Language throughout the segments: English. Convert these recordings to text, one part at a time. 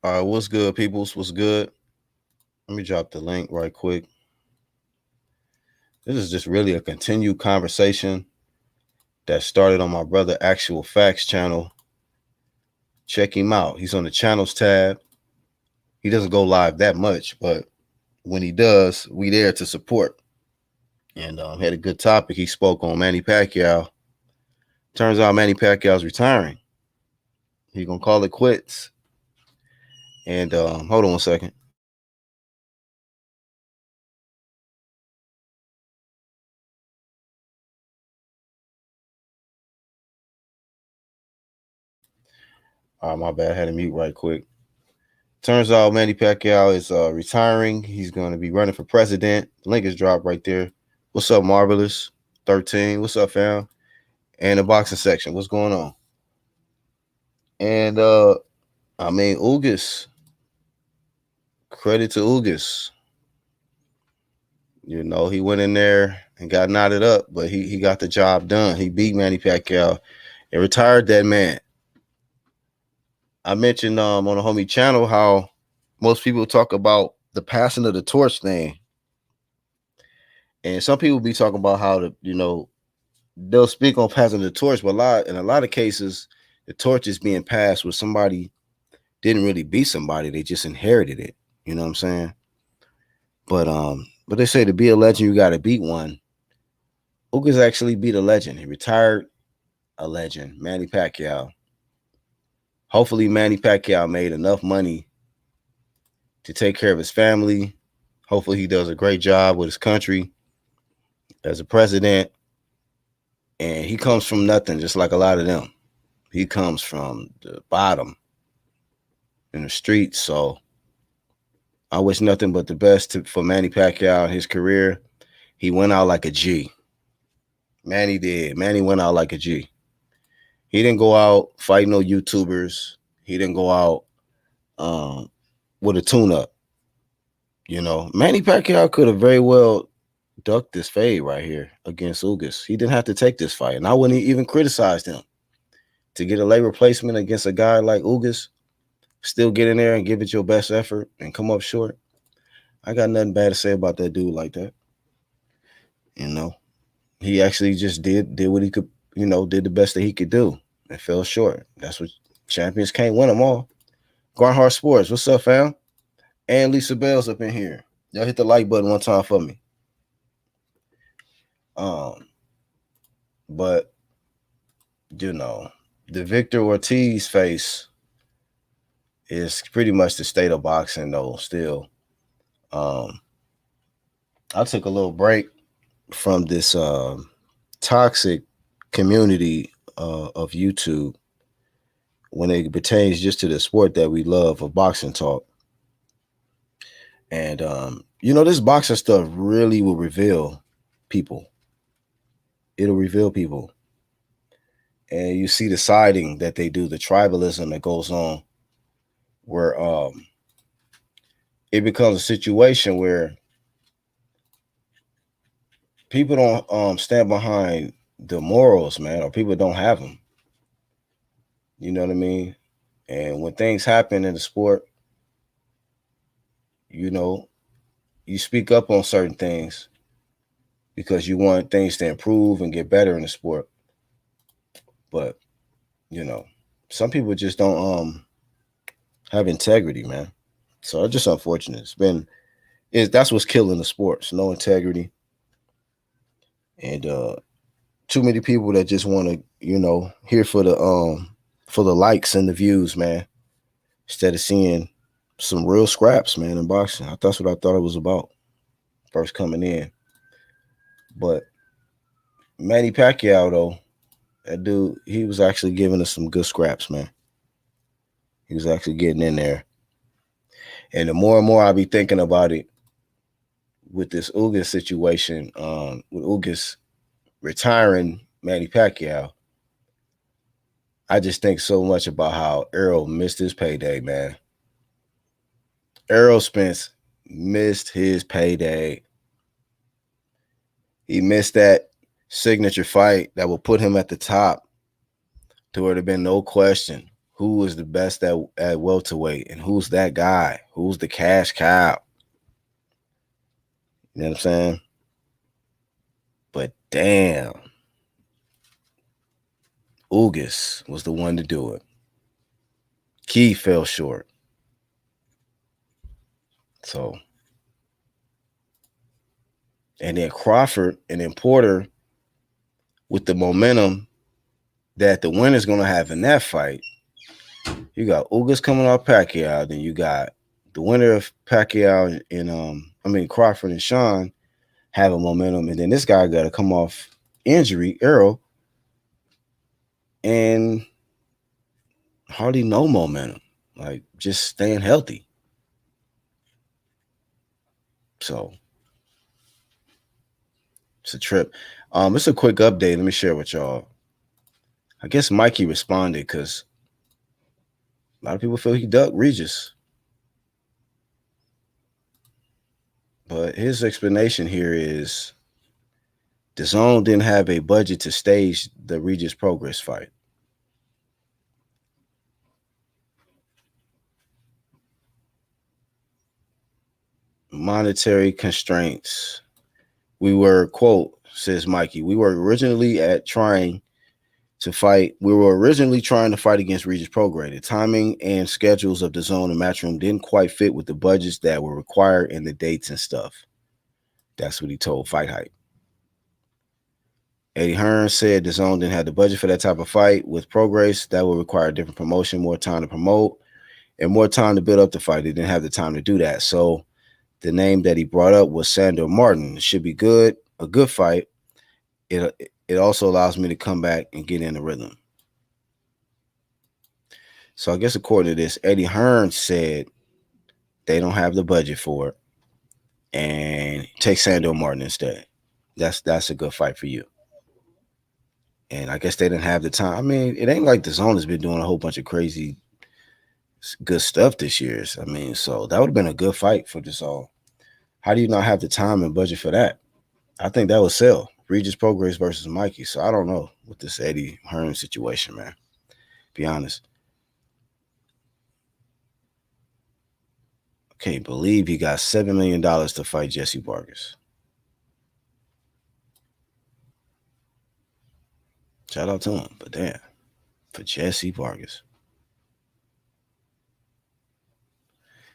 What's good, peoples? What's good? Let me drop the link right quick. This is just really a continued conversation that started on my brother Actual Facts channel. Check him out. He's on the channels tab. He doesn't go live that much, but when he does, we there to support. And had a good topic. He spoke on Manny Pacquiao. Turns out Manny Pacquiao's retiring. He gonna call it quits. And hold on one second. My bad. I had to mute right quick. Turns out Manny Pacquiao is retiring. He's going to be running for president. The link is dropped right there. What's up, Marvelous 13? What's up, fam? And the boxing section. What's going on? And Ugas. Credit to Ugas. You know, he went in there and got knotted up, but he got the job done. He beat Manny Pacquiao and retired that man. I mentioned on the homie channel how most people talk about the passing of the torch thing. And some people be talking about how they'll speak on passing the torch, but in a lot of cases, the torch is being passed where somebody didn't really beat somebody; they just inherited it. You know what I'm saying? But they say to be a legend, you got to beat one. Ugas actually beat a legend. He retired a legend, Manny Pacquiao. Hopefully, Manny Pacquiao made enough money to take care of his family. Hopefully, he does a great job with his country as a president. And he comes from nothing, just like a lot of them. He comes from the bottom in the streets. So I wish nothing but the best for Manny Pacquiao in his career. He went out like a G. Manny did. Manny went out like a G. He didn't go out fighting no YouTubers. He didn't go out with a tune-up. You know, Manny Pacquiao could have very well ducked this fade right here against Ugas. He didn't have to take this fight, and I wouldn't even criticize him to get a late replacement against a guy like Ugas. Still get in there and give it your best effort and come up short. I got nothing bad to say about that dude like that. You know, he actually just did what he could. Did the best that he could do and fell short. That's what champions can't win them all. Garnhart Sports, what's up, fam? And Lisa Bell's up in here. Y'all hit the like button one time for me. But the Victor Ortiz face is pretty much the state of boxing, though. Still, I took a little break from this toxic community of YouTube when it pertains just to the sport that we love of boxing talk. And this boxing stuff really will reveal people. It'll reveal people. And you see the siding that they do, the tribalism that goes on, where it becomes a situation where people don't stand behind the morals, man, or people don't have them. You know what I mean? And when things happen in the sport, you speak up on certain things because you want things to improve and get better in the sport. But, some people just don't have integrity, man. So it's just unfortunate. That's what's killing the sport. It's no integrity. And too many people that just want to, here for the likes and the views, man, instead of seeing some real scraps, man, in boxing. That's what I thought it was about first coming in. But Manny Pacquiao, though, that dude, he was actually giving us some good scraps, man. He was actually getting in there. And the more and more I be thinking about it with this Ugas situation, with Ugas retiring Manny Pacquiao, I just think so much about how Errol missed his payday, man. Errol Spence missed his payday. He missed that signature fight that will put him at the top to where there'd have been no question who is the best at welterweight and who's that guy? Who's the cash cow? You know what I'm saying? But damn, Ugas was the one to do it. Key fell short. So, and then Crawford and then Porter with the momentum that the winner's going to have in that fight. You got Ugas coming off Pacquiao, then you got the winner of Pacquiao and Crawford and Sean have a momentum, and then this guy got to come off injury, Errol, and hardly no momentum, like just staying healthy. So it's a trip. It's a quick update. Let me share with y'all. I guess Mikey responded because a lot of people feel he ducked Regis. But his explanation here is the zone didn't have a budget to stage the Regis Progress fight. Monetary constraints. We were, quote, says Mikey, we were originally trying to fight against Regis Progress. The timing and schedules of the zone and matchroom didn't quite fit with the budgets that were required and the dates and stuff. That's what he told Fight Hype. Eddie Hearn said the zone didn't have the budget for that type of fight with Progress. That would require different promotion, more time to promote, and more time to build up the fight. They didn't have the time to do that. So the name that he brought up was Sandor Martin. It should be good, a good fight. It also allows me to come back and get in the rhythm. So I guess according to this, Eddie Hearn said they don't have the budget for it, and take Sandor Martin instead. That's a good fight for you. And I guess they didn't have the time. I mean, it ain't like the zone has been doing a whole bunch of crazy good stuff this year. I mean, so that would have been a good fight for this all. How do you not have the time and budget for that? I think that would sell. Regis Progress versus Mikey. So I don't know with this Eddie Hearn situation, man. Be honest. I can't believe he got $7 million to fight Jesse Vargas. Shout out to him, but damn, for Jesse Vargas.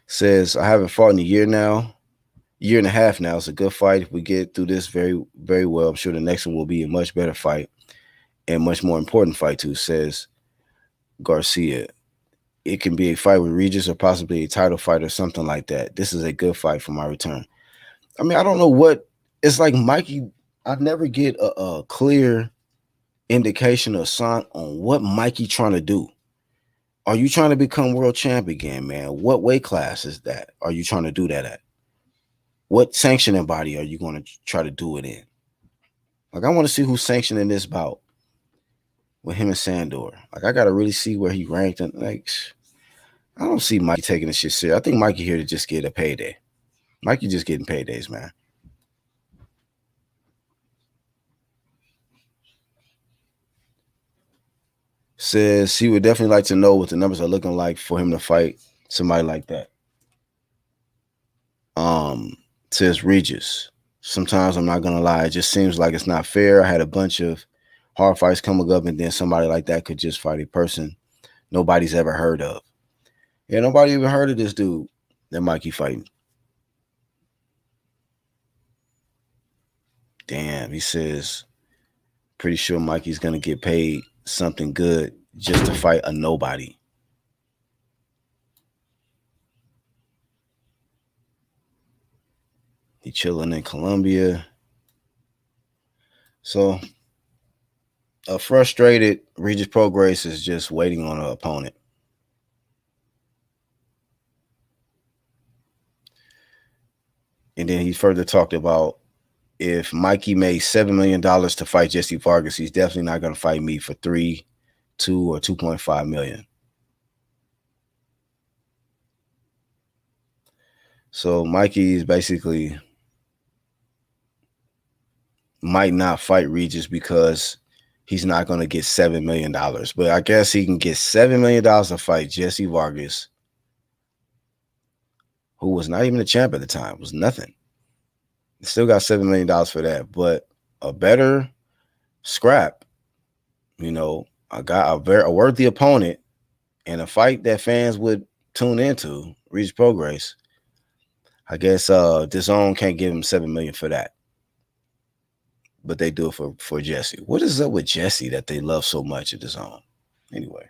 Says, I haven't fought in a year and a half now. It's a good fight. If we get through this very, very well, I'm sure the next one will be a much better fight and much more important fight too, says Garcia. It can be a fight with Regis or possibly a title fight or something like that. This is a good fight for my return. I mean, I don't know what it's like. Mikey, I never get a clear indication or sign on what Mikey trying to do. Are you trying to become world champ again, man? What weight class is that? Are you trying to do that at? What sanctioning body are you going to try to do it in? Like, I want to see who's sanctioning this bout with him and Sandor. Like, I got to really see where he ranked. And like, I don't see Mikey taking this shit serious. I think Mikey here to just get a payday. Mikey just getting paydays, man. Says he would definitely like to know what the numbers are looking like for him to fight somebody like that. Says Regis. Sometimes I'm not gonna lie, it just seems like it's not fair. I had a bunch of hard fights coming up, and then somebody like that could just fight a person nobody's ever heard of. Yeah, nobody even heard of this dude that Mikey fighting. Damn, he says, pretty sure Mikey's gonna get paid something good just to fight a nobody. He chilling in Colombia. So a frustrated Regis Progress is just waiting on an opponent. And then he further talked about if Mikey made $7 million to fight Jesse Vargas, he's definitely not going to fight me for 3, 2, or 2.5 million. So Mikey is basically might not fight Regis because he's not going to get $7 million. But I guess he can get $7 million to fight Jesse Vargas, who was not even a champ at the time, was nothing. Still got $7 million for that, but a better scrap, a worthy opponent and a fight that fans would tune into, Regis Prograis. I guess DAZN can't give him $7 million for that, but they do it for Jesse. What is up with Jesse that they love so much at DAZN? Anyway.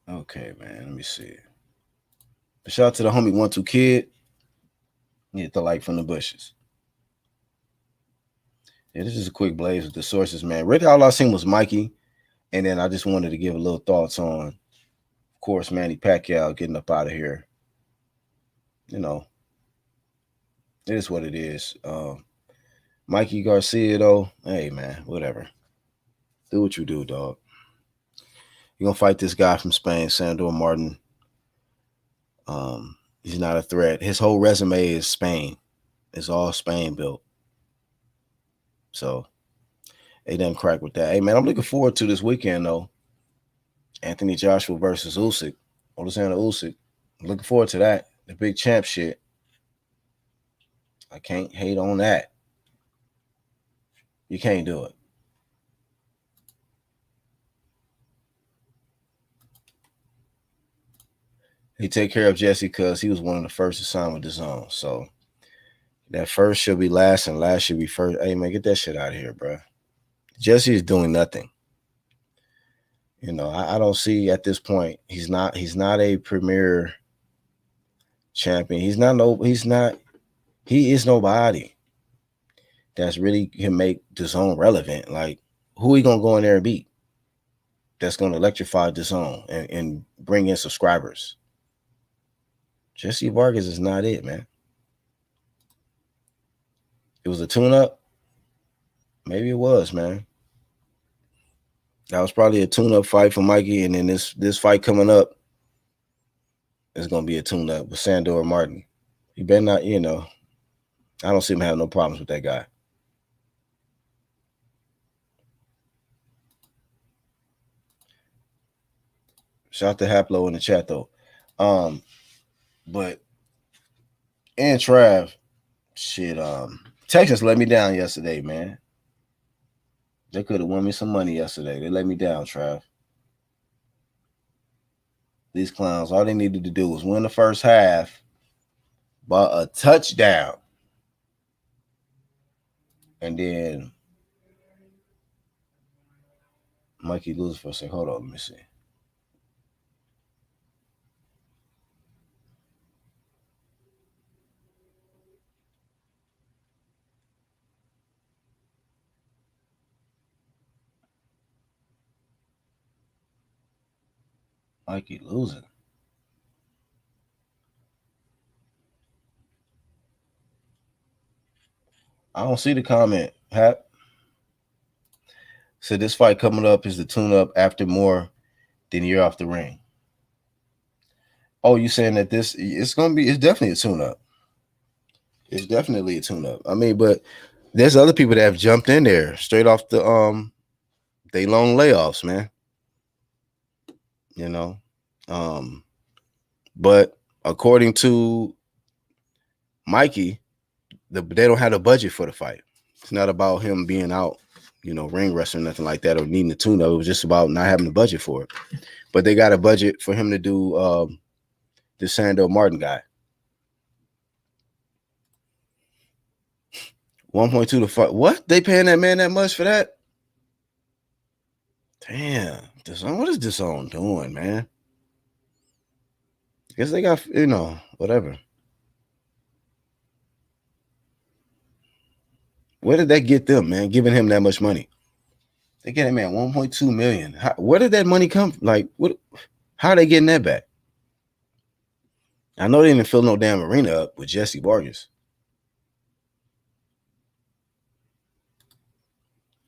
Okay, man. Let me see. Shout out to the homie 1-2 Kid. Hit the like from the bushes. Yeah, this is a quick blaze with the sources, man. Really, all I seen was Mikey, and then I just wanted to give a little thoughts on, of course, Manny Pacquiao getting up out of here. It is what it is. Mikey Garcia, though, hey, man, whatever. Do what you do, dog. You're going to fight this guy from Spain, Sandor Martin. He's not a threat. His whole resume is Spain. It's all Spain built. So, they done crack with that. Hey, man, I'm looking forward to this weekend, though. Anthony Joshua versus Usyk. Alexander Usyk. I'm looking forward to that. The big champ shit. I can't hate on that. You can't do it. He take care of Jesse because he was one of the first to sign with DAZN. So that first should be last and last should be first. Hey, man, get that shit out of here, bro. Jesse is doing nothing. I don't see at this point. He's not a premier champion. He is nobody that's really can make DAZN relevant. Like, who he gonna go in there and beat? That's gonna electrify DAZN and bring in subscribers. Jesse Vargas is not it, man. It was a tune-up. Maybe it was, man. That was probably a tune-up fight for Mikey, and then this fight coming up is gonna be a tune-up with Sandor Martin. He better not, I don't see him having no problems with that guy. Shout out to Haplo in the chat though. But and Trav, shit, Texas let me down yesterday, man. They could have won me some money yesterday. They let me down, Trav. These clowns, all they needed to do was win the first half by a touchdown. And then Mikey loses for a second. Hold on, let me see. Mikey losing. I don't see the comment. Hap said this fight coming up is the tune-up after more than a year off the ring. Oh, you saying that it's definitely a tune-up. It's definitely a tune-up. I mean, but there's other people that have jumped in there straight off the they long layoffs, man. But according to Mikey, they don't have a budget for the fight. It's not about him being out, ring wrestling, nothing like that, or needing a tune-up. It was just about not having a budget for it. But they got a budget for him to do the Sandor Martin guy. 1.2 to fight. What? They paying that man that much for that? Damn. What is DAZN doing, man? I guess they got, whatever. Where did that get them, man? Giving him that much money? They get him man 1.2 million. Where did that money come? Like, what? How are they getting that back? I know they didn't fill no damn arena up with Jesse Vargas.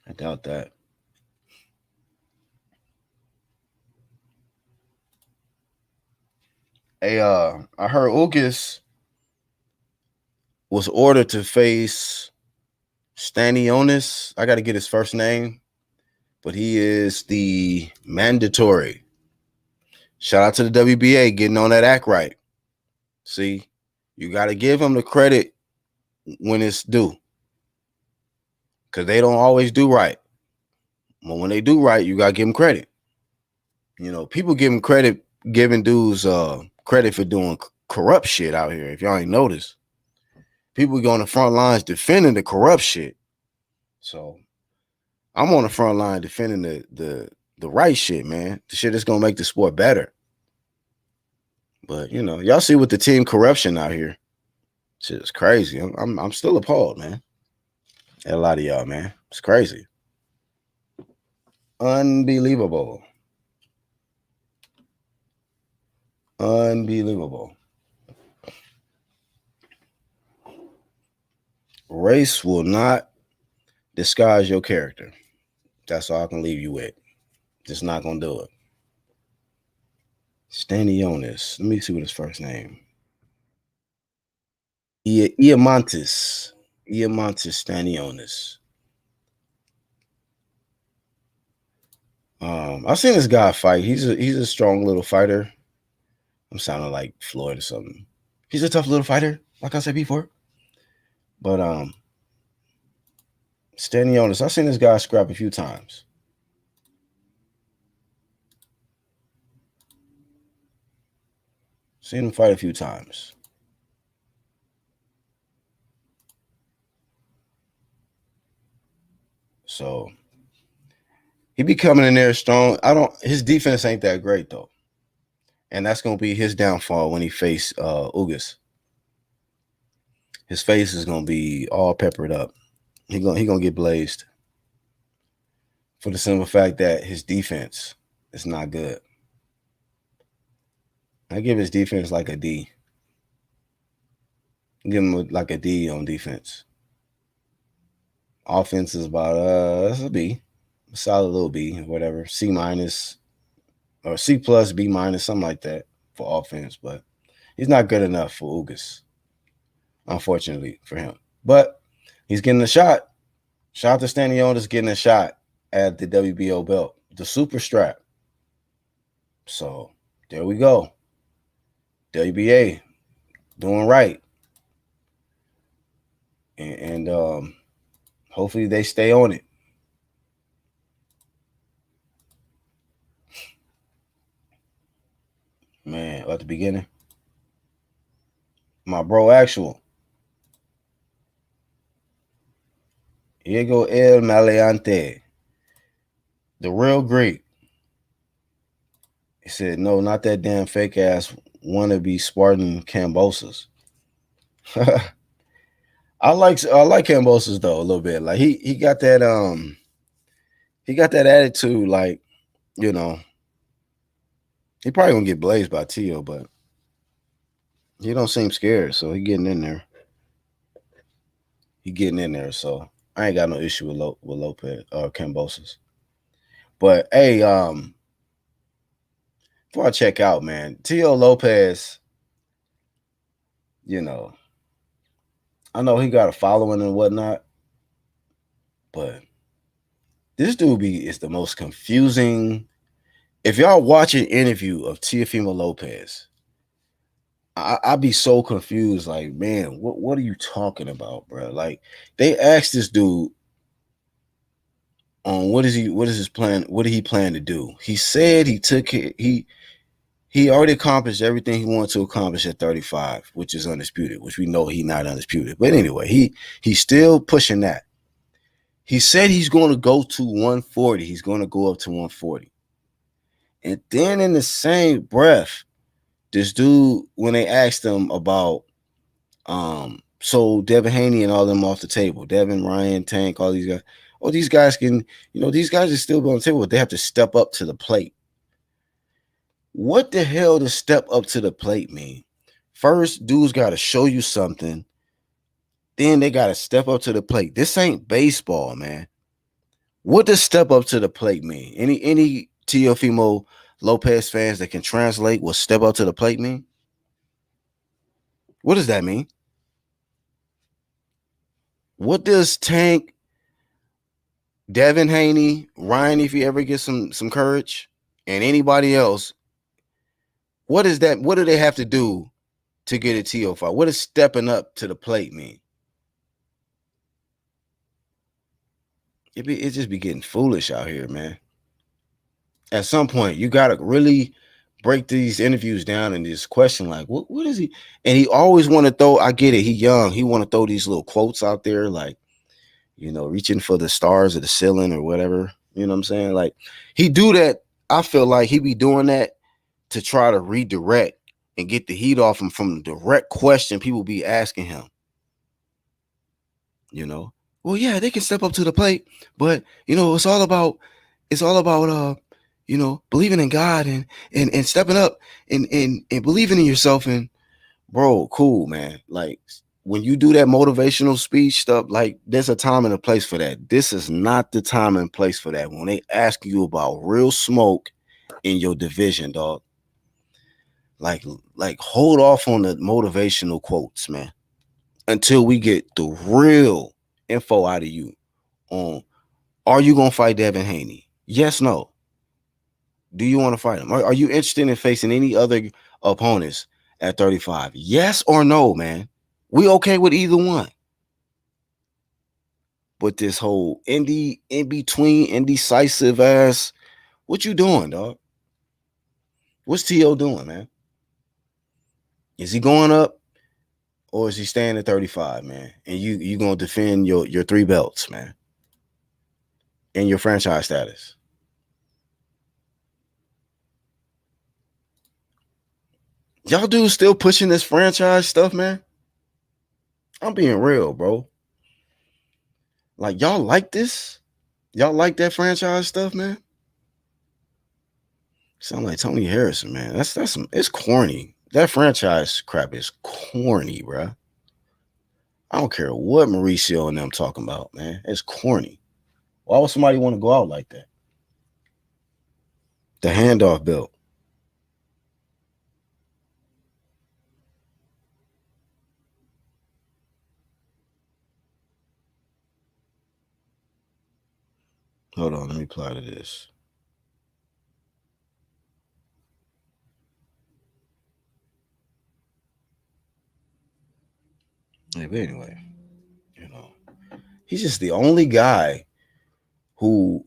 I doubt that. I heard Ugas was ordered to face Stanionis. I got to get his first name, but he is the mandatory. Shout out to the WBA getting on that act right. See, you got to give him the credit when it's due, because they don't always do right. But when they do right, you got to give them credit. You know, people give him credit, giving dudes credit for doing corrupt shit out here. If y'all ain't noticed, people go on the front lines defending the corrupt shit. So I'm on the front line defending the right shit, man. The shit that's gonna make the sport better. But you know, y'all see with the team corruption out here, shit is crazy. I'm still appalled, man. At a lot of y'all, man. It's crazy. Unbelievable. Unbelievable. Race will not disguise your character. That's all I can leave you with. Just not gonna do it. Stanionis. Let me see what his first name. Iamontis. Iamontis Stanionis. I've seen this guy fight. He's a strong little fighter. I'm sounding like Floyd or something. He's a tough little fighter, like I said before. But Stanionis, I've seen this guy scrap a few times. Seen him fight a few times. So he be coming in there strong. His defense ain't that great though. And that's gonna be his downfall when he face Ugas. His face is gonna be all peppered up. He gonna get blazed. For the simple fact that his defense is not good. I give his defense like a D. Give him like a D on defense. Offense is about it's a B, a solid little B, whatever. C minus or C plus, B minus, something like that for offense. But he's not good enough for Ugas, unfortunately for him. But he's getting a shot. Shout out to Stanionis getting a shot at the WBO belt, the super strap. So there we go. WBA doing right. And hopefully they stay on it. Man, at the beginning. My bro Actual. Diego El Maleante. The real Greek. He said, no, not that damn fake ass wannabe Spartan Cambosas. I like Cambosas though a little bit. Like he got that attitude, like, you know, he probably gonna get blazed by Tio, but he don't seem scared, so he getting in there. He getting in there, so I ain't got no issue with Lopez or Cambosas. But hey, before I check out, man, Tio Lopez, you know, I know he got a following and whatnot, but this dude is the most confusing. If y'all watch an interview of Teofimo Lopez, I'd be so confused. Like, man, what are you talking about, bro? Like, they asked this dude on what is his plan? What did he plan to do? He said he already accomplished everything he wanted to accomplish at 35, which is undisputed, which we know he's not undisputed. But anyway, he's still pushing that. He said he's going to go to 140. He's going to go up to 140. And then in the same breath, this dude, when they asked him about so Devin Haney and all them off the table, Devin, Ryan, Tank, all these guys, these guys can, these guys are still on the table, but they have to step up to the plate. What the hell does step up to the plate mean? First, dudes got to show you something. Then they got to step up to the plate. This ain't baseball, man. What does step up to the plate mean? Any Teofimo Lopez fans that can translate what step up to the plate mean? What does that mean? What does Tank, Devin Haney, Ryan, if he ever gets some courage, and anybody else, what is that? What do they have to do to get a TO fight? What does stepping up to the plate mean? It just be getting foolish out here, man. At some point, you gotta really break these interviews down and just question, like, what is he? And he always want to throw. I get it. He young. He want to throw these little quotes out there, like, reaching for the stars or the ceiling or whatever. You know what I'm saying? Like, he do that. I feel like he be doing that to try to redirect and get the heat off him from the direct question people be asking him. Well, yeah, they can step up to the plate, but it's all about believing in God and stepping up and believing in yourself. And bro, cool, man. Like, when you do that motivational speech stuff, like, there's a time and a place for that. This is not the time and place for that. When they ask you about real smoke in your division, dog, like hold off on the motivational quotes, man, until we get the real info out of you on, are you gonna fight Devin Haney? Yes, no. Do you want to fight him? Are you interested in facing any other opponents at 35? Yes or no, man. We okay with either one. But this whole in between, indecisive ass, what you doing, dog? What's T.O. doing, man? Is he going up or is he staying at 35, man? And you gonna defend your 3 belts, man, and your franchise status? Y'all dudes still pushing this franchise stuff, man? I'm being real, bro. Like, y'all like this? Y'all like that franchise stuff, man? Sound like Tony Harrison, man. That's some. It's corny. That franchise crap is corny, bro. I don't care what Mauricio and them talking about, man. It's corny. Why would somebody want to go out like that? The handoff belt. Hold on, let me apply to this. Yeah, but anyway, he's just the only guy who,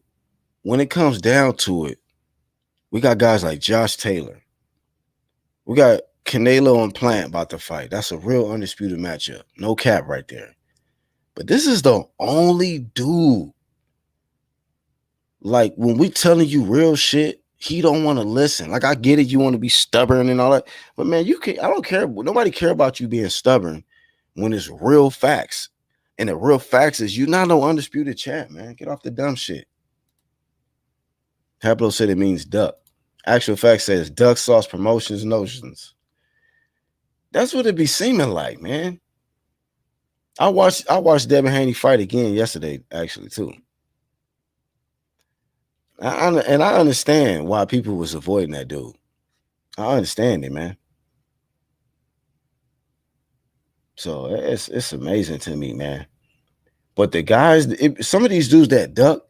when it comes down to it, we got guys like Josh Taylor. We got Canelo and Plant about to fight. That's a real undisputed matchup. No cap right there. But this is the only dude. Like, when we telling you real shit, he don't want to listen. Like, I get it, you want to be stubborn and all that, but man, I don't care. Nobody care about you being stubborn when it's real facts. And the real facts is you're not no undisputed champ, man. Get off the dumb shit. Pablo said it means duck. Actual fact says duck sauce promotions notions. That's what it be seeming like, man. I watched Devin Haney fight again yesterday, actually, too. I understand why people was avoiding that dude. I understand it, man. So it's amazing to me, man. But the guys, some of these dudes that duck,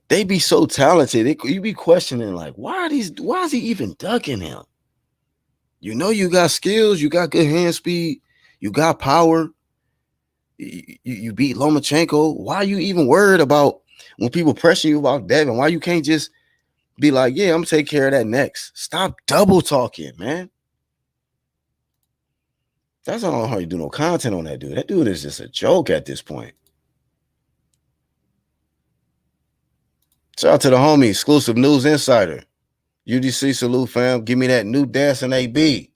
they be so talented. You be questioning, like, why is he even ducking him? You got skills, you got good hand speed, you got power. You beat Lomachenko. Why are you even worried about when people pressure you about Devin? Why you can't just be like, yeah, I'm gonna take care of that next? Stop double talking, man. That's not how you do no content on that dude. That dude is just a joke at this point. Shout out to the homie, exclusive news insider. UDC salute, fam. Give me that new dancing AB.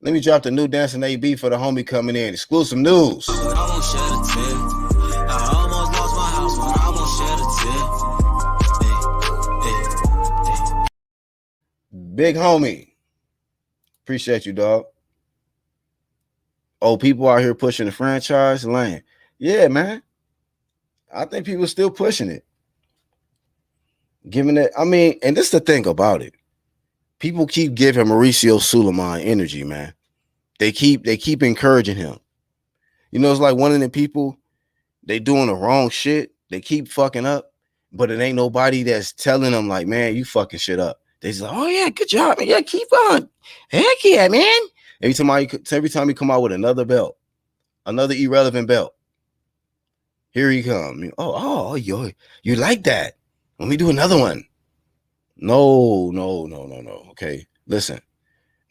Let me drop the new dancing AB for the homie coming in. Exclusive news. Big homie. Appreciate you, dog. Oh, people out here pushing the franchise lane. Yeah, man. I think people still pushing it. Giving it, I mean, and this is the thing about it. People keep giving Mauricio Suleiman energy, man. They keep encouraging him. You know, it's like one of the people, they doing the wrong shit. They keep fucking up, but it ain't nobody that's telling them like, man, you fucking shit up. They just like, oh yeah, good job, man. Yeah, keep on. Heck yeah, man. Every time he come out with another belt, another irrelevant belt, here he come. Oh, you like that? Let me do another one. No. Okay, listen.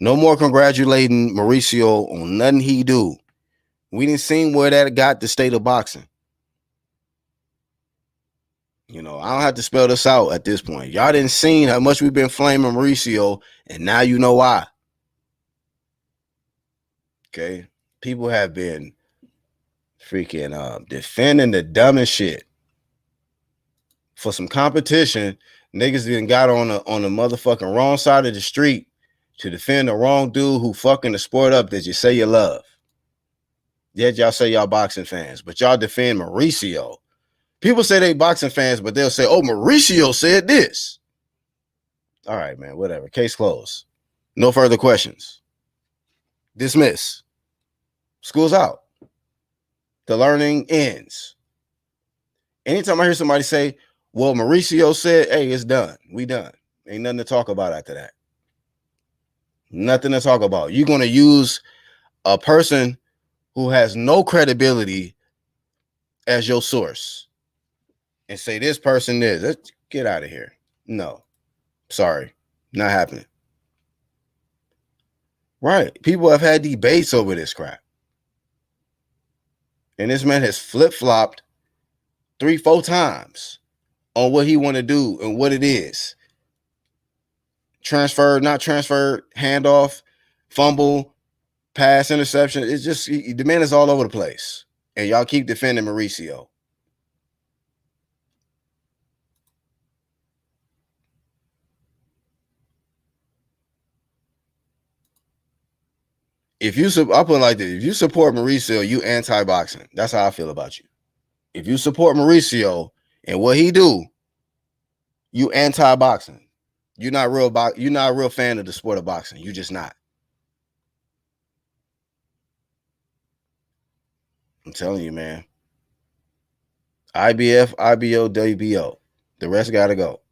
No more congratulating Mauricio on nothing he do. We didn't see where that got the state of boxing. You know, I don't have to spell this out at this point. Y'all didn't see how much we've been flaming Mauricio, and now you know why. Okay? People have been freaking defending the dumbest shit. For some competition, niggas done got on the motherfucking wrong side of the street to defend the wrong dude who fucking the sport up that you say you love. Yet y'all say y'all boxing fans, but y'all defend Mauricio. People say they boxing fans, but they'll say, oh, Mauricio said this. All right, man, whatever. Case closed. No further questions. Dismiss. School's out. The learning ends. Anytime I hear somebody say, well, Mauricio said, hey, it's done. We done. Ain't nothing to talk about after that. Nothing to talk about. You're going to use a person who has no credibility as your source and say this person is. Let's get out of here. No. Sorry. Not happening. Right. People have had debates over this crap. And this man has flip-flopped 3-4 times on what he want to do and what it is. Transferred, not transferred, handoff, fumble, pass, interception. It's just, the man is all over the place. And y'all keep defending Mauricio. I'll put it like this. If you support Mauricio, you anti-boxing. That's how I feel about you. If you support Mauricio and what he do, you anti-boxing. You're not a real fan of the sport of boxing. You just not. I'm telling you, man. IBF, IBO, WBO. The rest gotta go.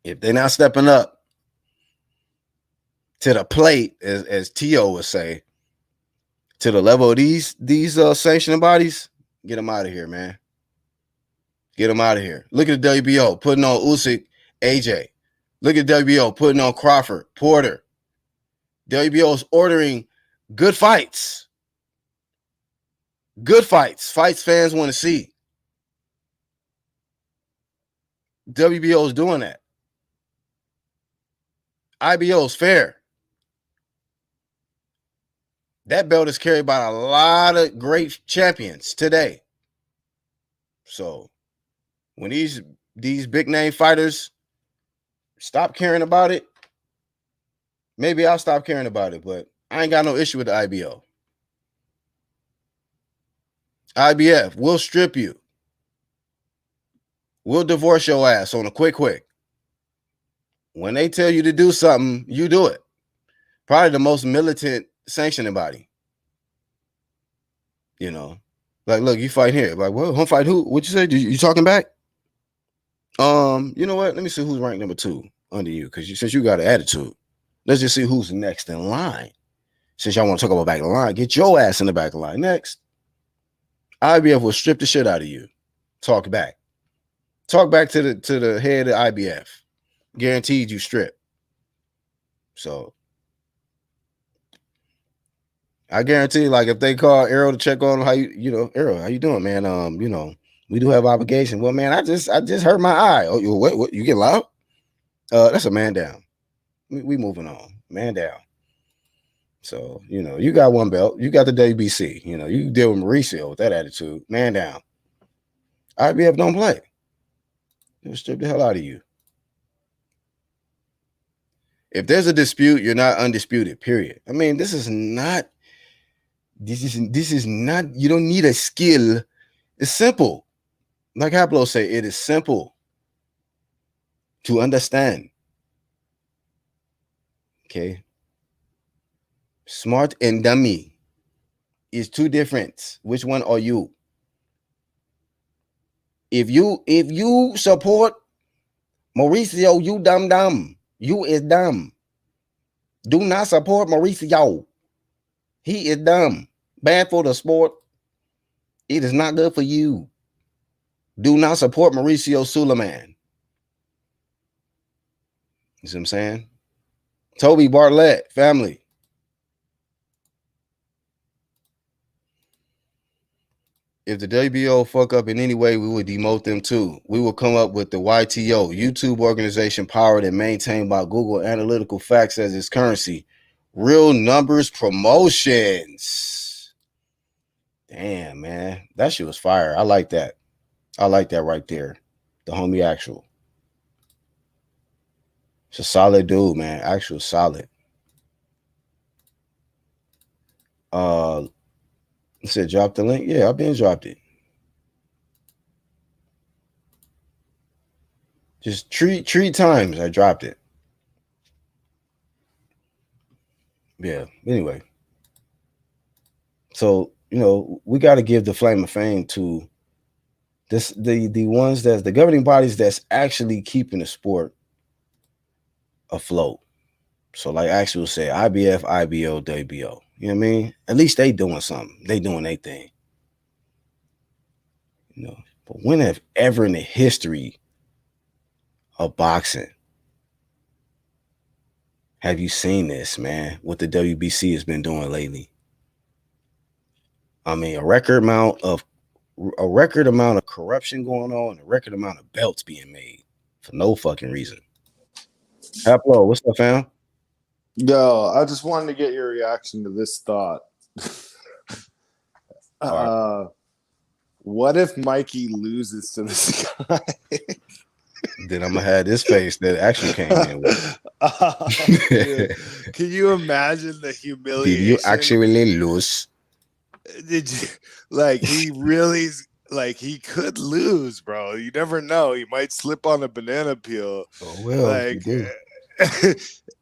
If they're not stepping up to the plate, as T.O. would say, to the level of these sanctioning bodies, get them out of here, man. Get them out of here. Look at the WBO putting on Usyk, AJ. Look at WBO putting on Crawford, Porter. WBO is ordering good fights. Good fights. Fights fans want to see. WBO is doing that. IBO is fair. That belt is carried by a lot of great champions today. So when these big name fighters stop caring about it, maybe I'll stop caring about it, but I ain't got no issue with the IBO. IBF, we'll strip you. We'll divorce your ass on a quick. When they tell you to do something, you do it. Probably the most militant sanctioning body. You know, like, look, you fight here. Like, well, who fight who? What you say? You talking back? You know what? Let me see who's ranked number 2 under you, because since you got an attitude, let's just see who's next in line. Since y'all want to talk about back of the line, get your ass in the back of the line next. IBF will strip the shit out of you. Talk back. Talk back to the head of IBF. Guaranteed you strip. So I guarantee, like, if they call Arrow to check on how Arrow, how you doing, man? We do have obligation. Well, man, I just hurt my eye. Oh, what? You get loud? That's a man down. We moving on. Man down. So, you got one belt. You got the WBC. You deal with Mauricio with that attitude. Man down. IBF don't play. They'll strip the hell out of you. If there's a dispute, you're not undisputed, period. I mean, this is not, you don't need a skill. It's simple. Like Haplo say, it is simple to understand. Okay. Smart and dummy is two different. Which one are you? If you support Mauricio, you dumb. You is dumb. Do not support Mauricio. He is dumb. Bad for the sport. It is not good for you. Do not support Mauricio Suleiman. You see what I'm saying? Toby Bartlett, family. If the WBO fuck up in any way, we would demote them too. We will come up with the YTO, YouTube organization powered and maintained by Google Analytical Facts as its currency. Real numbers promotions. Damn, man. That shit was fire. I like that. I like that right there. The homie Actual. It's a solid dude, man. Actual solid. It said drop the link. Yeah, I've been dropped it. Just three times I dropped it. Yeah. Anyway. So, we got to give the flame of fame to the ones that's the governing bodies that's actually keeping the sport afloat. So like Actual said, IBF, IBO, WBO. You know what I mean? At least they doing something. They doing their thing. But when have ever in the history of boxing have you seen this, man? What the WBC has been doing lately? I mean, a record amount of corruption going on, a record amount of belts being made for no fucking reason. Haplo, what's up, fam? Yo, I just wanted to get your reaction to this thought. What if Mikey loses to this guy? Then I'm gonna have this face that actually came in with. Can you imagine the humiliation? Did you actually lose? Did you he really he could lose, bro. You never know. He might slip on a banana peel. Oh well,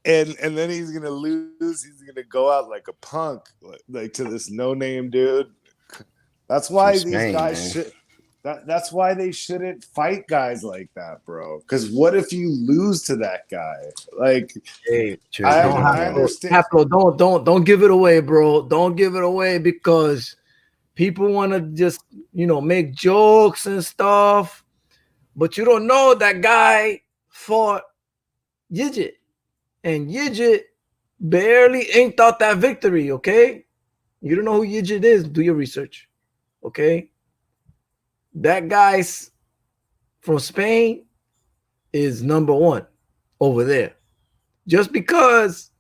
and then he's gonna lose. He's gonna go out like a punk, like to this no-name dude. That's why these guys should. That's why they shouldn't fight guys like that, bro. Because what if you lose to that guy? I understand. Don't give it away, bro. Don't give it away because people want to just make jokes and stuff, but you don't know that guy fought Yijit, and Yijit barely inked out that victory. Okay, you don't know who Yijit is? Do your research. Okay. That guy's from Spain is number one over there. Just because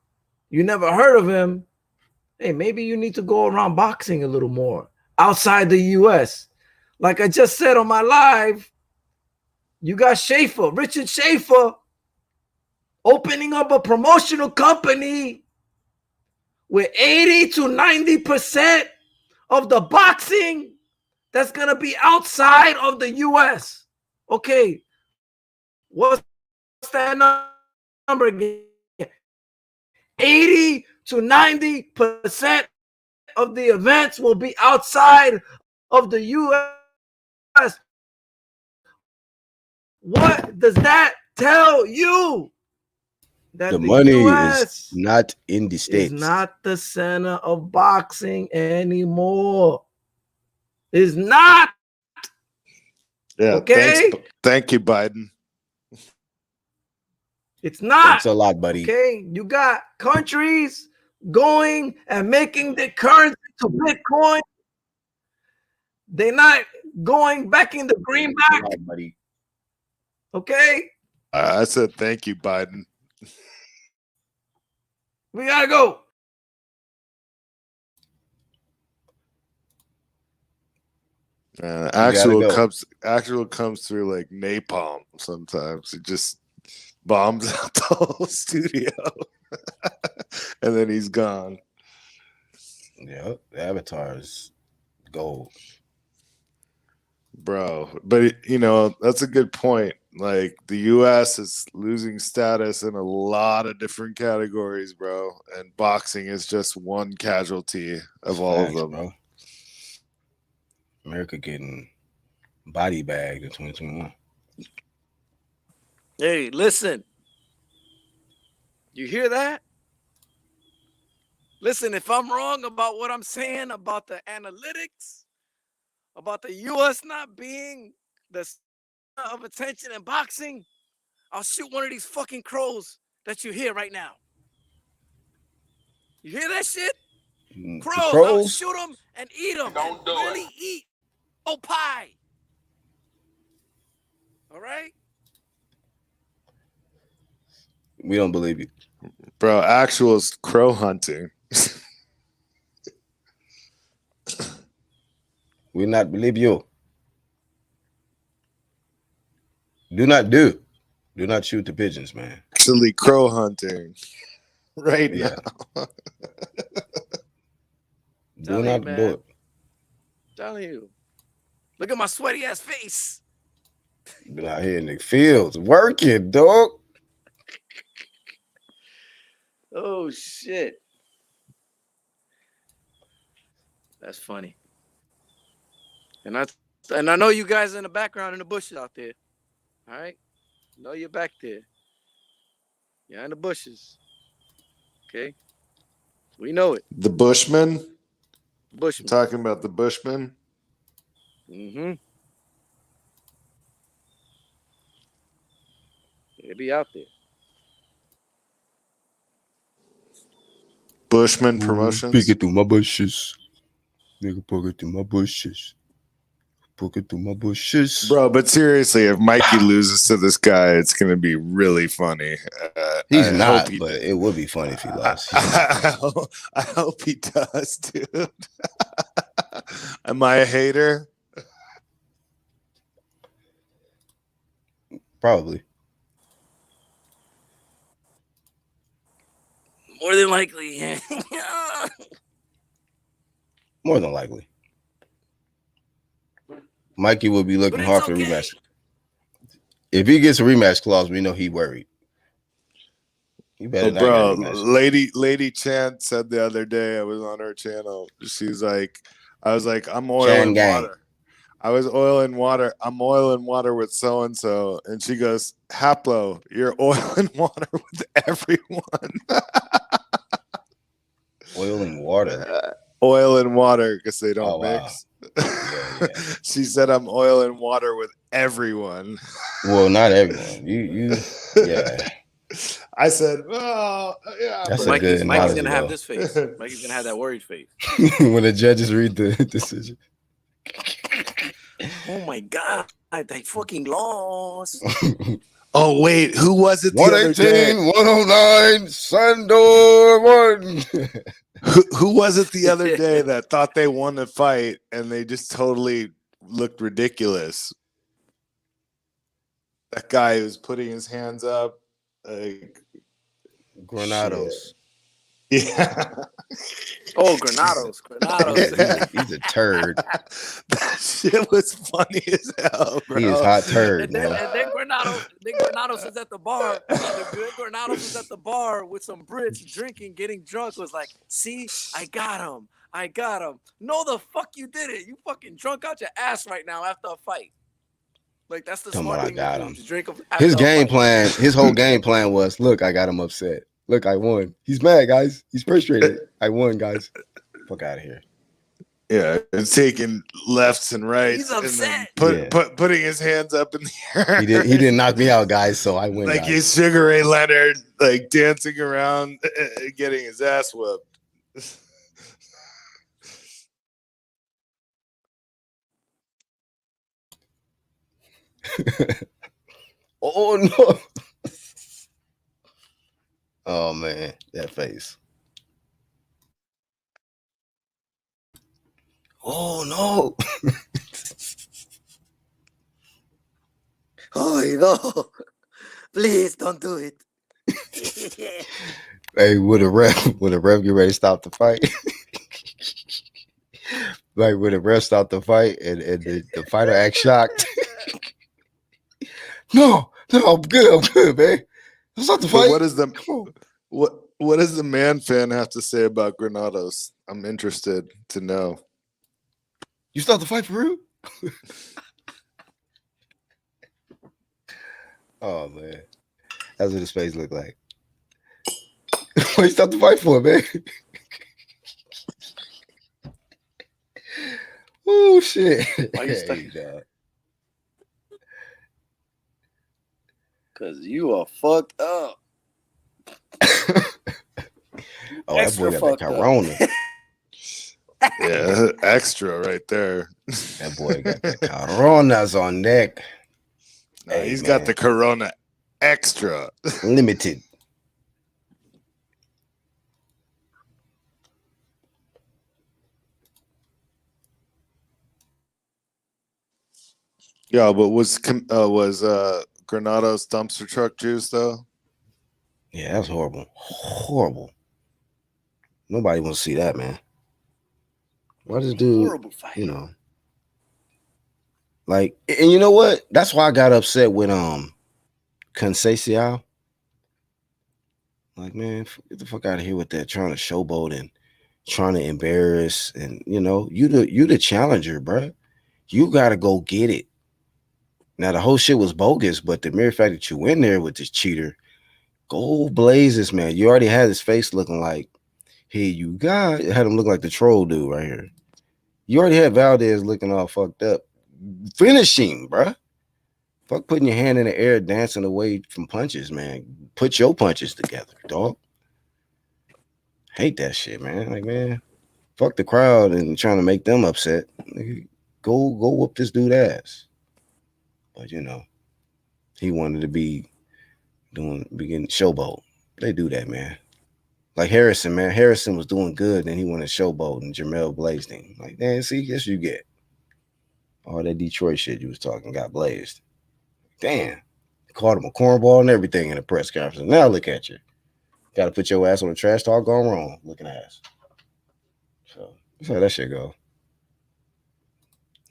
you never heard of him, hey, maybe you need to go around boxing a little more outside the US. Like I just said on my live, you got Richard Schaefer, opening up a promotional company with 80 to 90% of the boxing that's going to be outside of the U.S. Okay, what's that number again? 80 to 90% of the events will be outside of the U.S. What does that tell you? That the money US is not in the States. Is not the center of boxing anymore. Is not. Yeah. Okay. Thank you, Biden. It's not. Thanks a lot, buddy. Okay. You got countries going and making the currency to Bitcoin. They're not going back in the greenback. Right, buddy. Okay. I said thank you, Biden. We gotta go. Actual comes through like napalm sometimes. It just bombs out the whole studio. And then he's gone. Yeah, the Avatar is gold. Bro. But that's a good point. Like the U.S. is losing status in a lot of different categories, bro. And boxing is just one casualty of all of them. Bro. America getting body bagged in 2021. Hey, listen. You hear that? Listen, if I'm wrong about what I'm saying about the analytics, about the U.S. not being the center of attention in boxing, I'll shoot one of these fucking crows that you hear right now. You hear that shit? Crows. I'll shoot them and eat them. Don't do really it. Eat pie. All right? We don't believe you. Bro, actual crow hunting. We not believe you. Do not shoot the pigeons, man. Actually crow hunting. Right now. Do not do it. Telling you. Look at my sweaty ass face. Been out here in the fields working, dog. Oh shit. That's funny. And I know you guys in the background in the bushes out there. All right? I know you're back there. You're in the bushes. Okay? We know it. The Bushmen? Bushmen. Talking about the Bushmen? Mm-hmm. They'll be out there. Bushman Promotions. Peek it through my bushes. Nigga, poke it through my bushes. Poke it through my bushes. Bro, but seriously, if Mikey loses to this guy, it's going to be really funny. He's not, but it would be funny if he lost. I hope he does, dude. Am I a hater? Probably. More than likely, yeah. More than likely. Mikey will be looking hard for the rematch. If he gets a rematch clause, we know he worried. You better not. Bro, Lady Chan said the other day, I was on her channel. She's like, I was like, I'm oil and water. I was oil and water. I'm oil and water with so and so, and she goes, Haplo, you're oil and water with everyone. Oil and water. Oil and water because they don't mix. Wow. Yeah. She said I'm oil and water with everyone. Well, not everyone. You yeah. I said, well, yeah. That's Mikey's gonna have this face. Mikey's gonna have that worried face. When the judges read the decision. Oh my god, they fucking lost. Oh wait, who was it the other day? 109, Sandor won. Who was it the other day that thought they won the fight and they just totally looked ridiculous? That guy who's putting his hands up, like Granados. Yeah. Oh, Granados. He's a turd. That shit was funny as hell, bro. He is hot turd, and then Granados is at the bar. The good Granados is at the bar with some Brits drinking, getting drunk. Was like, see, I got him. No, the fuck you did it. You fucking drunk out your ass right now after a fight. Like that's the smart thing to do. To drink his game plan. His whole game plan was, look, I got him upset. Look, I won. He's mad, guys. He's frustrated. I won, guys. Fuck out of here. Yeah, it's taking lefts and rights. He's upset. And putting his hands up in the air. He didn't knock me out, guys, so I win. Like guys. he's Sugar Ray Leonard, like dancing around, getting his ass whooped. Oh no. Oh man, that face. Oh no. Oh no. Please don't do it. Hey, would a ref get ready to stop the fight? Like would a ref stop the fight and the fighter act shocked? No, I'm good, man. That's not the fight. But what does the man fan have to say about Granados? I'm interested to know. You start the fight for real? Oh man, that's what his face looked like. What you start the fight for, man? Oh shit! Why you stuck? Cause you are fucked up. Oh, that boy got that corona. Yeah, extra right there. That boy got the coronas on deck. Hey, he's got the corona extra. Limited. Yeah, but was Granado's dumpster truck juice though? Yeah, that's horrible. Horrible. Nobody wants to see that, man. Why this dude? Horrible fight. You know, like, and you know what? That's why I got upset with Conceição. Like, man, get the fuck out of here with that, trying to showboat and trying to embarrass, and you know, you the challenger, bro. You gotta go get it. Now the whole shit was bogus, but the mere fact that you went there with this cheater, go blazes, man. You already had his face looking like, here you got. It had him look like the troll dude right here. You already had Valdez looking all fucked up. Finishing, bruh. Fuck putting your hand in the air, dancing away from punches, man. Put your punches together, dog. Hate that shit, man. Like, man, fuck the crowd and trying to make them upset. Go whoop this dude ass. But you know, he wanted to be getting showboat. They do that, man. Like Harrison, man. Harrison was doing good, and he wanted showboat, and Jamel blazed him. Like, man, see, guess you get all that Detroit shit you was talking got blazed. Damn, called him a cornball and everything in the press conference. Now look at you. Got to put your ass on the trash talk gone wrong looking ass. So that's how that shit go.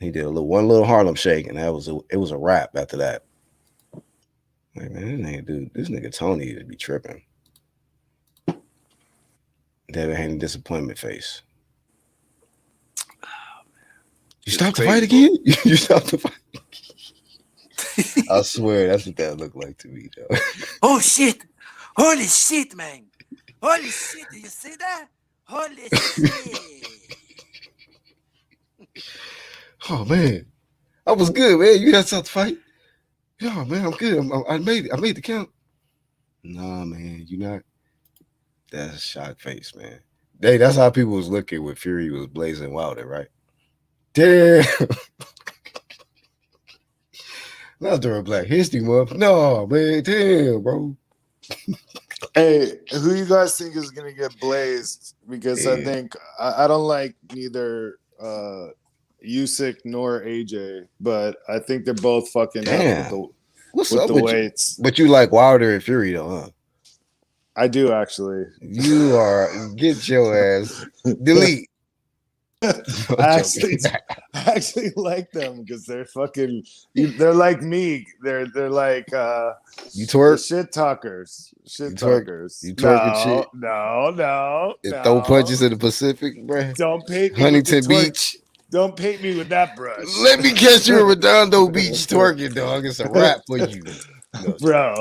He did one little Harlem shake, and it was a wrap after that. Like, man, this nigga Tony to be tripping. Devin Haney disappointment face. Oh, man. You stopped the fight again? You stopped the fight. I swear that's what that looked like to me, though. Oh shit! Holy shit, man! Holy shit! Did you see that? Holy shit! Oh man, I was good, man. You got to stop the fight. Yeah, man, I'm good. I made it. I made the count. Nah, man, you not. That's a shock face, man. That's how people was looking when Fury was blazing Wilder, right? Damn. Not during Black History Month. No, man, damn, bro. Hey, who you guys think is gonna get blazed? Because I think I don't like neither Usyk nor AJ, but I think they're both fucking up with the weights. But you like Wilder and Fury though, huh? I do actually. You are get your ass delete. I actually like them because they're fucking. They're like me. They're like you twerk shit talkers. You twerking shit. No. Throw punches in the Pacific, bro. Don't paint me Huntington Beach. Don't paint me with that brush. Let me catch you in Redondo Beach twerking, dog. It's a wrap for you. No, bro,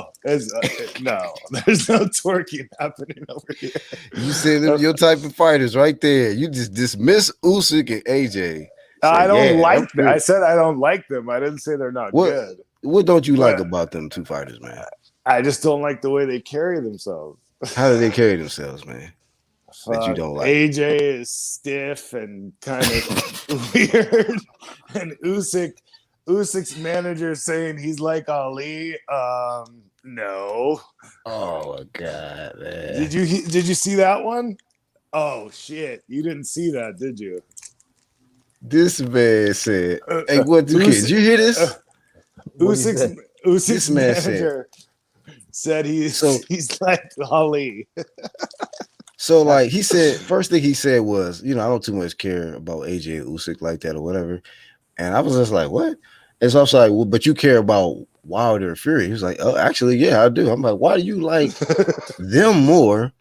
no, there's no twerking happening over here. You said them your type of fighters right there. You just dismiss Usyk and AJ. I don't like them. I said I don't like them. I didn't say they're not good. What don't you like about them two fighters, man? I just don't like the way they carry themselves. How do they carry themselves, man? That you don't like. AJ is stiff and kind of weird, and Usyk's manager saying he's like Ali. No. Oh my god, man. Did you see that one? Oh shit, you didn't see that, did you? This man said, "Hey, what did you hear this?" Usyk's manager said he's like Ali. So like he said, first thing he said was, I don't too much care about AJ and Usyk like that or whatever. And I was just like, what? And so I was like, well, but you care about Wilder and Fury. He was like, oh, actually, yeah, I do. I'm like, why do you like them more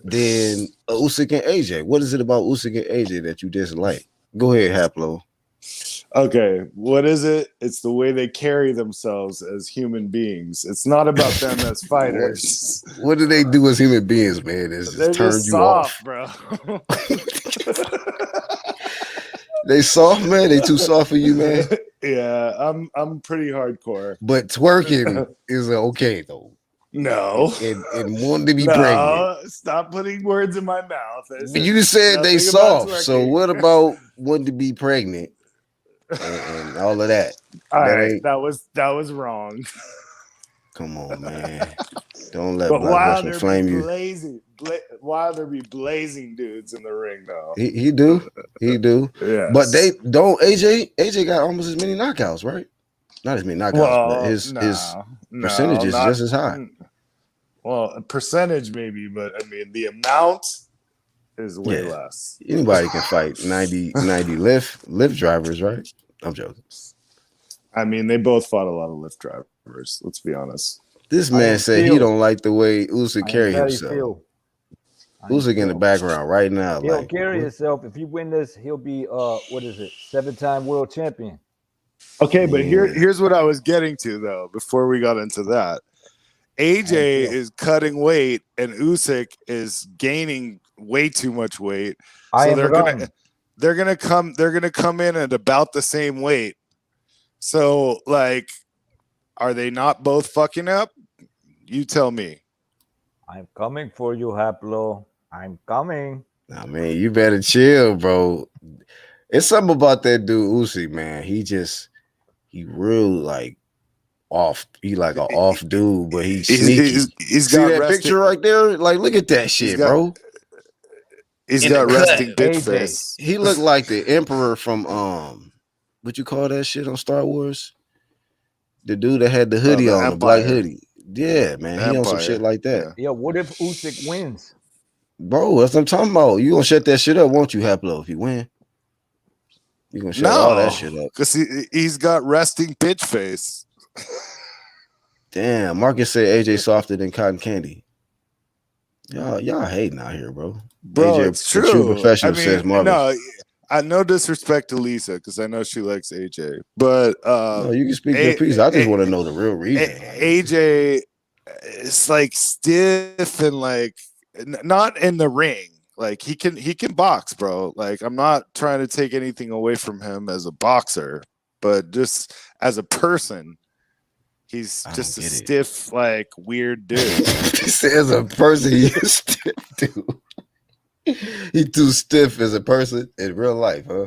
than Usyk and AJ? What is it about Usyk and AJ that you dislike? Go ahead, Haplo. Okay, what is it? It's the way they carry themselves as human beings. It's not about them as fighters. What do they do as human beings, man? It's They're just turn just you soft, off, bro. They soft, man. They too soft for you, man. Yeah, I'm pretty hardcore. But twerking is okay though. No, and wanting to be no, pregnant. Stop putting words in my mouth. But you said they soft. So what about wanting to be pregnant and all of that? All right, that was wrong. Come on, man. Don't let but Black Horseman flame you. Wilder be blazing dudes in the ring though. He do. Yes. But they don't. AJ got almost as many knockouts, right? Not as many knockouts, but his percentage is just as high. Well, a percentage maybe, but I mean the amount is way less. Anybody can fight 90 lift drivers, right? I'm joking. I mean, they both fought a lot of lift drivers. Let's be honest. This man said he don't like the way Usyk carry himself. Usyk in the background right now. He'll carry himself. If he win this, he'll be 7-time world champion. Okay, but here's what I was getting to though. Before we got into that, AJ is cutting weight and Usyk is gaining way too much weight. So they're gonna come in at about the same weight. So like, are they not both fucking up? You tell me. I'm coming for you, Haplo. I'm coming. Nah, man, you better chill, bro. It's something about that dude Usyk, man. He real like off. He like an off dude, but he's sneaky. He's see that picture right there? Like, look at that shit, bro. He's got resting bitch face. He looked like the Emperor from what you call that shit on Star Wars? The dude that had the hoodie on, the black hoodie. Yeah, man. He on some shit like that. Yeah, what if Usyk wins? Bro, that's what I'm talking about. You gonna shut that shit up, won't you, Haplo, if you win? You gonna shut all that shit up. Because he's got resting bitch face. Damn, Marcus said AJ softer than cotton candy. Y'all hating out here, bro. Bro, AJ, it's true. True professional says Marcus. No, I no disrespect to Lisa because I know she likes AJ, but no, you can speak your piece. I just want to know the real reason. AJ is like stiff and like not in the ring. Like he can box, bro. Like I'm not trying to take anything away from him as a boxer, but just as a person, he's just a stiff, like weird dude. As a person, he's a stiff dude. He too stiff as a person in real life, huh?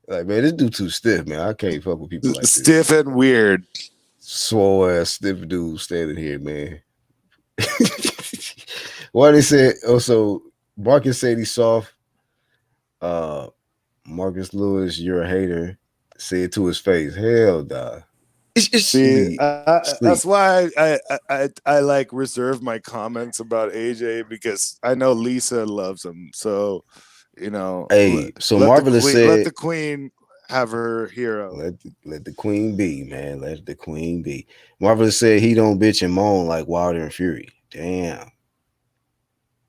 Like, man, this dude too stiff, man. I can't fuck with people like stiff this. And weird. Swole ass stiff dude standing here, man. Why they said also Marcus said he's soft. Marcus Lewis, you're a hater. Say it to his face. Hell nah. See, that's why I like reserve my comments about AJ because I know Lisa loves him. So, you know, hey, so Marvelous said, let the queen have her hero. Let the queen be, man. Let the queen be. Marvelous said he don't bitch and moan like Wilder and Fury. Damn,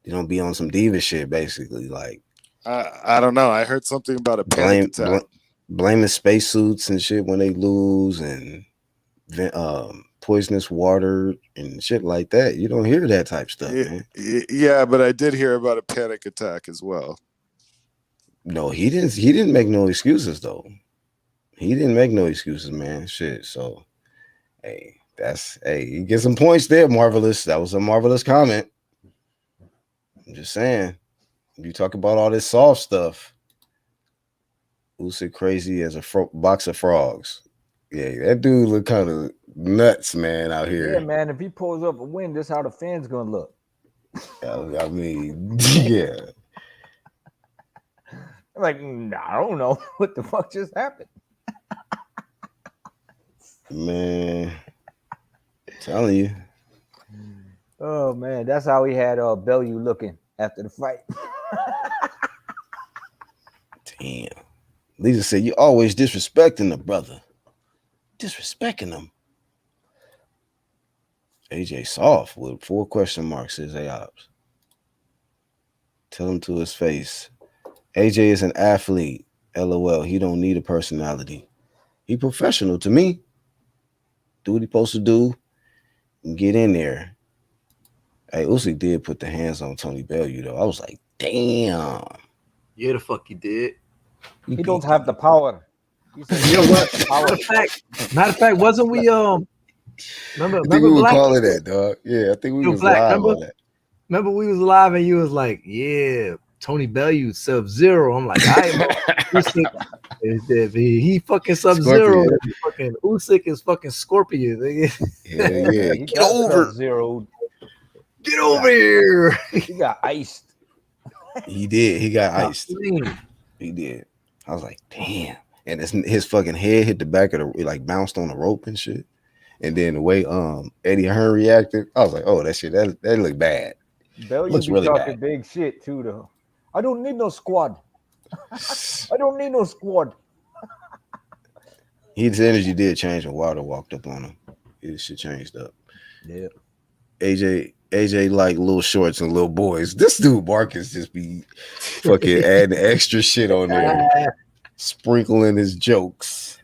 you don't be on some diva shit, basically. Like, I don't know. I heard something about a panic attack. Blaming spacesuits and shit when they lose and poisonous water and shit like that. You don't hear that type stuff, man. Yeah, but I did hear about a panic attack as well. No, he didn't make no excuses though. He didn't make no excuses, man. Shit. So, hey, you get some points there, Marvelous. That was a marvelous comment. I'm just saying. You talk about all this soft stuff. Usyk crazy as a box of frogs. Yeah, that dude look kind of nuts, man, out here. Yeah, man. If he pulls up a win, this how the fans gonna look. I mean, yeah. Like, I don't know what the fuck just happened. Man, I'm telling you. Oh man, that's how he had Bellew looking after the fight. Damn. Lisa said, you always disrespecting the brother. Disrespecting him. AJ soft with 4 question marks, says AOps. Tell him to his face. AJ is an athlete. LOL. He don't need a personality. He professional to me. Do what he supposed to do and get in there. Hey, Usyk did put the hands on Tony Bellew, though. I was like, damn. Yeah, the fuck he did. He don't have the power. He said, you know what? Matter of fact, wasn't we remember I think we would Black? call it that, dog. Yeah, I think we was Black, live on that. Remember we was live and you was like, yeah, Tony Bellew Sub-Zero. I'm like, he fucking Sub-Zero. Fucking Usyk is fucking Scorpion. Yeah. Get over Sub-Zero. Get over here. He got iced. He did. He got iced. He did. I was like, damn. And his fucking head hit the back of the, like, bounced on the rope and shit. And then the way Eddie Hearn reacted, I was like, oh, that shit, that looked bad. Bellew looks really talking bad. Big shit too, though. I don't need no squad. I don't need no squad. His energy did change when Wilder walked up on him. His shit changed up. Yeah. AJ like little shorts and little boys. This dude Marcus just be fucking adding extra shit on there, sprinkling his jokes.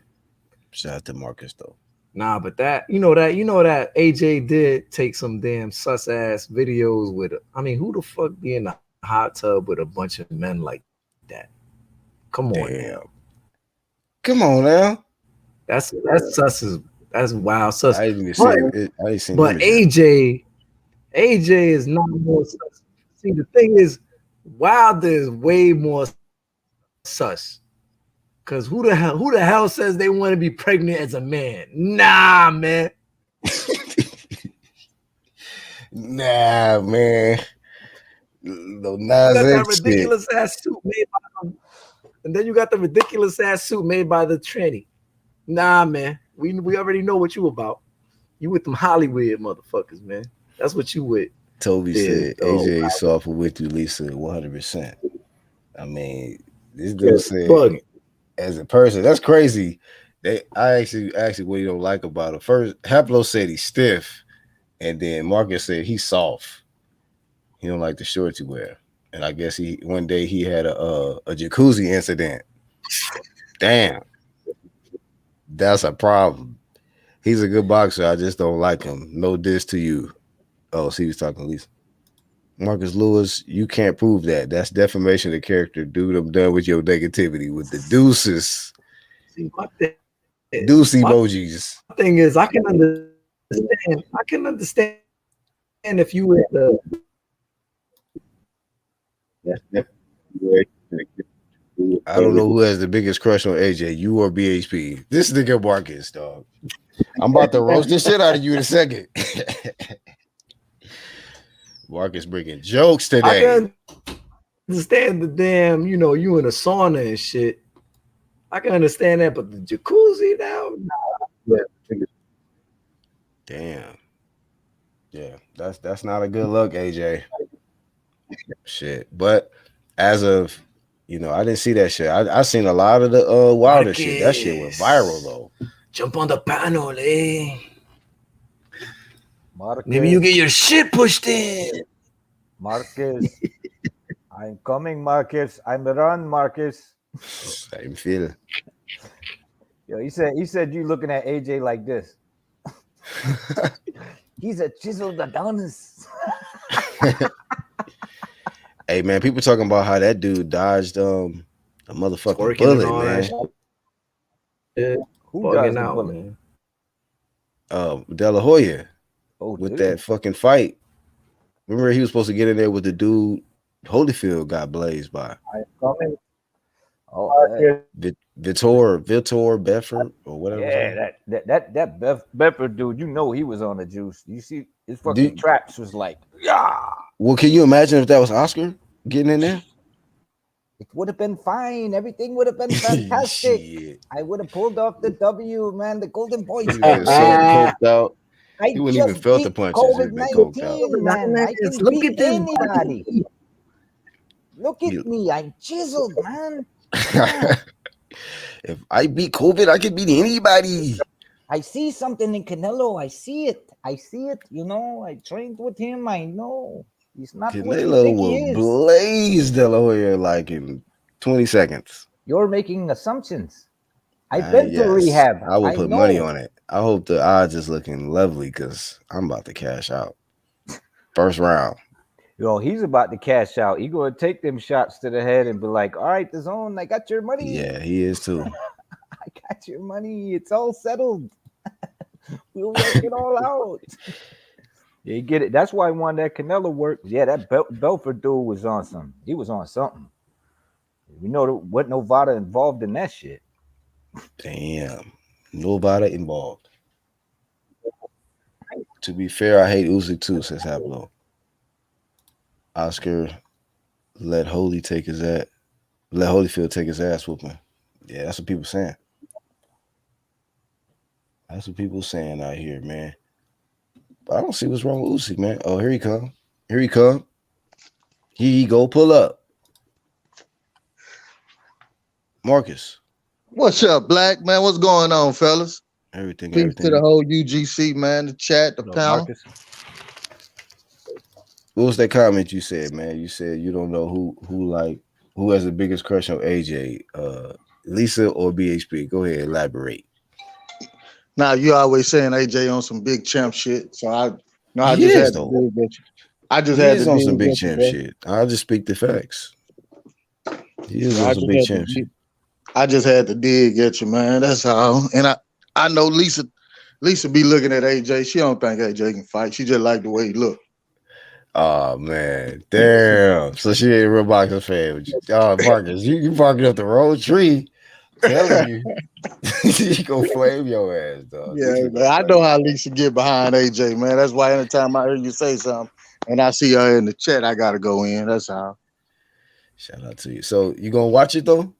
Shout out to Marcus though. Nah, but that AJ did take some damn sus ass videos with it. I mean, who the fuck be in the hot tub with a bunch of men like that? Come on, now. Come on now. That's sus. That's wild sus. I didn't even see it. I didn't see. But AJ is not more sus. See, the thing is, Wilder is way more sus. Cause who the hell says they want to be pregnant as a man? Nah, man. Nah, man. No, that ridiculous ass suit made by them. And then you got the ridiculous ass suit made by the tranny. Nah, man. We already know what you about. You with them Hollywood motherfuckers, man. That's what you with. Toby said AJ is soft with you, Lisa, 100%. I mean, this dude said as a person, that's crazy. I actually what you don't like about it. First, Haplo said he's stiff, and then Marcus said he's soft. He don't like the shorts he wear. And I guess one day he had a jacuzzi incident. Damn. That's a problem. He's a good boxer. I just don't like him. No diss to you. Oh, so he was talking to Lisa. Marcus Lewis, you can't prove that. That's defamation of character. Dude, I'm done with your negativity with the deuces. Deuce emojis. The thing is, I can understand if you were the I don't know who has the biggest crush on AJ, you or BHP. This nigga Marcus, dog. I'm about to roast the shit out of you in a second. Marcus bringing jokes today. I can understand the damn, you in a sauna and shit. I can understand that, but the jacuzzi now, nah. Damn. Yeah, that's not a good look, AJ. Shit. But as of, I didn't see that shit. I seen a lot of the Wilder shit. That shit went viral though. Jump on the panel, eh? Marcus, maybe you get your shit pushed in. Marcus, I'm coming, Marcus. I'm run, Marcus. Same feeling. Yo, he said you looking at AJ like this. He's a chiseled Adonis. Hey man, people talking about how that dude dodged a motherfucking bullet, man. Who dodged the bullet, man? De La Hoya. With dude. That fucking fight. Remember he was supposed to get in there with the dude Holyfield got blazed by. I'm coming. Oh, Vitor Bedford or whatever. Yeah, that Bedford dude, he was on the juice. You see his fucking traps was like, yeah. Well, can you imagine if that was Oscar getting in there? It would have been fine. Everything would have been fantastic. I would have pulled off the W, man. The Golden Boy. He would have coked out. He wouldn't even felt the punches. COVID-19, man. I can beat anybody. Look at me. I'm chiseled, man. If I beat COVID, I can beat anybody. I see something in Canelo. I see it. You know, I trained with him. I know he's not what you Canelo think he will is. blaze De La Hoya like in 20 seconds. You're making assumptions. I've been to Yes, rehab. I will I put money know. on it. I hope the odds is looking lovely because I'm about to cash out. First round. Yo, he's about to cash out. He gonna take them shots to the head and be like, "All right, the zone. I got your money. Yeah, he is too. I got your money. It's all settled. We'll work it all out." Yeah, you get it. That's why I wanted that Canelo work. Yeah, that Belfort dude was on some. He was on something. We know there wasn't no Vada involved in that shit. Damn. Nobody involved. To be fair, I hate Usyk too, says Hablo. Oscar let Holy take his ass. Let Holyfield take his ass whooping. Yeah, that's what people saying. That's what people saying out here, man. But I don't see what's wrong with Usyk, man. Oh, here he come. Here he come. He go pull up. Marcus. What's up, Black man? What's going on, fellas? Everything, Peace everything. to the whole UGC, man. The chat, the panel. Marcus. What was that comment you said, man? You said you don't know who has the biggest crush on AJ, Lisa or BHP. Go ahead, elaborate. Now you always saying AJ on some big champ shit, so I He just is, had to though. dig at you. I just He had is to on dig some big at you, champ bro. shit. I'll just speak the facts. He is I on just some big had to champ shit. I just had to dig at you, man. That's all. And I know Lisa be looking at AJ. She don't think AJ can fight. She just like the way he look. Oh man, damn! So she ain't a real boxing fan. With you. Oh, Marcus, you barking up the wrong tree. Telling you, she gonna flame your ass, dog. Yeah, man, I know how Lisa get behind AJ, man. That's why anytime I hear you say something and I see her in the chat, I gotta go in. That's all. Shout out to you. So you gonna watch it though?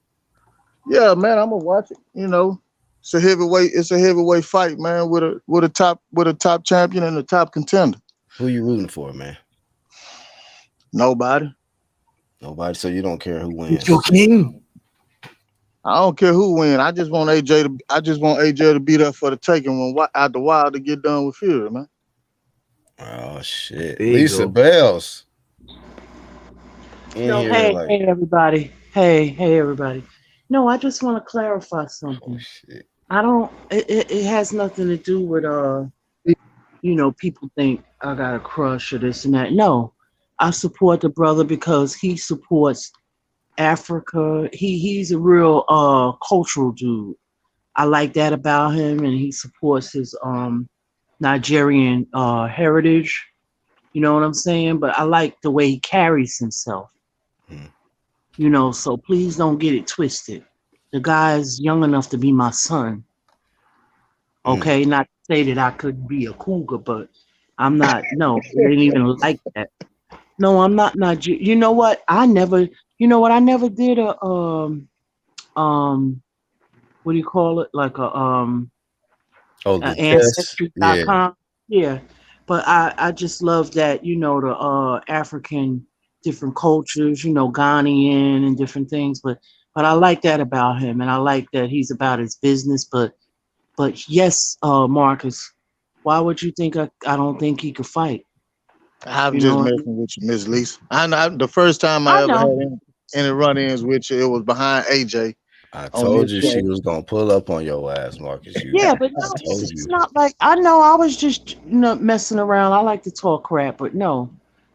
Yeah, man, I'm gonna watch it. You know, it's a heavyweight fight, man, with a top champion and a top contender. Who you rooting for, man? Nobody. Nobody. So you don't care who It's wins. your king. I don't care who win. I just want AJ to be there for the taking when out the wild to get done with Fury, man. Oh shit, There you Lisa go. Bells. No, hey everybody. Hey everybody. No, I just want to clarify something. Oh shit. I don't it has nothing to do with people think I got a crush or this and that. No. I support the brother because he supports Africa. He's a real cultural dude. I like that about him, and he supports his Nigerian heritage. You know what I'm saying? But I like the way he carries himself. So please don't get it twisted. The guy's young enough to be my son. Okay, not to say that I could be a cougar, but I'm not. No, it ain't even like that. No, I'm not Nigerian. You know what? I never did a what do you call it? Like the test. Yeah. ancestry.com. Yeah. But I just love that, the African different cultures, Ghanaian and different things. But I like that about him, and I like that he's about his business. But yes, Marcus, why would you think I don't think he could fight? I'm just messing with you, Miss Lisa. I know the first time I ever had any run-ins with you, it was behind AJ. I told you she was gonna pull up on your ass, Marcus. But no, it's not like I know. I was just messing around. I like to talk crap, but no,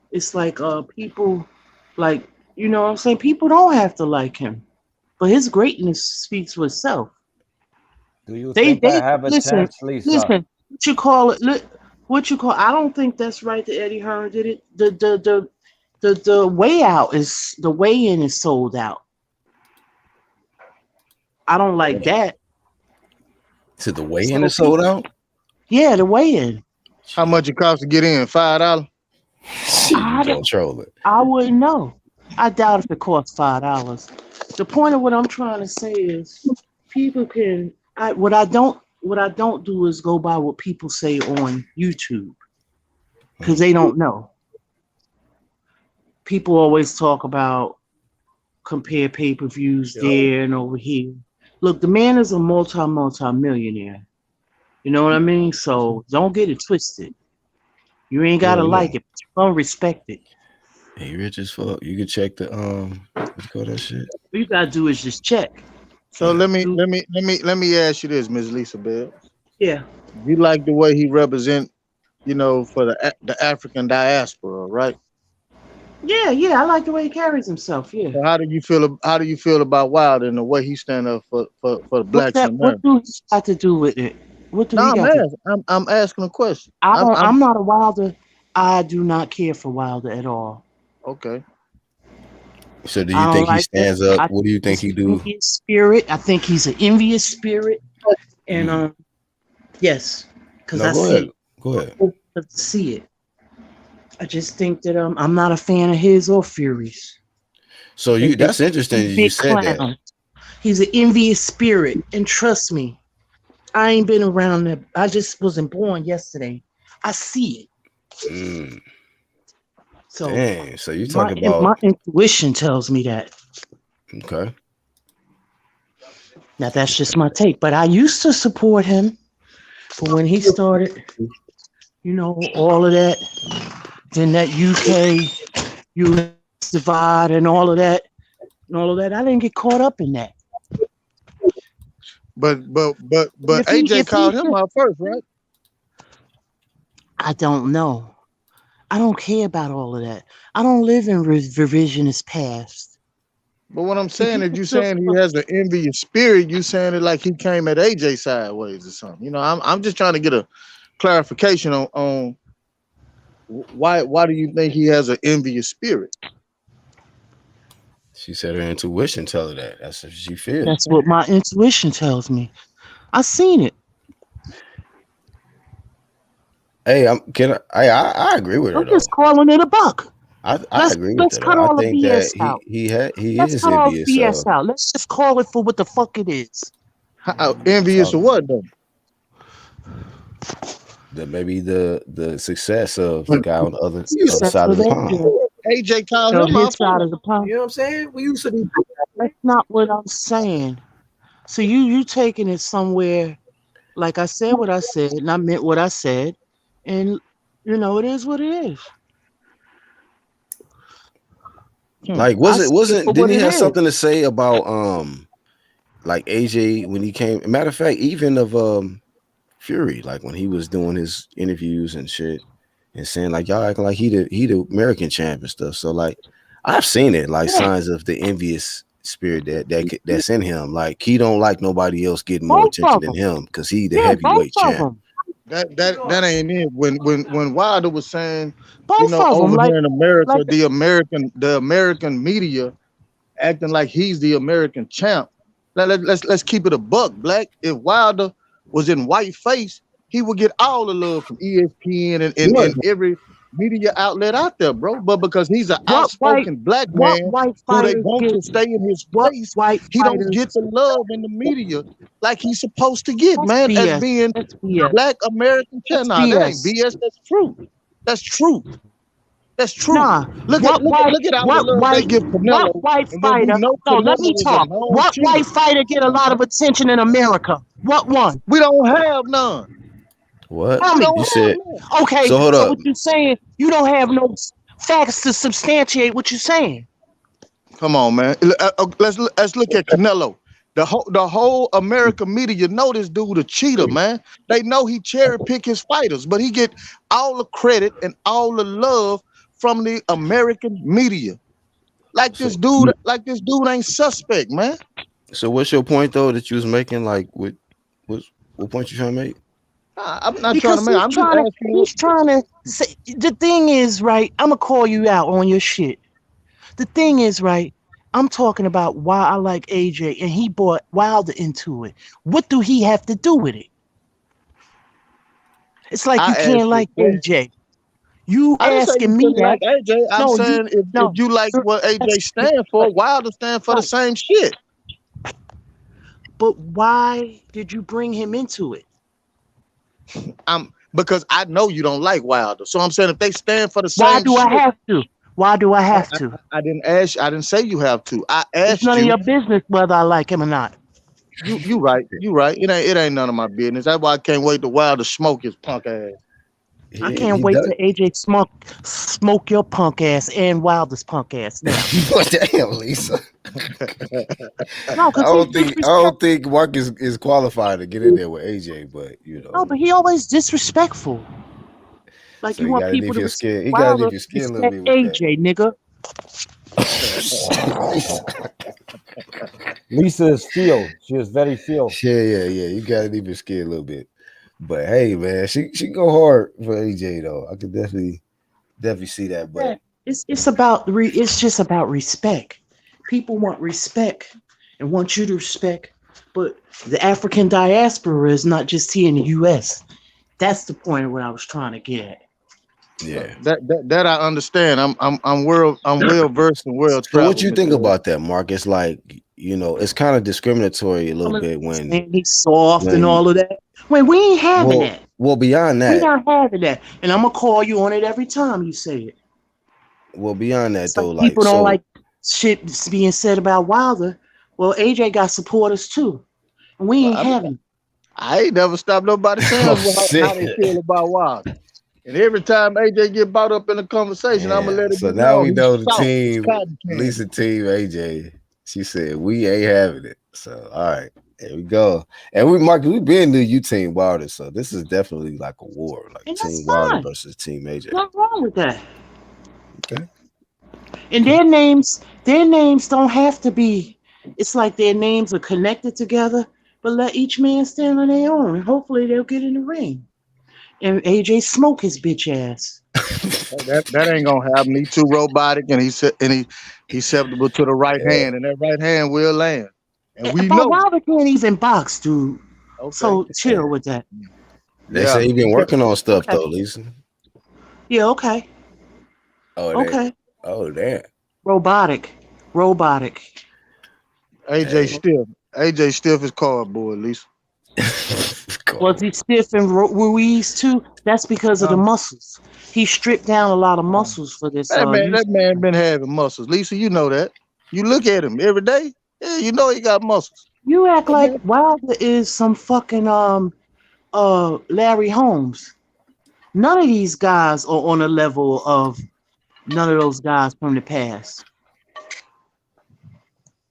it's like people, like what I'm saying. People don't have to like him, but his greatness speaks for itself. Do you think I have a chance, Lisa? Listen, what you call it? What you call? I don't think that's right that Eddie Hearn did it. The way in is sold out. I don't like that. To the weigh-in is sold out? Yeah, the weigh-in. How much it costs to get in? $5? You control it. I wouldn't know. I doubt if it costs $5. The point of what I'm trying to say is people can what I don't do is go by what people say on YouTube. Because they don't know. People always talk about compare pay-per-views there and over here. Look, the man is a multi-millionaire. You know what I mean? So don't get it twisted. You ain't gotta Yeah, like it, but you gonna respect it. he rich as fuck. You can check the what you call that shit? All you gotta do is just check. So Yeah. let me ask you this, Miss Lisa Bell. Yeah. You like the way he represent, for the African diaspora, right? Yeah, yeah. I like the way he carries himself. Yeah. So how do you feel about Wilder and the way he stand up for the What's blacks in that? What America? do he got to do with it? What do No, he I'm got to? asking. I'm asking a question. I I'm don't. I'm I'm not a Wilder. I do not care for Wilder at all. okay. So do I you don't think he like that. stands up? I What do you think he's he an do? envious spirit. I think he's an envious spirit. And Mm. yes, because No, I go see ahead. it. Go ahead. I see it. I just think that I'm not a fan of his or Fury's. So They that's interesting. You big said that. clown. He's an envious spirit, and trust me, I ain't been around that. I just wasn't born yesterday. I see it. Mm. So Dang. So you my talk about my intuition tells me that. okay. Now that's just my take, but I used to support him. But when he started, all of that, then that US divide and all of that, I didn't get caught up in that. But If he AJ called him out first, right? I don't know. I don't care about all of that. I don't live in revisionist past. But what I'm If saying you is, can you feel saying he has an envious spirit. You saying it like he came at AJ sideways or something. I'm just trying to get a clarification on why do you think he has an envious spirit? She said her intuition tell her that. That's what she feels. that's what my intuition tells me. I seen it. Hey, I agree with her I'm just though. calling it a buck. I Let's agree with let's her though. cut I all the think BS that out. he Let's is cut all the envious BS of out. Let's just call it for what the fuck it is. Envious talk of what though? that maybe the success of the guy on the other Success side of with the pond. AJ called of him his out side first. of the pond. You know what I'm saying? We used to be. That's not what I'm saying. So you taking it somewhere. Like I said what I said, and I meant what I said, and it is what it is. Like I was it see it wasn't for didn't what he it have is. something to say about like AJ when he came? Matter of fact, even of Fury, like when he was doing his interviews and shit and saying like y'all acting like he the American champ and stuff. So like I've seen it, like Yeah, signs of the envious spirit that's in him. Like he don't like nobody else getting more both attention of than them. him because he the Yeah, both heavyweight of champ. them. That ain't it. When Wilder was saying, Both of them. over Like, here in America, like, the American media acting like he's the American champ. Let's keep it a buck, black. If Wilder was in white face, he would get all the love from ESPN and every media outlet out there, bro. But because he's an what white, outspoken black what man white who they fighters want get? to stay in his What face, white he don't fighters? get the love in the media like he's supposed to get, That's man, as BS. being That's BS. black American champ. That's Nah, that ain't BS. BS. That's true. That's true. That's true. Nah. Look at What look at white? look at all the What love they white? give What Canelo, white and when we fighter? know No, let me Canelo is a talk. known What cheater. white fighter get a lot of attention in America? What one? We don't have none. What Tell We me. don't you have said? none. Okay, So hold so up. what you saying? You don't have no facts to substantiate what you're saying. Come on, man. Let's look at Canelo. The whole American media know this dude a cheater, man. They know he cherry pick his fighters, but he get all the credit and all the love from the American media. Like this So dude, ain't suspect, man. so what's your point though that you was making? Like what point you trying to make? I'm not trying to Because make. I'm just asking. he's trying to say the thing is right. I'm gonna call you out on your shit. The thing is right. I'm talking about why I like AJ and he brought Wilder into it. What do he have to do with it? It's like you I asked can't you a like question. AJ. You I didn't say you asking me couldn't that? like AJ. I'm No, you saying if no. you like what AJ You're stand for, Wilder stand for the right. same shit. But why did you bring him into it? Because I know you don't like Wilder. So I'm saying if they stand for the Why same do I shit, have to? Why do I I, have I, to? I didn't ask. I didn't say you have to. I It's asked none of you. your business whether I like him or not. You right. You right. It ain't none of my business. That's why I can't wait to Wilder smoke his punk ass. I can't wait to AJ smoke your punk ass and Wilder's punk ass now. Damn, Lisa. No, I don't think Marcus is qualified to get in there with AJ, but you know. No, but he always disrespectful. Like, so you want people to respect Wilder, respect a little bit with AJ, nigga. Lisa is feel. She is very feel. Yeah. You gotta leave your skin a little bit. But hey, man, she go hard for AJ though. I could definitely see that. But yeah, it's just about respect. People want respect and want you to respect. But the African diaspora is not just here in the U.S. That's the point of what I was trying to get at. Yeah, that I understand. I'm well versed in world travel. So what you think about that, Mark? It's like, you know, it's kind of discriminatory a little bit when he's soft and all of that. When we ain't having that. Well, beyond that, we're not having that, and I'm gonna call you on it every time you say it. Well, beyond that, though, people don't like shit being said about Wilder. Well, AJ got supporters too, and we ain't having it. I ain't never stopped nobody saying how they feel about Wilder. And every time AJ get brought up in a conversation, I'm gonna let it. So now we know the team, Lisa team, AJ. She said we ain't having it. So all right, there we go. And we've been to U Team Wilder, so this is definitely like a war, like and Team Wilder versus Team AJ. Nothing wrong with that. Okay. And their names don't have to be. It's like their names are connected together, but let each man stand on their own, and hopefully they'll get in the ring. And AJ smoke his bitch ass. that ain't gonna happen. He's too robotic, and he's susceptible to the right hand, and that right hand will land. And we know Wilder can't even box, dude. Okay. So chill with that. They say he's been working on stuff though, Lisa. Yeah. Okay. Oh, okay. Oh, damn. Robotic. AJ stiff as cardboard, Lisa. Was he stiff in Ruiz too? That's because of the muscles. He stripped down a lot of muscles for this. That man been having muscles, Lisa. You know that. You look at him every day. Yeah, you know he got muscles. You act like Wilder is some fucking Larry Holmes. None of these guys are on a level of none of those guys from the past.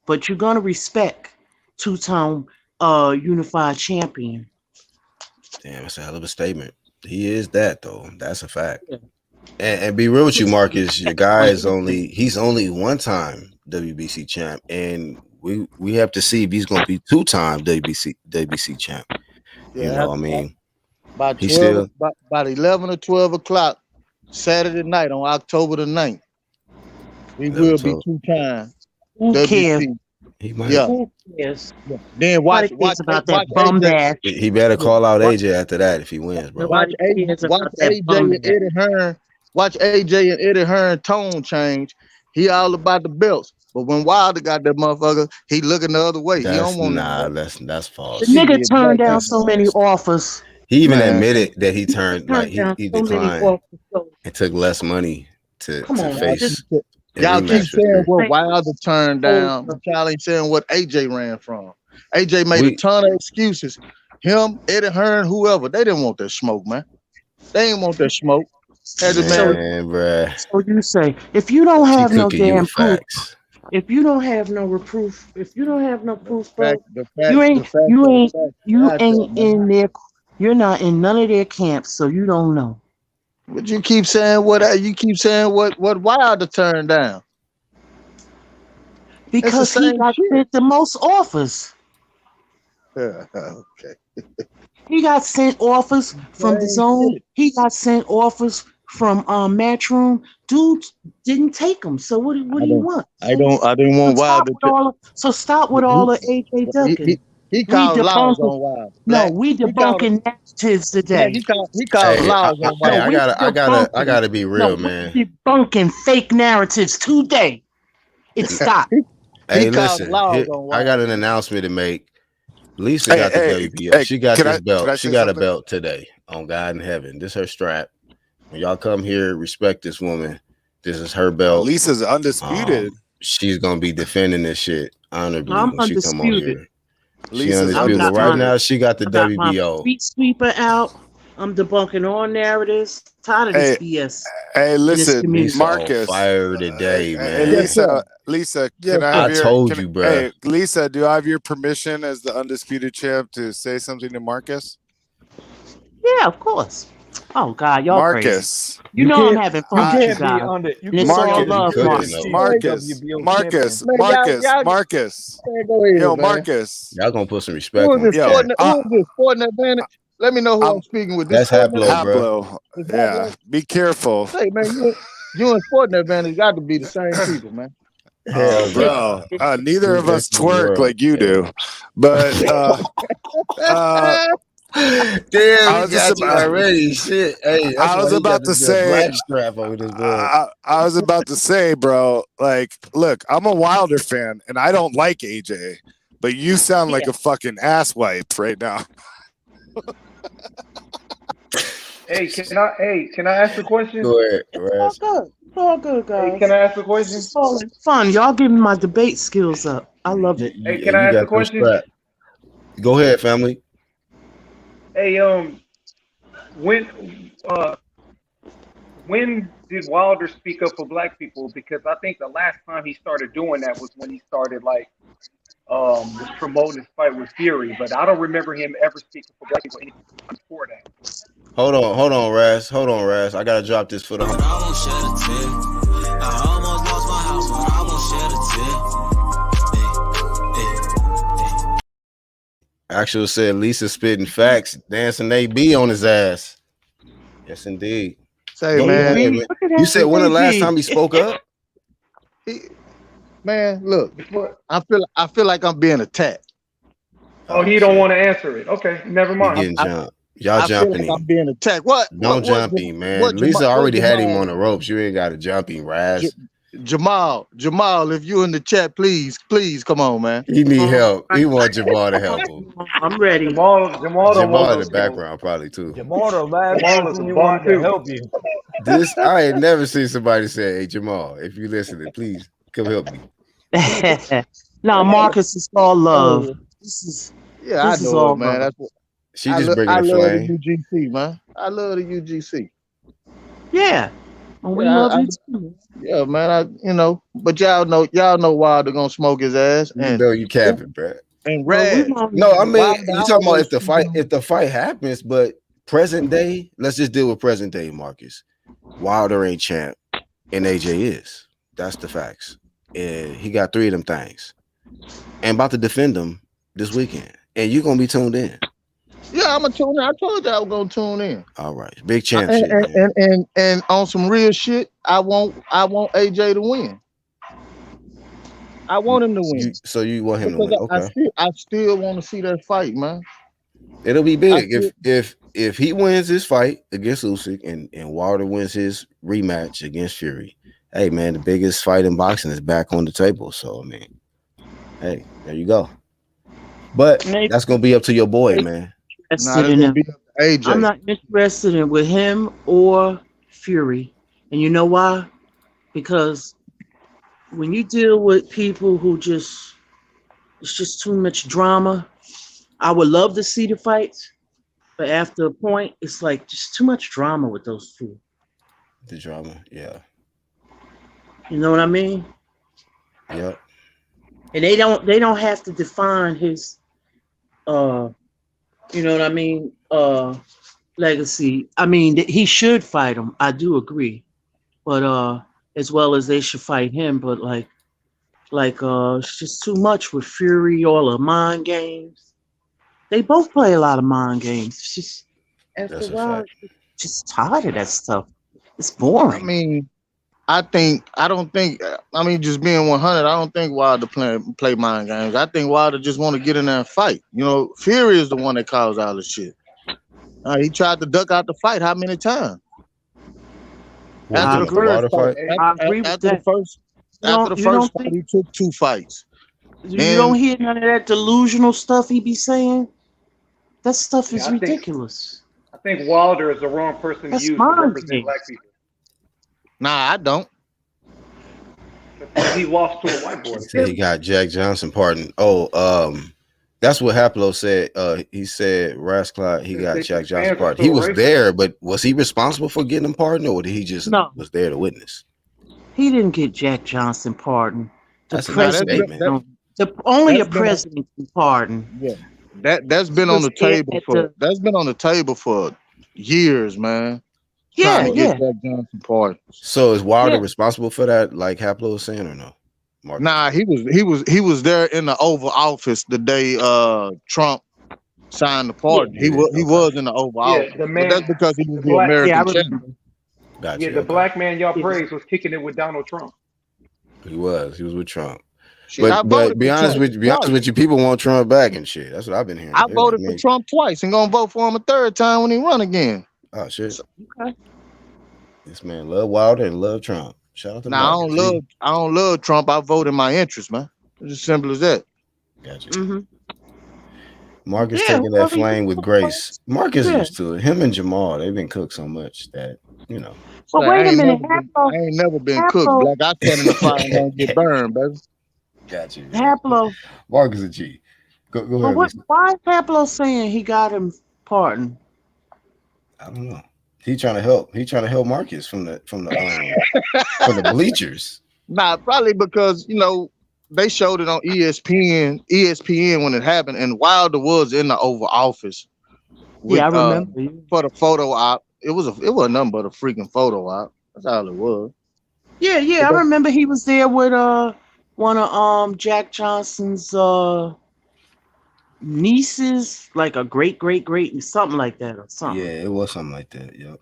But you're gonna respect two-time unified champion. Damn, that's a hell of a statement. He is that though. That's a fact. Yeah. And be real with you, Marcus. Your guy is he's only one-time WBC champ, and we have to see if he's gonna be two-time WBC champ. Yeah, you know what I mean? By 11 or 12 o'clock Saturday night on October the 9th, he will be two-time WBC. He might. Yeah. Who Then watch about that bum dash. He better call out AJ after that if he wins, bro. Watch AJ and Eddie Hearn. Watch AJ and Eddie Hearn tone change. He all about the belts. But when Wilder got that motherfucker, he looking the other way. He don't want that's false. The nigga turned down so many offers. He even admitted that he turned he declined and took less money to face. Y'all keep saying what Wilder turned down. Y'all ain't saying what AJ ran from. AJ made a ton of excuses. Him, Eddie Hearn, whoever, they didn't want that smoke, man. They didn't want that smoke. Bruh. So you say, if you don't have no damn proof, if you don't have no proof, bro, you ain't in there. You're not in none of their camps, so you don't know. But you keep saying what Wilder turned down. Because he got sent the most offers. Okay. He got sent offers from the Zone. He got sent offers from Matchroom. Dude didn't take them. So what do you want? I didn't want Wilder. So stop with all the AJ ducking. He called laws on Wilder. No, we debunking narratives today. He called laws on Wilder. I gotta be real, man. We debunking fake narratives today. It stopped. Hey, listen, I got an announcement to make. Lisa got the WBO. She got this belt. She got a belt today on God in heaven. This is her strap. When y'all come here, respect this woman. This is her belt. Lisa's undisputed. She's gonna be defending this shit honorably when she come on here. She undisputed. But right now, she got the WBO. Street sweeper out. I'm debunking all narratives. Tired of this BS. Hey, listen, Lisa Marcus. on fire today, man. Lisa, I told you, bro. Hey, Lisa, do I have your permission as the undisputed champ to say something to Marcus? Yeah, of course. Oh God, y'all Marcus. Crazy. You know I'm having fun with you guys. Marcus. Yo, Marcus. Y'all gonna put some respect on this Sporting Advantage? Let me know who I'm speaking with. That's Haplo, bro. Yeah, be careful. Hey, man, you and Sporting Advantage got to be the same people, man. Bro, neither of us twerk like you do, but damn, I was just already shit. Hey, I was about to say, strap over this bro. I was about to say, bro. Like, look, I'm a Wilder fan, and I don't like AJ, but you sound like a fucking asswipe right now. Hey, can I ask a question? Go ahead, it's all good, guys. Hey, can I ask a question? It's all fun. Y'all giving my debate skills up. I love it. Hey, can I ask a question? Go ahead, family. Hey, when did Wilder speak up for black people? Because I think the last time he started doing that was when he started was promoting his fight with Fury, but I don't remember him ever speaking for black people before that. Hold on, Raz. I gotta drop this for the. Actual said Lisa spitting facts, dancing AB on his ass. Yes, indeed. Say, man. You said when the last time he spoke up? Man, look, I feel like I'm being attacked. Oh, he don't want to answer it. Okay, never mind. Getting jumped. Y'all jumping him. I'm being attacked. What? Don't jump him, man. Lisa already had him on the ropes. You ain't got to jump him, Raz. Jamal, if you in the chat, please come on, man. He need help. He want Jamal to help him. I'm ready. Jamal in the background probably too. Jamal the last person you want to help you. I ain't never seen somebody say, "Hey Jamal, if you listening, please come help me." No, Marcus, it's all love. I know it, man. That's what she just bringing the flame. I love the UGC, man. I love the UGC. Yeah. And we love you too. Yeah, man. But y'all know Wilder gonna smoke his ass. And you capping, bro. And Red. No, I mean you talking about if the fight happens, but present day, let's just deal with present day, Marcus. Wilder ain't champ, and AJ is. That's the facts. And he got 3 of them things. And about to defend them this weekend. And you're gonna be tuned in. Yeah, I'm gonna tune in. I told you I was gonna tune in. All right, big champ shit. And on some real shit, I want AJ to win. I want him to win. So you want him to win? Okay. I still want to see that fight, man. It'll be big if he wins his fight against Usyk and Wilder wins his rematch against Fury. Hey man, the biggest fight in boxing is back on the table. So I mean, hey, there you go. But that's gonna be up to your boy, man. I'm not interested in with him or Fury, and you know why? Because when you deal with people who it's just too much drama. I would love to see the fights, but after a point, it's like just too much drama with those two. The drama, yeah. You know what I mean? Yep. And they don't have to define his you know what I mean, legacy. I mean, he should fight him. I do agree. But as well as they should fight him, but it's just too much with Fury, all the mind games. They both play a lot of mind games. It's just after a while, just tired of that stuff. It's boring. I mean, just being 100, I don't think Wilder play mind games. I think Wilder just want to get in there and fight. You know, Fury is the one that caused all this shit. He tried to duck out the fight how many times? After the first fight, he took 2 fights. You don't hear none of that delusional stuff he be saying? That stuff is ridiculous. I think Wilder is the wrong person to use to represent black people. Nah, I don't. He lost to a white boy. He got Jack Johnson, pardon. That's what Haplo said. He said Rasclot, he got Jack Johnson fans are pardoned. so He was racist. there, but was he responsible for getting him pardoned, or did he just No, was there to witness? he didn't get Jack Johnson pardoned. The That's a nice president, statement. only a That's been president can pardon. yeah. That's He been on was the there table at for the that's been on the table for years, man. yeah, Trying to yeah, get Jack Johnson pardoned. So is Wilder yeah. responsible for that, like Haplo was saying, or no? Marcus. Nah, he was there in the Oval Office the day Trump signed the pardon. He was in the Oval Office, Yeah, the but that's man, because he was the the black, Yeah, I American remember. champion. Gotcha. yeah, the Okay. black man y'all Yeah. praised was kicking it with Donald Trump. He was with Trump. Shit, I But voted be for honest Trump with you, people want Trump back and shit. That's what I've been hearing. I They're like, voted for man, Trump twice and gonna vote for him a third time when he run again. oh shit. Okay. This man love Wilder and love Trump. Shout out to Now Marcus. I don't love Trump. I vote in my interest, man. It's as simple as that. Gotcha. Mm-hmm. Marcus Yeah, taking well, that flame with grace. Marcus Yeah. used to it. Him and Jamal, they've been cooked so much that, you know. But Say, wait I a minute, ain't never been cooked. Haplo, Black, I stand in the fire and don't get burned, baby. Gotcha. Haplo. Marcus a G. Go But ahead. Listen. why is Haplo saying he got him pardoned? I don't know. He trying to help. He trying to help Marcus from the from the bleachers. Nah, probably because they showed it on ESPN when it happened, and Wilder was in the Oval Office. With, Yeah, I remember. for the photo op. It wasn't nothing but a freaking photo op. That's all it was. Yeah, I remember he was there with one of Jack Johnson's nieces, like a great something like that or something. Yeah, it was something like that. Yep.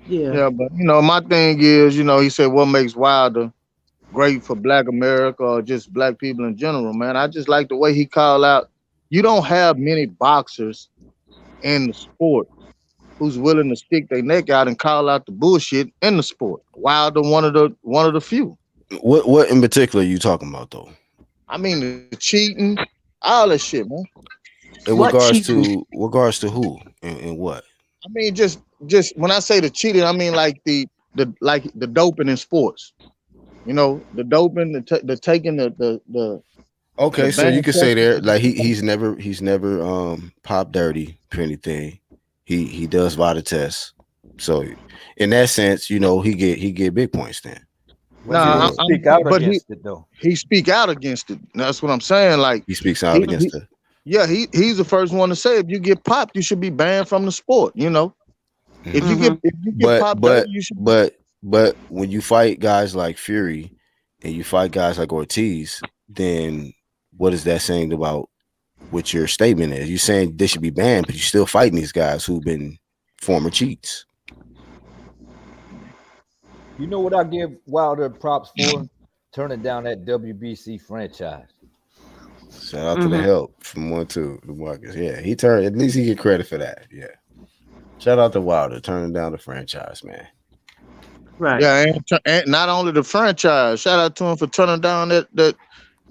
Yeah. Yeah, but my thing is, he said what makes Wilder great for Black America or just Black people in general, man. I just like the way he called out. You don't have many boxers in the sport who's willing to stick their neck out and call out the bullshit in the sport. Wilder, one of the few. What in particular are you talking about though? I mean, the cheating, all that shit, man. In What regards cheating? to who and what? I mean, just when I say the cheating, I mean like the doping in sports. The doping, the taking the. Okay, so you could say there, like he's never popped dirty for anything. He does VADA tests, so in that sense, he get big points then. Nah, speak out against it though. He speak out against it. That's what I'm saying. Like he speaks out against it. Yeah, he's the first one to say if you get popped, you should be banned from the sport. If you get popped, you should. But when you fight guys like Fury and you fight guys like Ortiz, then what is that saying about what your statement is? You're saying they should be banned, but you're still fighting these guys who've been former cheats. You know what I give Wilder props for? Turning down that WBC franchise. Shout out to the help from 1-2 the Marcus. Yeah, he turned. At least he get credit for that. Yeah. Shout out to Wilder turning down the franchise, man. Right. Yeah, and not only the franchise. Shout out to him for turning down that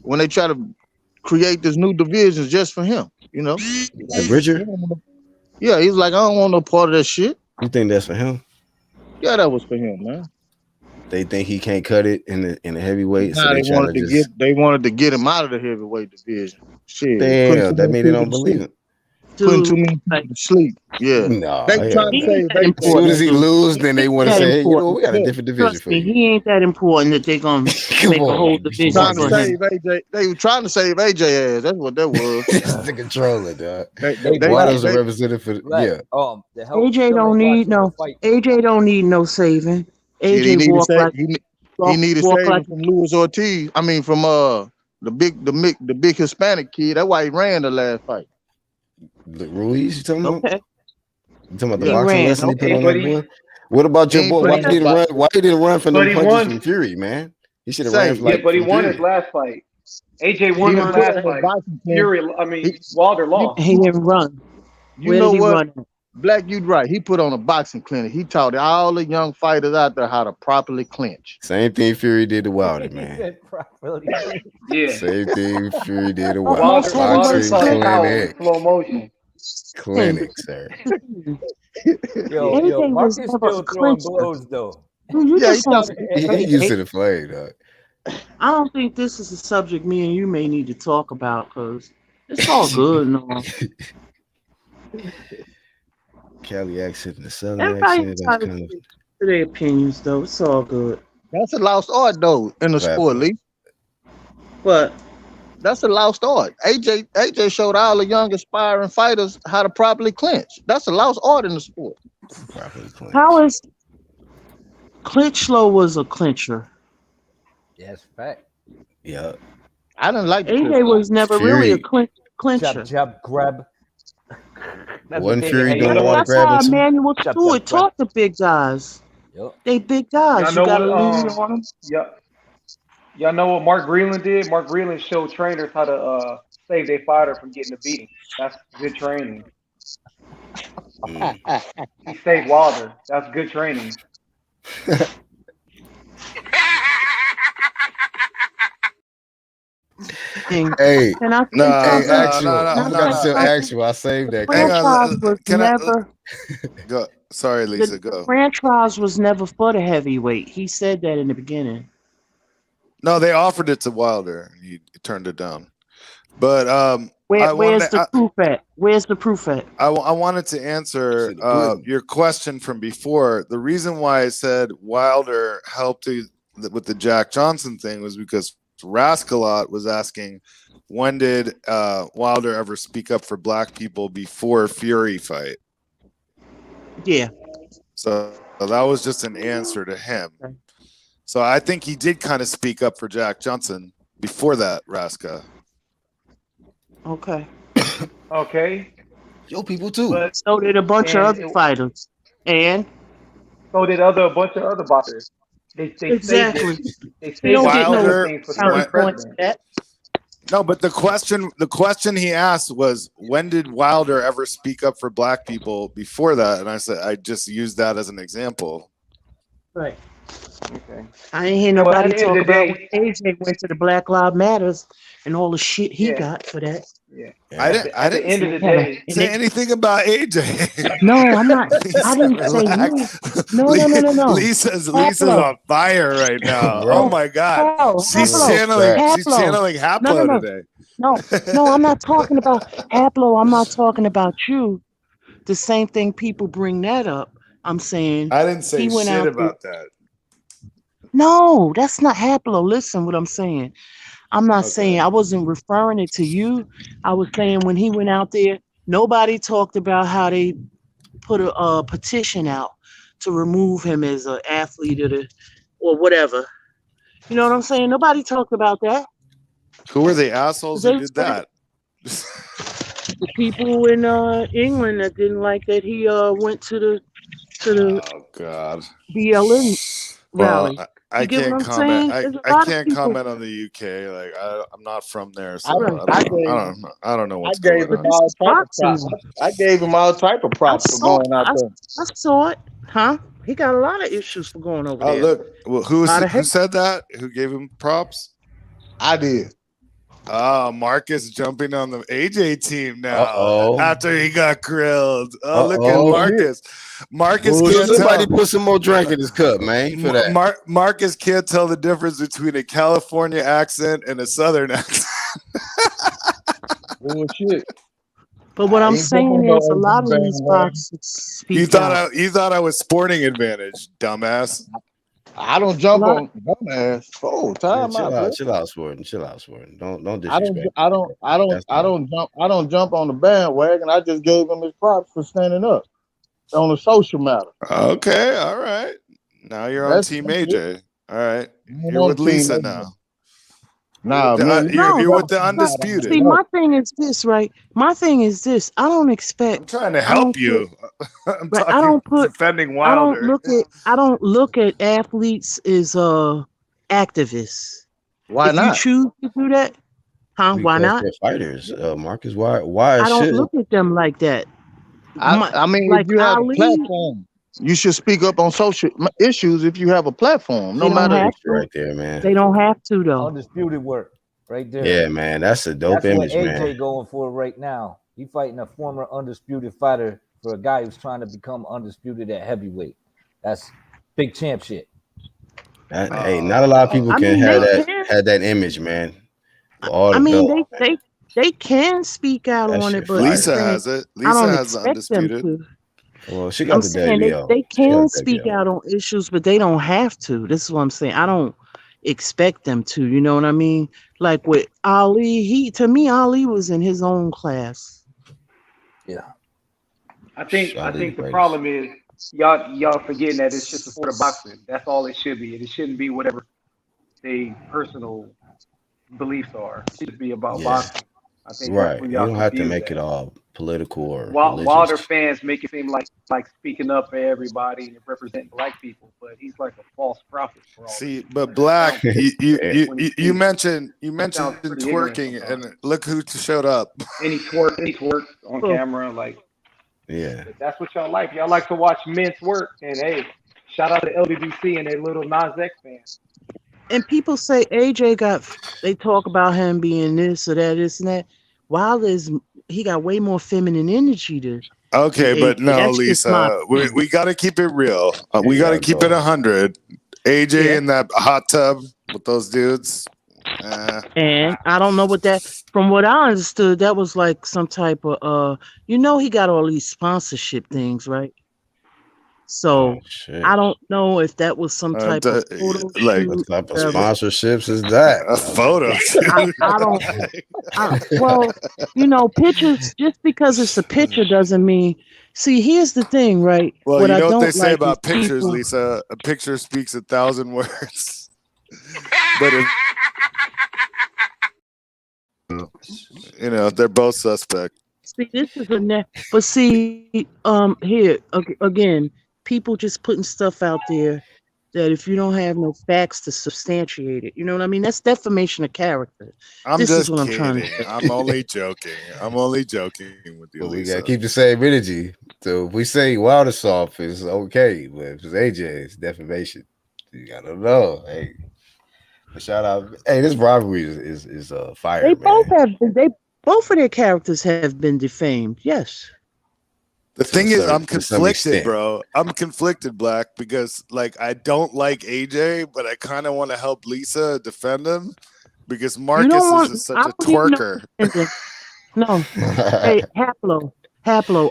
when they try to create this new divisions just for him. The Bridger? Yeah, he's like, I don't want no part of that shit. You think that's for him? Yeah, that was for him, man. They think he can't cut it in the heavyweight, so they wanted to get him out of the heavyweight division. Shit, damn, that mean they don't believe him. Putting too many people to sleep. Yeah, no. They trying to say as soon as he lose, then they want to say, hey, we got a different division Trust for me, you. he ain't that important that they're gonna make a whole division for him. They were trying to save AJ ass. That's what that was. The controller, dog. They a representative for right. AJ don't need no. AJ don't need no saving. AJ walk like he needed saving from Luis Ortiz. I mean, from the big Hispanic kid. That's why he ran the last fight. Ruiz, you talking about? Okay. You talking about the boxing lesson he put on that boy? What about your boy? Why he didn't run from the punches from Fury, man? He should have ran from but he won his last fight. AJ won his last fight. Wilder lost. He didn't run. You know what? Black, you'd right. He put on a boxing clinic. He taught all the young fighters out there how to properly clinch. Same thing Fury did to Wilder, man. Yeah. Same thing Fury did to Wilder. Wilder saw clinic. Slow motion. Clinic, sir. Yo, Marcus still throwing blows though. He used to the flame, dog. I don't think this is a subject me and you may need to talk about because It's all good. No, Cali accent and the Southern everybody accent. That's entitled kind of to their opinions, though. It's all good. That's a lost art though in the sport, Lee. But that's a lost art. AJ showed all the young aspiring fighters how to properly clinch. That's a lost art in the sport. properly clinch. how is Clinchlow was a clincher? Yes, fact. Yeah. I didn't like AJ was never really a clincher. Jab, grab. Wasn't Fury doing the one That's how grabbing? Emmanuel Stewart taught the big guys. Yep. They big guys. Y'all You know gotta what? lean on them. Yeah. Y'all know what Mark Greenland did? Mark Greenland showed trainers how to save their fighter from getting a beating. That's good training. He saved Wilder. That's good training. Hey, Can I say no, something? actual. no, I forgot to say actual. I saved that. Franchise was never. Go. Sorry, Lisa. Go. Franchise was never for the heavyweight. He said that in the beginning. No, they offered it to Wilder, and he turned it down. But where's the proof at? Where's the proof at? I wanted to answer your question from before. The reason why I said Wilder helped with the Jack Johnson thing was because Rascalot was asking, when did Wilder ever speak up for black people before Fury fight? Yeah. So that was just an answer to him. Okay. So I think he did kind of speak up for Jack Johnson before that, Raska. Okay. Okay. Yo, people too. But, so did a bunch of other fighters. And so did a bunch of other boxers. They exactly. They don't get no for no, but the question he asked was, when did Wilder ever speak up for black people before that? And I said I just used that as an example. Right. Okay. I ain't hear nobody talk about when AJ went to the Black Lives Matters and all the shit he got for that. Yeah. I didn't say anything about AJ. No, I'm not. I didn't say you. No. Lisa's on fire right now. Oh my God. She's channeling Haplo today. No, I'm not talking about Haplo. I'm not talking about you. The same thing people bring that up. I'm saying I didn't say shit about that. No, that's not Haplo. Listen what I'm saying. I'm not saying, I wasn't referring it to you. I was saying when he went out there, nobody talked about how they put a petition out to remove him as an athlete or whatever. You know what I'm saying? Nobody talked about that. Who were the assholes who did that? The people in England that didn't like that he went to the oh God BLM rally. Well, I can't comment. I can't comment on the UK. Like I'm not from there, so I don't know what's going on. I gave him all type of props for going out there. I saw it, huh? He got a lot of issues for going over there. Oh look, well, who said that? Who gave him props? I did. Oh, Marcus jumping on the AJ team now after he got grilled. Oh, look at Marcus. Marcus can't somebody put some more drink in his cup, man. For that. Marcus can't tell the difference between a California accent and a Southern accent. Bullshit. But what I'm saying is a lot of these boxes. You thought I was Sporting Advantage, dumbass. I don't jump on dumbass. Oh, time out. Chill out, Sporting. Don't disrespect. I don't jump on the bandwagon. I just gave him his props for standing up on a social matter. Okay, all right. Now you're on Team AJ. All right, you're with Lisa now. You're with the Undisputed. See, my thing is this, right? My thing is this. I don't expect. I'm trying to help you. I don't put defending Wilder. I don't look at athletes as activists. Why not? You choose to do that, huh? Why not? Fighters, Marcus. Why? I don't look at them like that. I mean, like if you have a platform, you should speak up on social issues if you have a platform. No matter right there, man. They don't have to though. Undisputed work right there. Yeah, man. That's a dope image, what man. AJ going for right now. He fighting a former undisputed fighter for a guy who's trying to become undisputed at heavyweight. That's big champ shit. Hey, not a lot of people have that image, man. I mean, they can speak out That on shit it, but I'm fire. Lisa saying has it. I Lisa don't has the expect them undisputed. to. Well, she I'm got the saying WBO. they She got can the speak WBO. out on issues, but they don't have to. This is what I'm saying. I don't expect them to. You know what I mean? Like with Ali, to me, Ali was in his own class. Yeah. I think Ali I the think the greatest. problem is y'all forgetting that it's just a sport of boxing. That's all it should be. It shouldn't be whatever they personal beliefs are. It should be about Yeah, boxing. I think that's right. where You y'all don't have to confused make it at. all political or Wilder religious. fans make it seem like speaking up for everybody and representing black people, but he's like a false prophet for all this. See, but Like it Black, sounds when he you speaks, mentioned it sounds pretty ignorant twerking, sometimes. and look who showed up. And he twerks on Well, camera. Like Yeah. if that's what y'all like. Y'all like to watch men twerk. And hey, shout out to LDBC and their little Nas X fans. and people say AJ they talk about him being this or that, this and that. Wilder he got way more feminine energy than Okay, but AJ. no, That's just my Lisa, opinion. we got to keep it real. Yeah, We got to y'all keep it go. 100. AJ Yeah. in that hot tub with those dudes. And I don't know what that from what I understood, that was like some type of he got all these sponsorship things, right? Oh So I shit. don't know if that was some type of photo Like What shoot, type of whatever. sponsorships is that? a photo shoot. I don't well, pictures just because it's a picture doesn't mean see, here's the thing, right? Well, What you I know what they don't say like is about pictures, people Lisa? A picture speaks 1,000 words. But if they're both suspect. see this is but see here again, people just putting stuff out there that if you don't have no facts to substantiate it, you know what I mean? That's defamation of character. I'm This is just what I'm trying to kidding. say. I'm only joking. I'm only joking with you, But we Lisa. gotta keep the same energy. So if we say Wilder soft is okay, but if it's AJ, it's defamation. You gotta know. Hey, shout out. Hey, this rivalry is They fire, both man. they both of their characters have been defamed. Yes. The thing is, I'm To some conflicted, extent. bro. I'm conflicted, Black, because like I don't like AJ, but I kind of want to help Lisa defend him because You don't Marcus is want such I a don't need no twerker. defending. No. Hey, Haplo,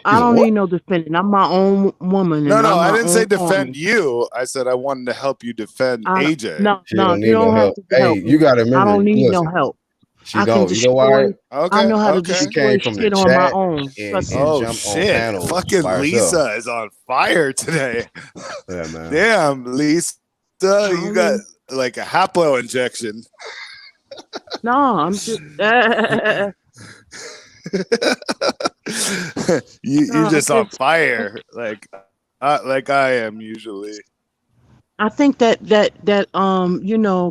I He's a don't what? need no defending. I'm my own woman No, and no, I'm I my didn't say own defend woman. you. I said I wanted to help you defend AJ. No, She no, don't you need no don't have help. to Hey, help you me. gotta I don't remember. need no Listen, help. she I can don't. You know why? destroy. I Okay, know how to She okay. destroy came from the shit on my chat own. Trust and me. Oh jumped on shit! panels Fucking by herself. Lisa is on fire today. Yeah, man. Damn, Lisa, I you don't got need. like a haplo injection. No, I'm just. You No, just on just. fire like I am usually. I think that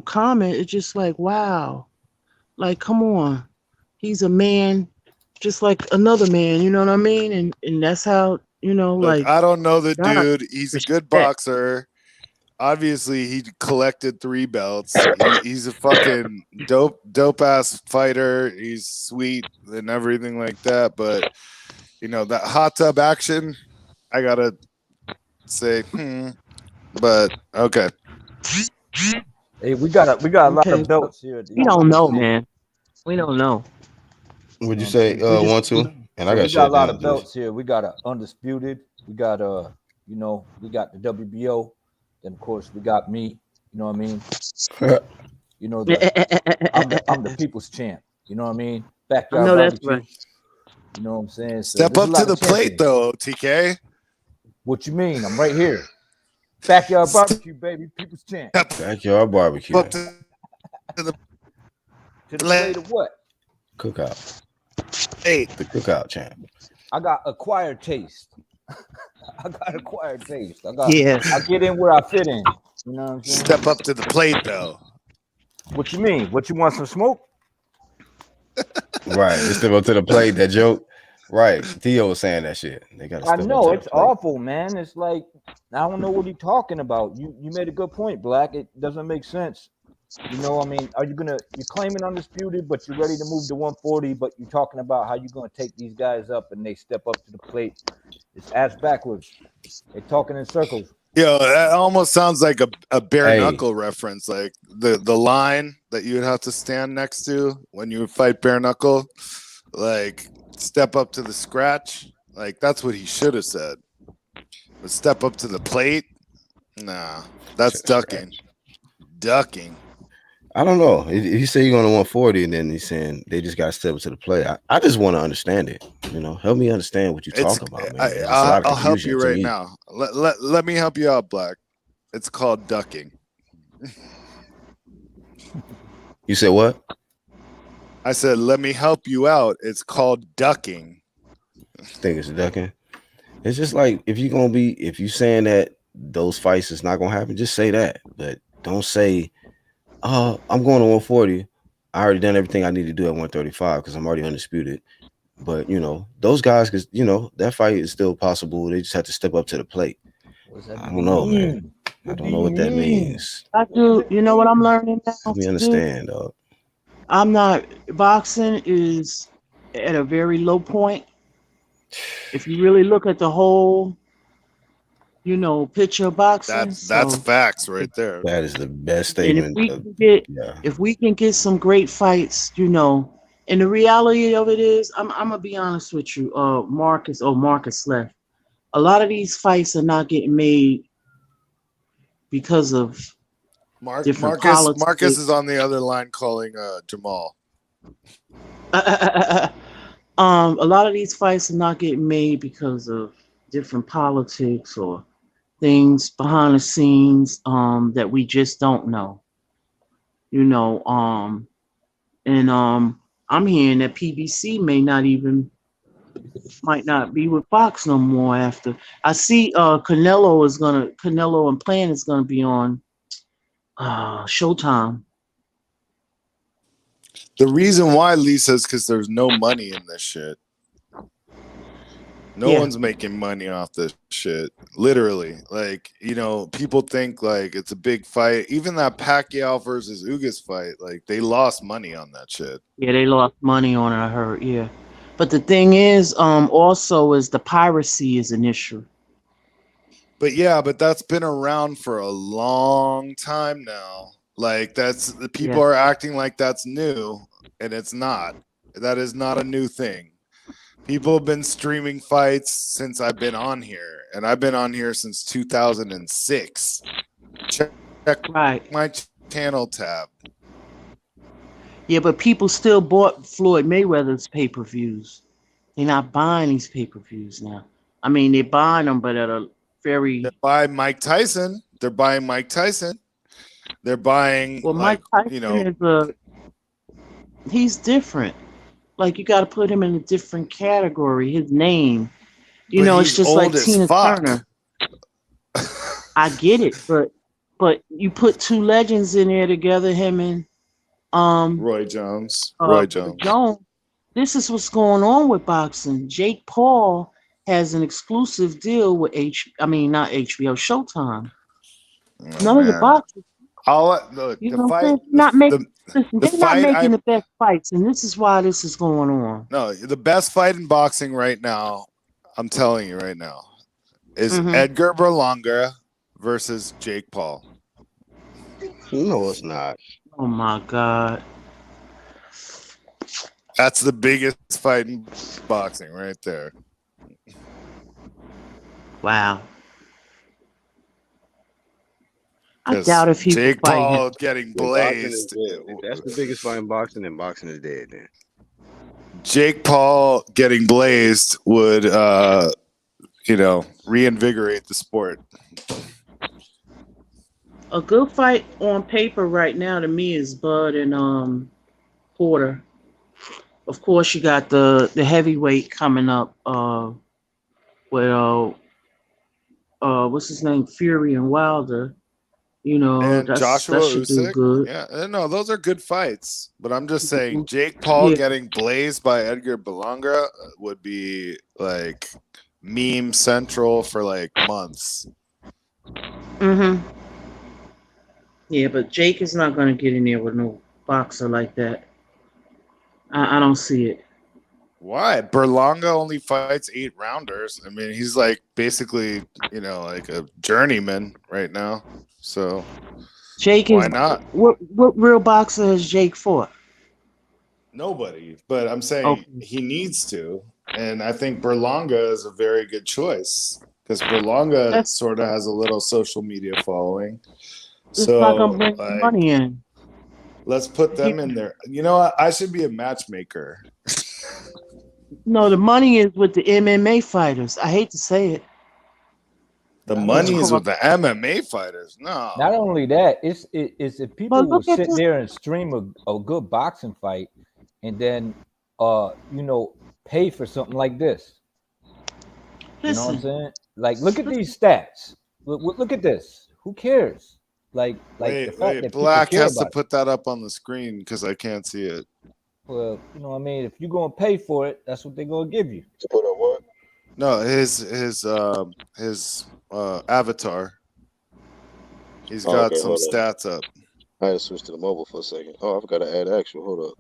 comment is just like wow, like come on, he's a man, just like another man. You know what I mean? And that's how Look, like I don't know the God dude. He's a good respect. boxer. Obviously, he collected 3 belts. He's a fucking dope ass fighter. He's sweet and everything like that. But that hot tub action, I gotta say, But okay. Hey, we got a lot Okay, of belts here. we don't know, man. We don't know. You Would know you what I'm say saying? We just 1-2? And I yeah, got we got a shut lot down, of Juice. belts here. We got a undisputed. We got we got the WBO. Then of course we got me. You know what I mean? You know I'm the people's champ. You know what I mean? I Backyard know that's barbecue. right. You know what I'm saying? So Step there's a up to lot the of plate champions. though, TK. What you mean? I'm right here. Backyard barbecue, baby. People's champ. Step Backyard barbecue. up to the To the plate of what? Cookout. plate. The cookout champ. I got acquired taste. I got acquired taste. Yeah. I get in where I fit in. You know what I'm saying? Step up to the plate though. What you mean? What you want some smoke? Right. They step up to the plate. That joke. Right. Theo was saying that shit. They gotta I step up know to the it's plate. awful, man. It's like I don't know what he's talking about. You made a good point, Black. It doesn't make sense. You know, I mean, you're claiming undisputed, but you're ready to move to 140, but you're talking about how you're gonna take these guys up and they step up to the plate. It's ass backwards. They're talking in circles. Yo, that almost sounds like a bare knuckle reference, like the line that you would have to stand next to when you would fight bare knuckle, like step up to the scratch. Like that's what he should have said. But step up to the plate, nah, that's ducking. Ducking. I don't know. He said you're going to 140, and then he's saying they just got to step up to the plate. I just want to understand it. You know, help me understand what you're talking about, man. I'll help you right now. Let me help you out, Black. It's called ducking. You said what? I said, let me help you out. It's called ducking. I think it's ducking. It's just like if you saying that those fights is not gonna happen, just say that. But don't say, I'm going to 140. I already done everything I need to do at 135 because I'm already undisputed. But you know, those guys, because you know, that fight is still possible. They just have to step up to the plate. I don't know, man. I don't know what that means. I do. You know what I'm learning now? Let me understand, dog. I'm not. Boxing is at a very low point. If you really look at the whole, you know, picture of boxing, that's facts right there. That is the best statement. If we can get some great fights, you know, and the reality of it is, I'm gonna be honest with you, Marcus left. A lot of these fights are not getting made because of different politics. Marcus is on the other line calling Jamal. A lot of these fights are not getting made because of different politics or things behind the scenes that we just don't know. You know, and I'm hearing that PBC might not be with Fox no more after. I see Canelo and Plant is gonna be on Showtime. The reason why, Lisa, is because there's no money in this shit. No one's making money off this shit. Literally. Like, you know, people think like it's a big fight. Even that Pacquiao versus Ugas fight, like they lost money on that shit. Yeah, they lost money on it, I heard, yeah. But the thing is, also is the piracy is an issue. But that's been around for a long time now. Like the people are acting like that's new, and it's not. That is not a new thing. People have been streaming fights since I've been on here, and I've been on here since 2006. Check my channel tab. Yeah, but people still bought Floyd Mayweather's pay-per-views. They're not buying these pay-per-views now. I mean, they're buying them, but at a very... They're buying Mike Tyson. They're buying Mike Tyson, you know... he's different. Like, you got to put him in a different category. His name. You know, it's just like Tina Turner. I get it, but you put two legends in there together, him and Roy Jones. This is what's going on with boxing. Jake Paul has an exclusive deal with not HBO, Showtime. None of the boxers. They're not making the best fights, and this is why this is going on. No, the best fight in boxing right now, I'm telling you right now, is Edgar Berlanga versus Jake Paul. No, it's not. Oh my God. That's the biggest fight in boxing right there. Wow. I doubt if he Jake Paul getting blazed. If that's the biggest fight in boxing, then boxing is dead. Then Jake Paul getting blazed would, reinvigorate the sport. A good fight on paper right now to me is Bud and Porter. Of course, you got the heavyweight coming up with what's his name, Fury and Wilder. You know, and Joshua Usyk. Good. Yeah, no, those are good fights. But I'm just saying, Jake Paul getting blazed by Edgar Berlanga would be like meme central for like months. Yeah, but Jake is not going to get in there with no boxer like that. I don't see it. Why? Berlanga only fights 8-rounders. I mean, he's like basically, like a journeyman right now. So Jake why is not? what real boxer has Jake fought? Nobody. But I'm saying he needs to. And I think Berlanga is a very good choice because Berlanga sort of has a little social media following. It's not gonna bring money in. Let's put them in there. You know what? I should be a matchmaker. No, the money is with the MMA fighters. I hate to say it. The money is with the MMA fighters. No. Not only that, it's if people will sit there and stream a good boxing fight and then pay for something like this. You know what I'm saying? Like, look at these stats. Look at this. Who cares? Like the fact that Black care has to about put that up on the screen because I can't see it. Well, you know what I mean? If you're gonna pay for it, that's what they're gonna give you. To put up what? No, his avatar. He's got some stats up. I had to switch to the mobile for a second. Oh, I forgot to add actual. Hold up.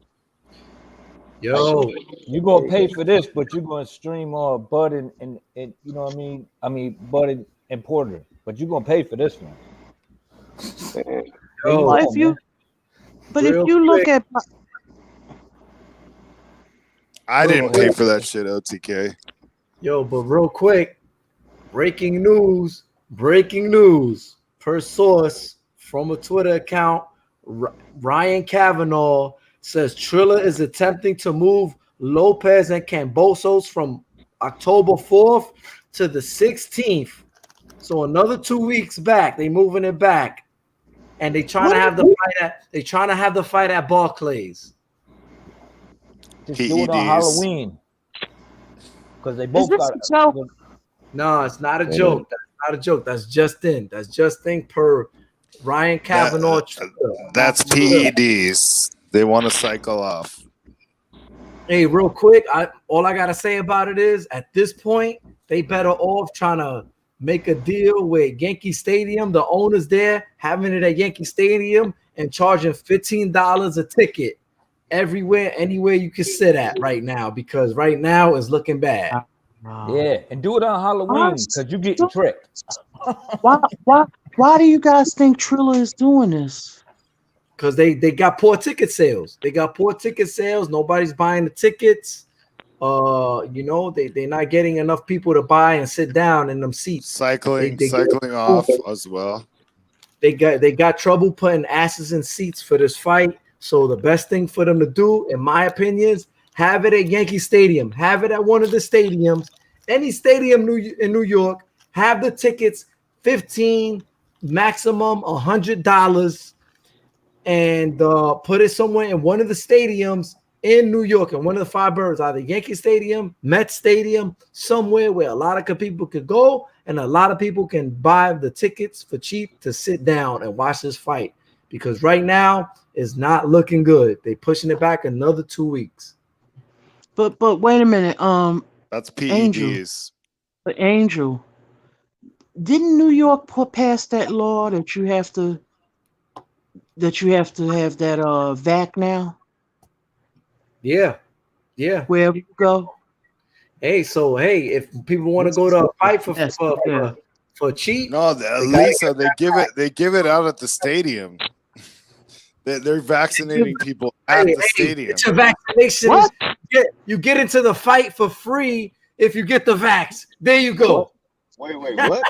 Yo, you're gonna pay for this, but you're gonna stream Bud and you know what I mean? I mean Bud and Porter, but you're gonna pay for this one. Yo, if you look at, I didn't pay for that shit, OTK. Yo, but real quick, breaking news. Per source from a Twitter account, Ryan Kavanaugh says Triller is attempting to move Lopez and Kambosos from October 4th to the 16th. So another 2 weeks back. They moving it back. And they trying to have the fight at Barclays. Just do it on Halloween. Because they both got it. No, it's not a joke. That's not a joke. That's just in per Ryan Kavanaugh. That's PEDs. They want to cycle off. Hey, real quick, all I gotta say about it is at this point, they better off trying to make a deal with Yankee Stadium, the owners there, having it at Yankee Stadium and charging $15 a ticket everywhere, anywhere you can sit at right now, because right now it's looking bad. Yeah, and do it on Halloween because you getting tricked. Why do you guys think Triller is doing this? Because they got poor ticket sales. Nobody's buying the tickets. They're not getting enough people to buy and sit down in them seats. Cycling off as well. They got trouble putting asses in seats for this fight. So the best thing for them to do, in my opinion, is have it at Yankee Stadium. Have it at one of the stadiums, any stadium in New York. Have the tickets $15, maximum $100, and put it somewhere in one of the stadiums in New York, in one of the 5 boroughs, either Yankee Stadium, Met Stadium, somewhere where a lot of people could go and a lot of people can buy the tickets for cheap to sit down and watch this fight. Because right now it's not looking good. They pushing it back another 2 weeks. But wait a minute. That's PEDs. Angel, didn't New York pass that law that you have to have that vac now? Yeah. Wherever you go. Hey, if people want to go to a fight for cheap, no, Lisa, they give it out at the stadium. They're vaccinating people at the stadium. It's a vaccination. What? You get into the fight for free if you get the vax. There you go. Wait, what?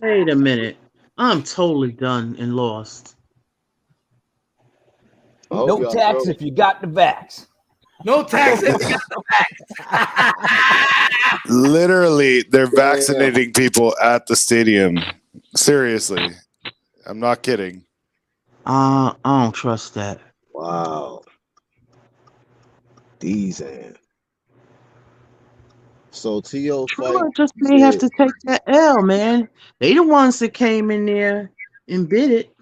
Wait a minute. I'm totally done and lost. No tax if you got the vax. No tax if you got the vax. Literally, they're vaccinating people at the stadium. Seriously. I'm not kidding. I don't trust that. Wow. These So T.O. just may have to take that L, man. They the ones that came in there and bid it.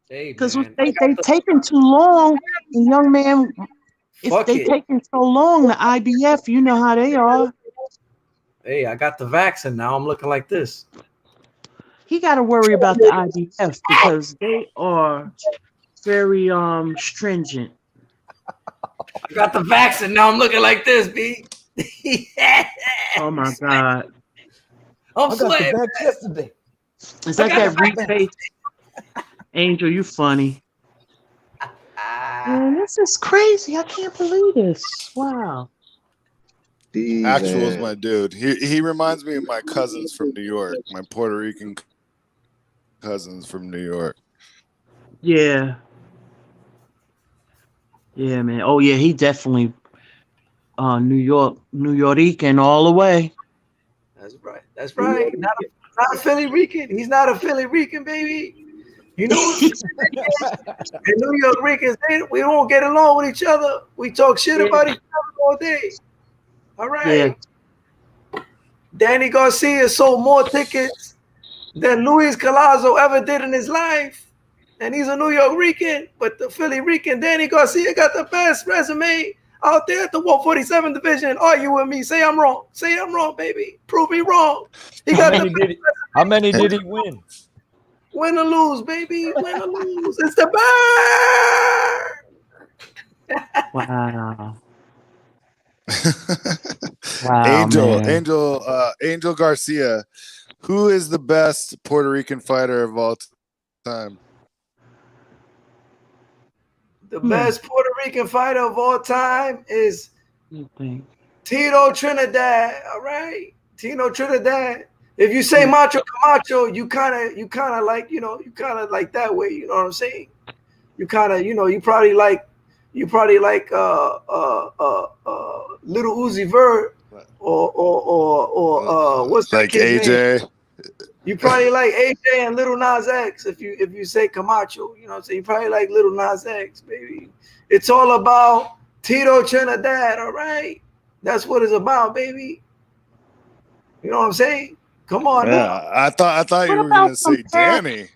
Because they taking too long, the young man. If they taking so long, the IBF, you know how they are. Hey, I got the vaccine now. I'm looking like this. He got to worry about the IBF because they are very stringent. I got the vaccine. Now I'm looking like this, B. Oh my God. I'm I got the slaying. back yesterday. Is that that reface? Angel, you funny. Man, this is crazy. I can't believe this. Wow. Actual's my dude. He reminds me of my cousins from New York, my Puerto Rican cousins from New York. Yeah. Yeah, man. Oh yeah, he definitely New Yorican all the way. That's right. That's right. Not a Philly Rican. He's not a Philly Rican, baby. You know what? And New York Ricans, we don't get along with each other. We talk shit about each other all day. All right. Yeah. Danny Garcia sold more tickets than Luis Collazo ever did in his life. And he's a New York Rican, but the Philly Rican, Danny Garcia, got the best resume out there at the 147 division. Argue with me. Say I'm wrong. Say I'm wrong, baby. Prove me wrong. How many did he win? Win or lose, baby. Win or lose. It's the bird. Wow. Wow, man. Angel Garcia. Who is the best Puerto Rican fighter of all time? The best Puerto Rican fighter of all time is Tito Trinidad. All right, Tito Trinidad. If you say Macho Camacho, you kind of like, you like that way. You know what I'm saying? You kind of, you probably like Little Uzi Vert or what's that like kid's AJ? name? You probably like AJ and Little Nas X if you say Camacho. You know what I'm saying? You probably like Little Nas X, baby. It's all about Tito Trinidad, all right? That's what it's about, baby. You know what I'm saying? Come on now. I thought you were gonna say Danny.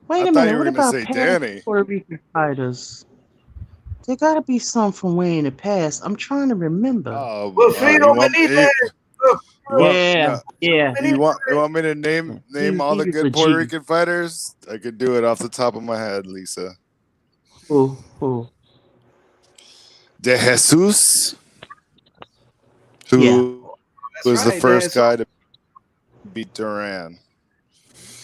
Wait a minute. What about Danny? Puerto Rican fighters? There got to be some from way in the past. I'm trying to remember. Oh, Wilfredo Benitez. Yeah. You want me to name all the good Puerto Rican fighters? I could do it off the top of my head, Lisa. Who? De Jesus, who was the first guy to beat Duran.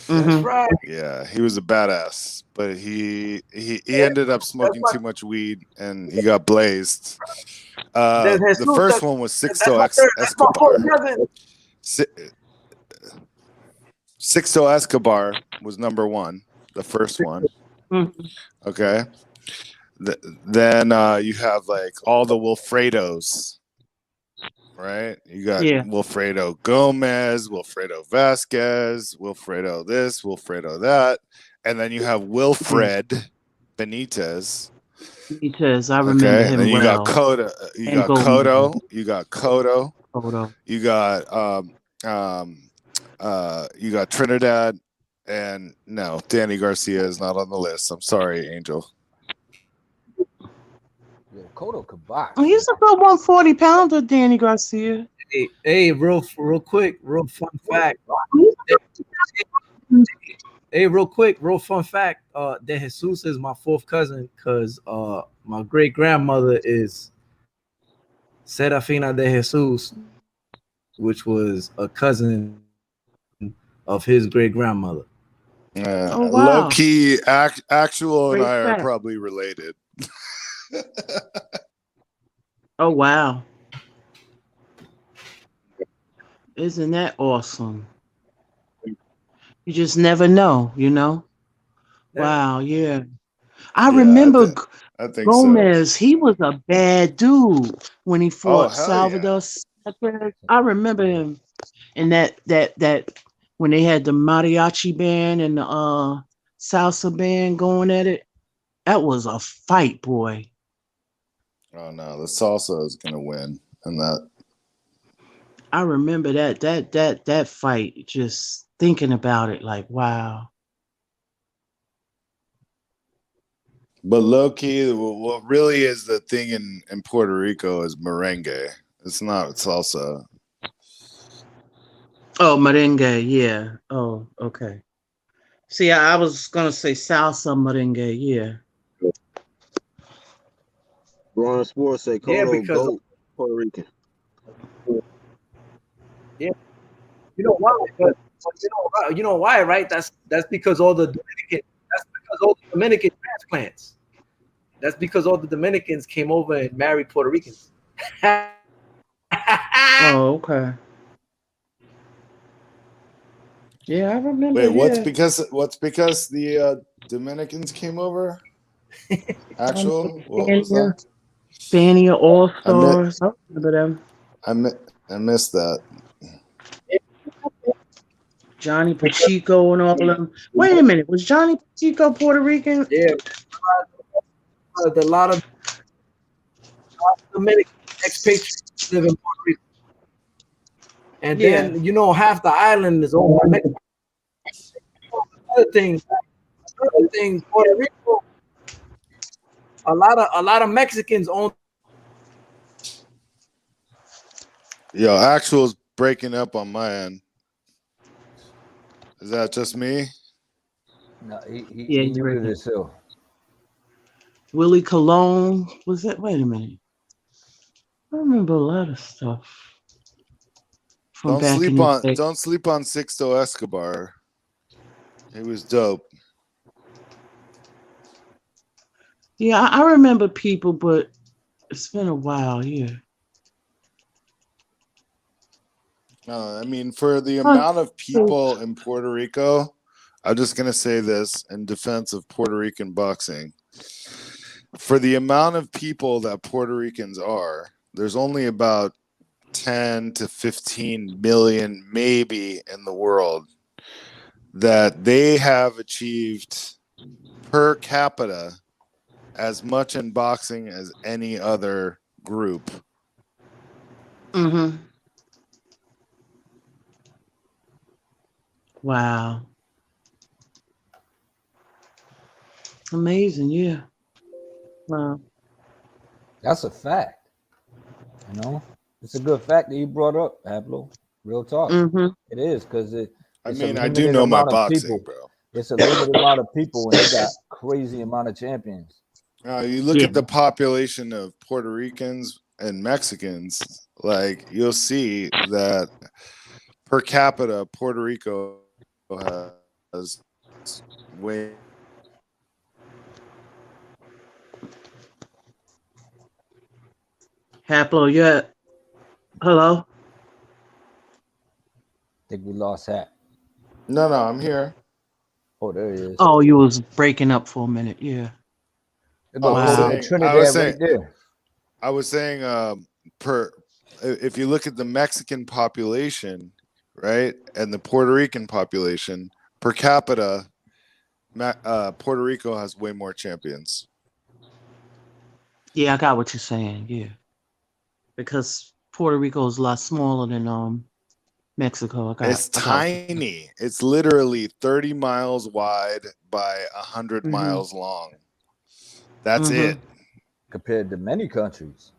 That's right. Yeah, he was a badass, but he ended up smoking too much weed and he got blazed. The first one was Sixto Escobar. Sixto Escobar was number one, the first one. Okay. Then you have like all the Wilfredos, right? You got Wilfredo Gomez, Wilfredo Vasquez, Wilfredo this, Wilfredo that, and then you have Wilfred Benitez. I remember him. And then you well. got Cotto. You got Cotto. You got Cotto. You got Trinidad, and no, Danny Garcia is not on the list. I'm sorry, Angel. Cotto could box. Oh, he's a good 140-pounder, Danny Garcia. Hey, real quick, real fun fact. Hey, real fun fact. De Jesus is my fourth cousin because my great grandmother is Serafina de Jesus, which was a cousin of his great grandmother. Low key, Actual and I are probably related. Oh wow. Isn't that awesome? You just never know, you know? Wow, yeah. I remember I think Gomez, he was a bad dude when he fought hell Salvador. I remember him. And that when they had the mariachi band and the salsa band going at it, that was a fight, boy. Oh no, the salsa is gonna win, and that. I remember that fight. Just thinking about it, like wow. But low key, what really is the thing in Puerto Rico is merengue. It's not salsa. Oh, merengue, yeah. Oh, okay. See, I was gonna say salsa merengue, yeah. Ron Sports say Yeah, Colo because GOAT Puerto Rican. yeah, you know why? But you know why, right? That's because all the Dominican. That's because all the Dominican transplants. That's because all the Dominicans came over and married Puerto Ricans. Oh, okay. Yeah, I remember. Wait, Yeah. what's because the Dominicans came over? Actual, what was Spania, that? Spania All I mi- Stars. I remember them. I missed that. Johnny Pacheco and all them. Wait a minute, was Johnny Pacheco Puerto Rican? Yeah, a lot of Dominican expatriates live in Puerto Rico, and Yeah. then half the island is owned by Mexico. Another thing, Puerto Rico. A lot of Mexicans own. Yo, actual's breaking up on my end. Is that just me? No, Yeah, he you're muted right. himself. Willie Colon. Was that? Wait a minute. I remember a lot of stuff from back in the day. Don't sleep on Sixto Escobar. He was dope. Yeah, I remember people, but it's been a while. Yeah. I mean, for the Oh, amount of people in Puerto Rico, I'm just gonna say this in defense of Puerto Rican boxing. For the amount of people that Puerto Ricans are, there's only about 10 to 15 million, maybe, in the world that they have achieved per capita as much in boxing as any other group. Mm-hmm. Wow. Amazing. Yeah. Wow. That's a fact. You know, it's a good fact that you brought up, Pablo. Real talk. Mm-hmm. It is because I it's a mean, I do limited know my amount of boxing, people. bro. It's a limited amount of people, and they got crazy amount of champions. You look Yeah. at the population of Puerto Ricans and Mexicans, like you'll see that per capita, Puerto Rico has way. Haplo, yeah. Hello. I think we lost Hat. No, I'm here. Oh, there he is. Oh, you was breaking up for a minute. Yeah. There I go was Wow. Coco saying, Trinidad right there. per if you look at the Mexican population, right, and the Puerto Rican population per capita, Puerto Rico has way more champions. Yeah, I got what you're saying. Yeah. Because Puerto Rico is a lot smaller than Mexico. It's I got what you're tiny. It's literally 30 miles wide by 100 saying. Mm-hmm. miles long. That's Mm-hmm. it. Compared to many countries.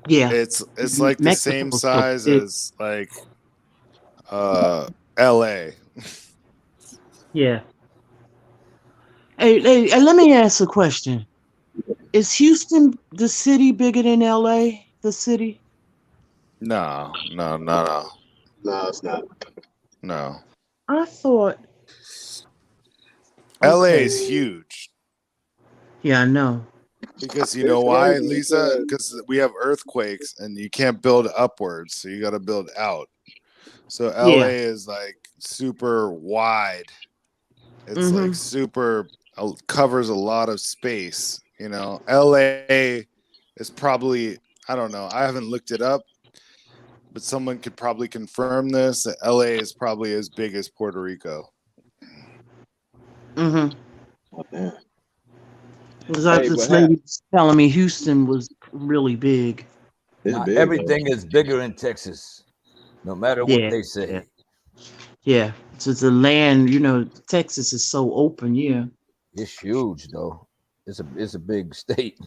Yeah. It's like the same Mexico's so size big. as like LA. Yeah. Hey, let me ask a question. Is Houston the city bigger than LA? The city? No. No, it's not. No. I thought. LA Okay. is huge. Yeah, I know. Because you know It's why, crazy. Lisa? Because we have earthquakes and you can't build upwards, so you got to build out. So LA Yeah. is like super wide. It's like Mm-hmm. super covers a lot of space. You know, LA is probably, I don't know, I haven't looked it up, but someone could probably confirm this. That LA is probably as big as Puerto Rico. Mm-hmm. Oh, damn. Because Hey, this but Hap, lady was telling me Houston was really big. it's Not big though. everything is bigger in Texas, no matter what Yeah. they Yeah. say. Yeah. So the land, Texas is so open. Yeah. It's huge though. It's a big state.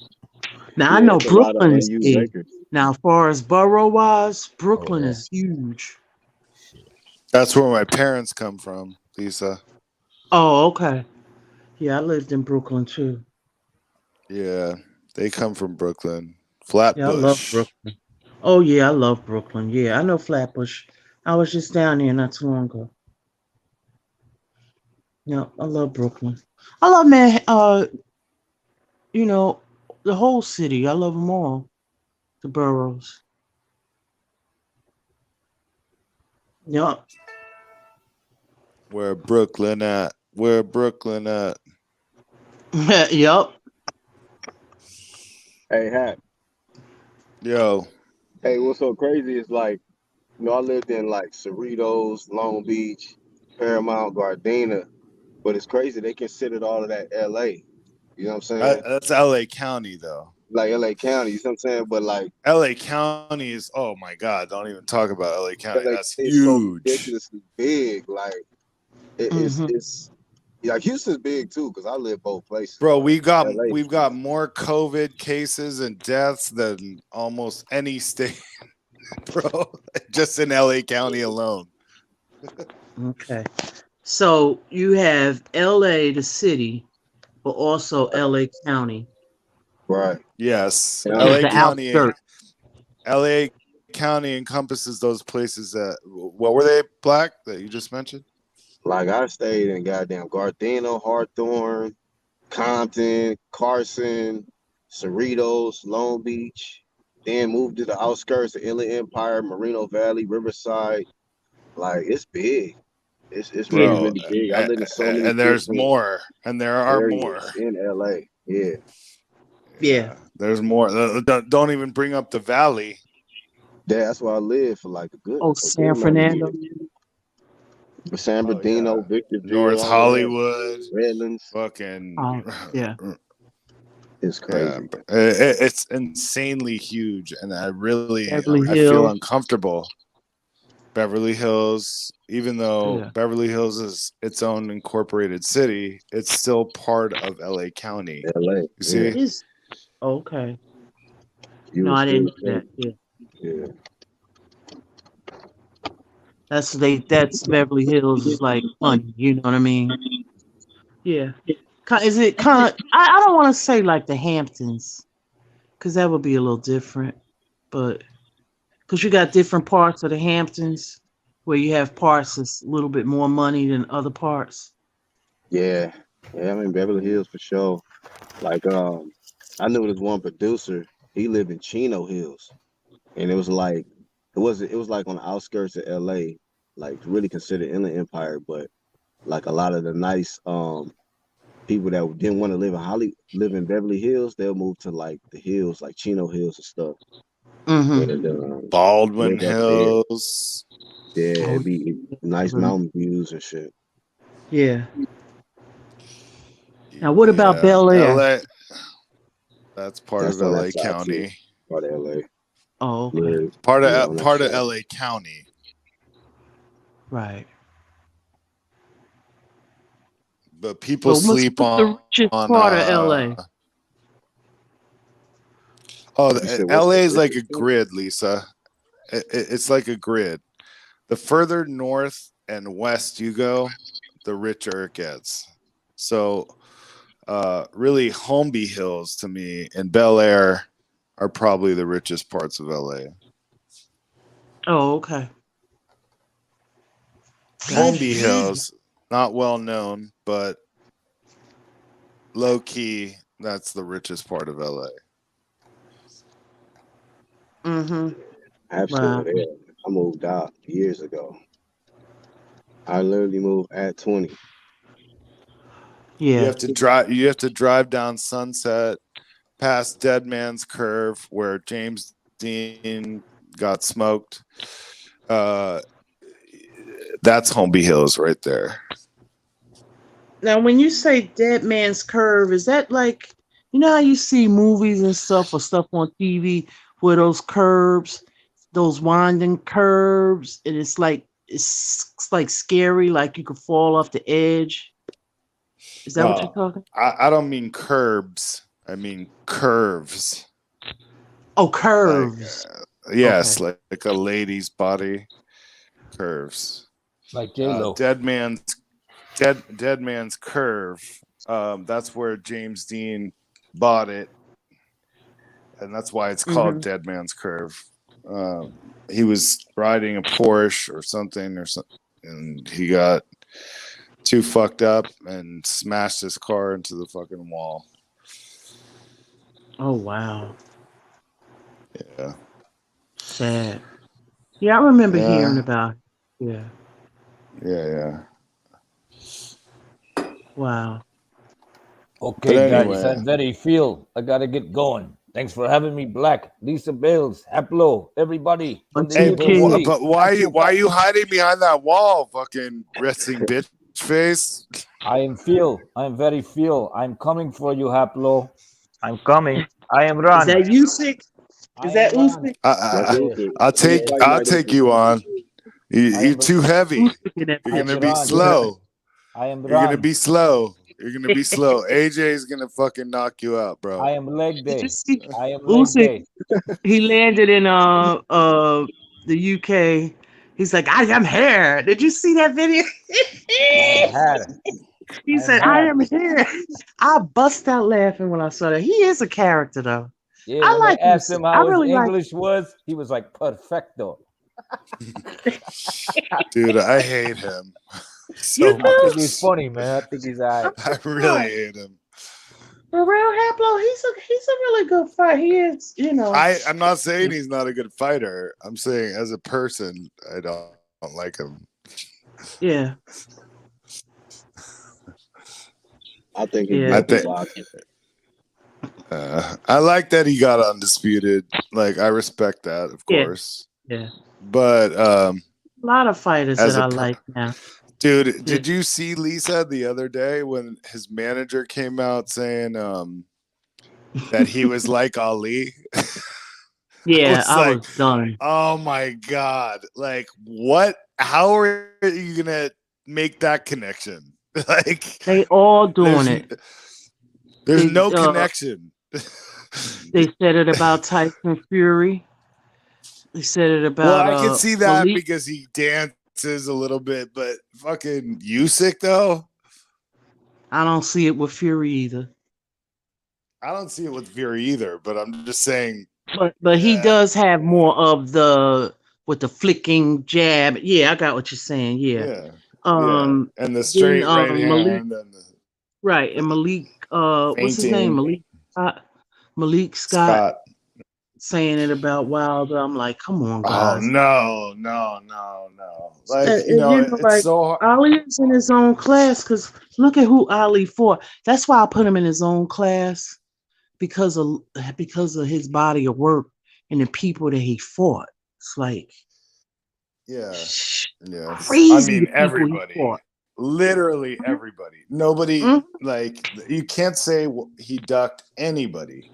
Now I Yeah, know it's a lot of Brooklyn is unused big. acres. Now, as far as borough wise, Oh Brooklyn yeah. is huge. Shit. That's where my parents come from, Lisa. Oh, okay. Yeah, I lived in Brooklyn too. Yeah, They come from Brooklyn. Yeah, I love Flatbush. Brooklyn. Oh yeah, I love Brooklyn. Yeah, I know Flatbush. I was just down there not too long ago. Yeah, I love Brooklyn. I love man. You know, the whole city. I love them all. The boroughs. Yup. Where Brooklyn at? Where Brooklyn at? Yup. Hey, Hat. Yo. Hey, what's so crazy is like, I lived in like Cerritos, Long Beach, Paramount, Gardena, but it's crazy they considered all of that LA. You know what I'm saying? That's LA County though. Like LA County, you know what I'm saying? But like LA County is, oh my God, don't even talk about LA County. LA That's is so huge. ridiculously big. Like Hmm. it's like Houston's big too, because I live both places. Bro, But LA, we've got more COVID cases and deaths than almost any state, bro. Just in LA County alone. Okay. So you have L.A. the city, but also L.A. County, right. Yes. And which is LA the County outskirts. LA County encompasses those places that, what were they, Black, that you just mentioned? like I stayed in goddamn Gardena, Hawthorne, Compton, Carson, Cerritos, Long Beach, then moved to the outskirts of Inland Empire, Moreno Valley, Riverside. Like it's big. It's really, Yeah. Bro, really big. I live in so many and there's different more, and there are more. areas in LA. Yeah. Yeah. There's more. Don't even bring up the valley. That's where I lived for like Oh, a San good amount of Fernando. years. San Oh yeah, Bernardino, Victorville, North all of that. Hollywood, Redlands. fucking Oh, yeah. It's yeah. crazy. It's insanely huge, and Beverly I feel Hills. uncomfortable. Beverly Hills, even though Yeah. Beverly Hills is its own incorporated city, it's still part of LA County. LA. You Yeah. see? Is okay. You No, would I didn't still know think. that. Yeah. Yeah. That's Beverly Hills is like funny, you know what I mean? Yeah. Is it kind of I don't want to say like the Hamptons, because that would be a little different, but because you got different parts of the Hamptons where you have parts that's a little bit more money than other parts. Yeah. Yeah, I'm in Beverly Hills for sure. Like I knew this one producer, he lived in Chino Hills. And it was like it was like on the outskirts of LA, like really considered Inland Empire, but like a lot of the nice people that didn't want to live in Beverly Hills, they'll move to like the hills, like Chino Hills and stuff. Mm-hmm. And Baldwin live up there. Hills. Yeah, Oh, it'd be nice mountain views and shit. yeah. Now, what about Yeah, Bel Air? LA. That's part That's of on that LA side too, County. part of LA. Oh, okay. Yeah, Part yeah, of on that part of side. LA County. Right. But people But sleep what's the on richest part of LA? You said what's LA the is like a richest thing? grid, Lisa. It's like a grid. The further north and west you go, the richer it gets. So really Holmby Hills to me and Bel Air are probably the richest parts of LA. Oh, okay. Holmby Hills, not well known, but low key, that's the richest part of LA. Mm-hmm. I have Wow. still there. I moved out years ago. I literally moved at 20. You Yeah. have to drive. You have to drive down Sunset, past Dead Man's Curve, where James Dean got smoked. That's Holmby Hills right there. Now, when you say Dead Man's Curve, is that like, you know how you see movies and stuff or stuff on TV where those curves, those winding curves, and it's like scary, like you could fall off the edge. Is that what you're No, talking? I don't mean curbs. I mean curves. Oh, Like curves. yes, Okay. like a lady's body curves. Like J-Lo. Dead Man's Curve. That's where James Dean bought it and that's why it's called Dead Man's Curve. He was riding a Porsche or something, and he got too fucked up and smashed his car into the fucking wall. Oh wow. Yeah. Sad. Yeah, I remember hearing about it. Yeah. Yeah. Wow. Okay, anyway. guys, I'm very feel. I gotta get going. Thanks for having me, Black, Lisa Bills, Haplo, everybody from the Hey, UK. but why are you hiding behind that wall, fucking resting bitch face? I am feel. I'm very feel. I'm coming for you, Haplo. I'm coming. I am Is Ron. that Usyk? Is that Usyk? That's I'll take you on. You're too heavy. You're gonna be slow. I am You're gonna Ron. be slow. You're gonna be slow. AJ's gonna fucking knock you out, bro. I am leg Did you day. see I am leg Usyk? day. He landed in the UK. He's like, I am here. Did you see that video? I am had. He said, I am here. I bust out laughing when I saw that. He is a character though. Yeah, I when like they asked Usyk. him I how his really like. English was, he was like perfecto. Dude, I hate him so You I do? much. think he's funny, man. I think he's alright. I really hate him. For real, Haplo, he's a really good fighter. He is, you know. I'm not saying he's not a good fighter. I'm saying as a person, I don't like him. Yeah. I think he's Yeah. good boxer. I like that he got undisputed. Like, I respect that, of Yeah. course. Yeah. But A lot of fighters as that a I like now. dude, did you see Lisa the other day when his manager came out saying that he was like Ali? Yeah, I was done. Oh my god! Like, what? How are you gonna make that connection? Like, They all doing it. There's They, no connection. They said it about Tyson Fury. They said it about. Well, I can see that Malik. because he dances a little bit, but fucking Usyk though. I don't see it with Fury either. I don't see it with Fury either, but I'm just saying. But he does have more of the with the flicking jab. Yeah, I got what you're saying. Yeah. And the straight right Malik, hand and the right, and Malik. What's his name? fainting. Malik Scott saying it about Wilder. I'm like, come on, guys. Oh no. Like, it's like, so hard. Ali is in his own class because look at who Ali fought. That's why I put him in his own class because of his body of work and the people that he fought. It's like, Yeah. crazy. I mean, everybody. Literally everybody. Nobody, like, you can't say he ducked anybody.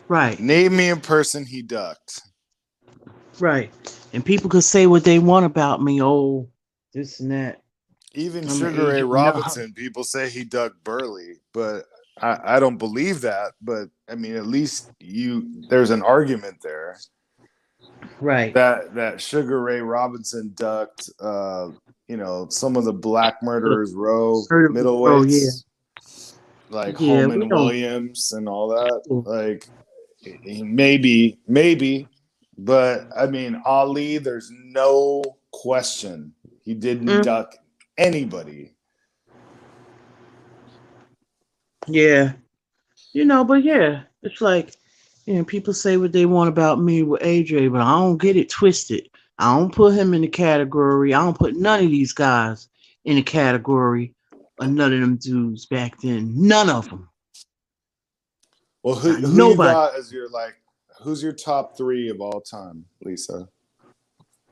Right. Name me a person he ducked. Right. And people could say what they want about me. Oh, this and that. Even Sugar Ray Robinson, people say he ducked Burley, but I don't believe that. But I mean, at least there's an argument there. Right. That Sugar Ray Robinson ducked some of the Black Murderers Row middleweights, like Holman Williams and all that. Like, maybe, but I mean, Ali, there's no question he didn't duck anybody. Yeah. But yeah, it's like, people say what they want about me with AJ, but I don't get it twisted. I don't put him in the category. I don't put none of these guys in the category of none of them dudes back then. None of them. Well, who you got as who's your top 3 of all time, Lisa?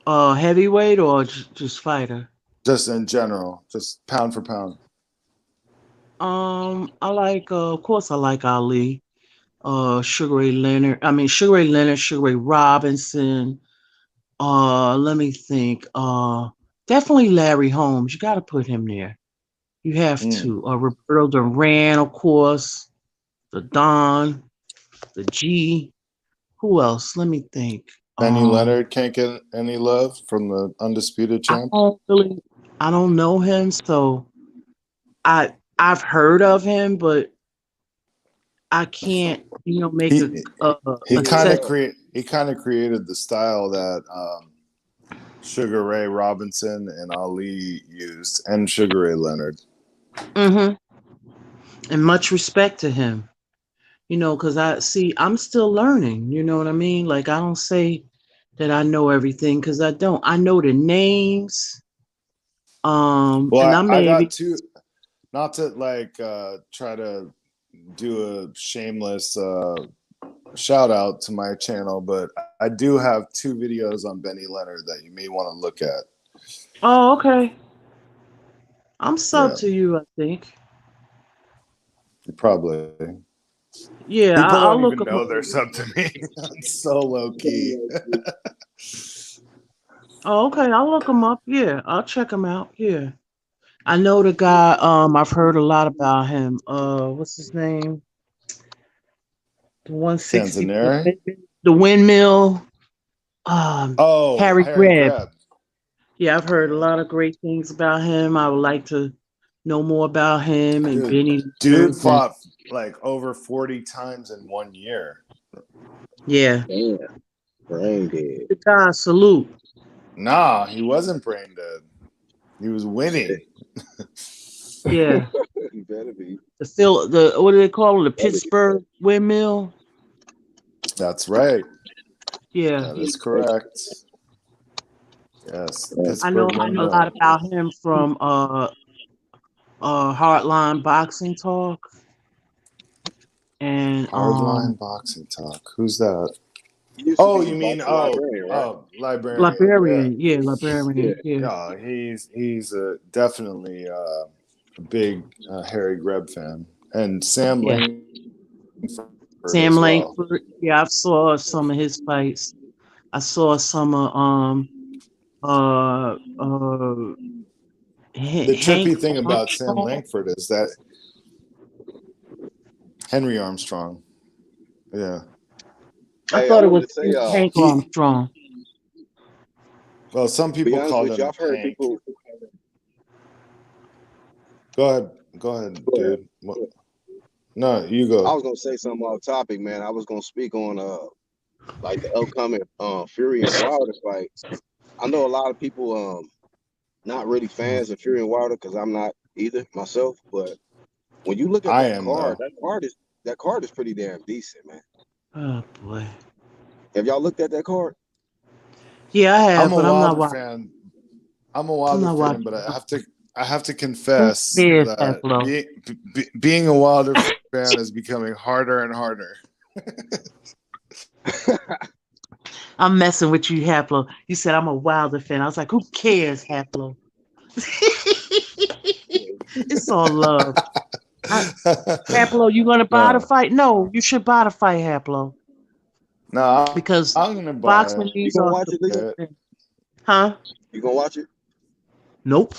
Heavyweight or just fighter? Just in general, just pound for pound. I like, of course, I like Ali. Sugar Ray Leonard, Sugar Ray Robinson. Let me think. Definitely Larry Holmes. You got to put him there. You have to. Roberto Duran, of course. The Don, the G. Who else? Let me think. Benny Leonard can't get any love from the undisputed champ. I don't know him, so I've heard of him, but I can't, make He a he kind assess. of created the style that Sugar Ray Robinson and Ali used, and Sugar Ray Leonard. Mm-hmm. And much respect to him, because I'm still learning. You know what I mean? Like I don't say that I know everything because I don't. I know the names. And Well, I I maybe. got two. Not to like try to do a shameless shout out to my channel, but I do have 2 videos on Benny Leonard that you may want to look at. Oh, okay. I'm Yeah, sub to you, I think. probably. Yeah, People I'll don't look even them up. know they're sub to me. I'm so low key. Oh, okay. I'll look them up. Yeah, I'll check them out. Yeah, I know the guy. I've heard a lot about him. What's his name? The 160, Tanzaneri? the windmill. Oh, Harry Harry Greb. Greb. Yeah, I've heard a lot of great things about him. I would like to know more about him and Benny Dude and fought like over 40 times in 1 year. yeah. Damn, brain dead. The guy, salute. Nah, he wasn't brain dead. He was winning. Yeah. You better be. The what do they call it? The Pittsburgh windmill. That's right. Yeah. That is correct. Yes, the I know Pittsburgh a lot Windmill. about him from Hardline Boxing Talk and Hardline Boxing Talk. Who's that? He used to Oh, be you mean boxing librarian, right? Librarian? Yeah, Librarian. Yeah, Librarian. Yeah. yeah. He's definitely a big Harry Greb fan, and Sam Yeah. Langford Sam as well. Langford. Yeah, I saw some of his fights. I saw some of The Hank trippy thing about Sam Armstrong. Langford is that Henry Armstrong. Yeah. I Hey, I thought it wanted was to say, Hank He. Armstrong. Well, some be people honest called with you, him I've heard Hank. people. Go ahead, Go ahead. dude. What? No, you I go. was gonna say something off topic, man. I was gonna speak on like the upcoming Fury and Wilder fight. I know a lot of people not really fans of Fury and Wilder because I'm not either myself. But when you look at I that am card, though. that card is pretty damn decent, man. Oh boy. Have y'all looked at that card? Yeah, I I'm have, a but I'm not Wilder watching. fan. I'm a I'm Wilder not fan, watching. but I have to Who confess cares, that Buffalo? being a Wilder fan is becoming harder and harder. I'm messing with you, Haplo. You said I'm a Wilder fan. I was like, who cares, Haplo? It's all love. Haplo, you gonna buy the No, fight? No, you should buy the fight, Haplo. no, Because I'm gonna buy boxing it. You needs gonna are watch it, Lisa? competitive. Huh? You gonna watch it? Nope.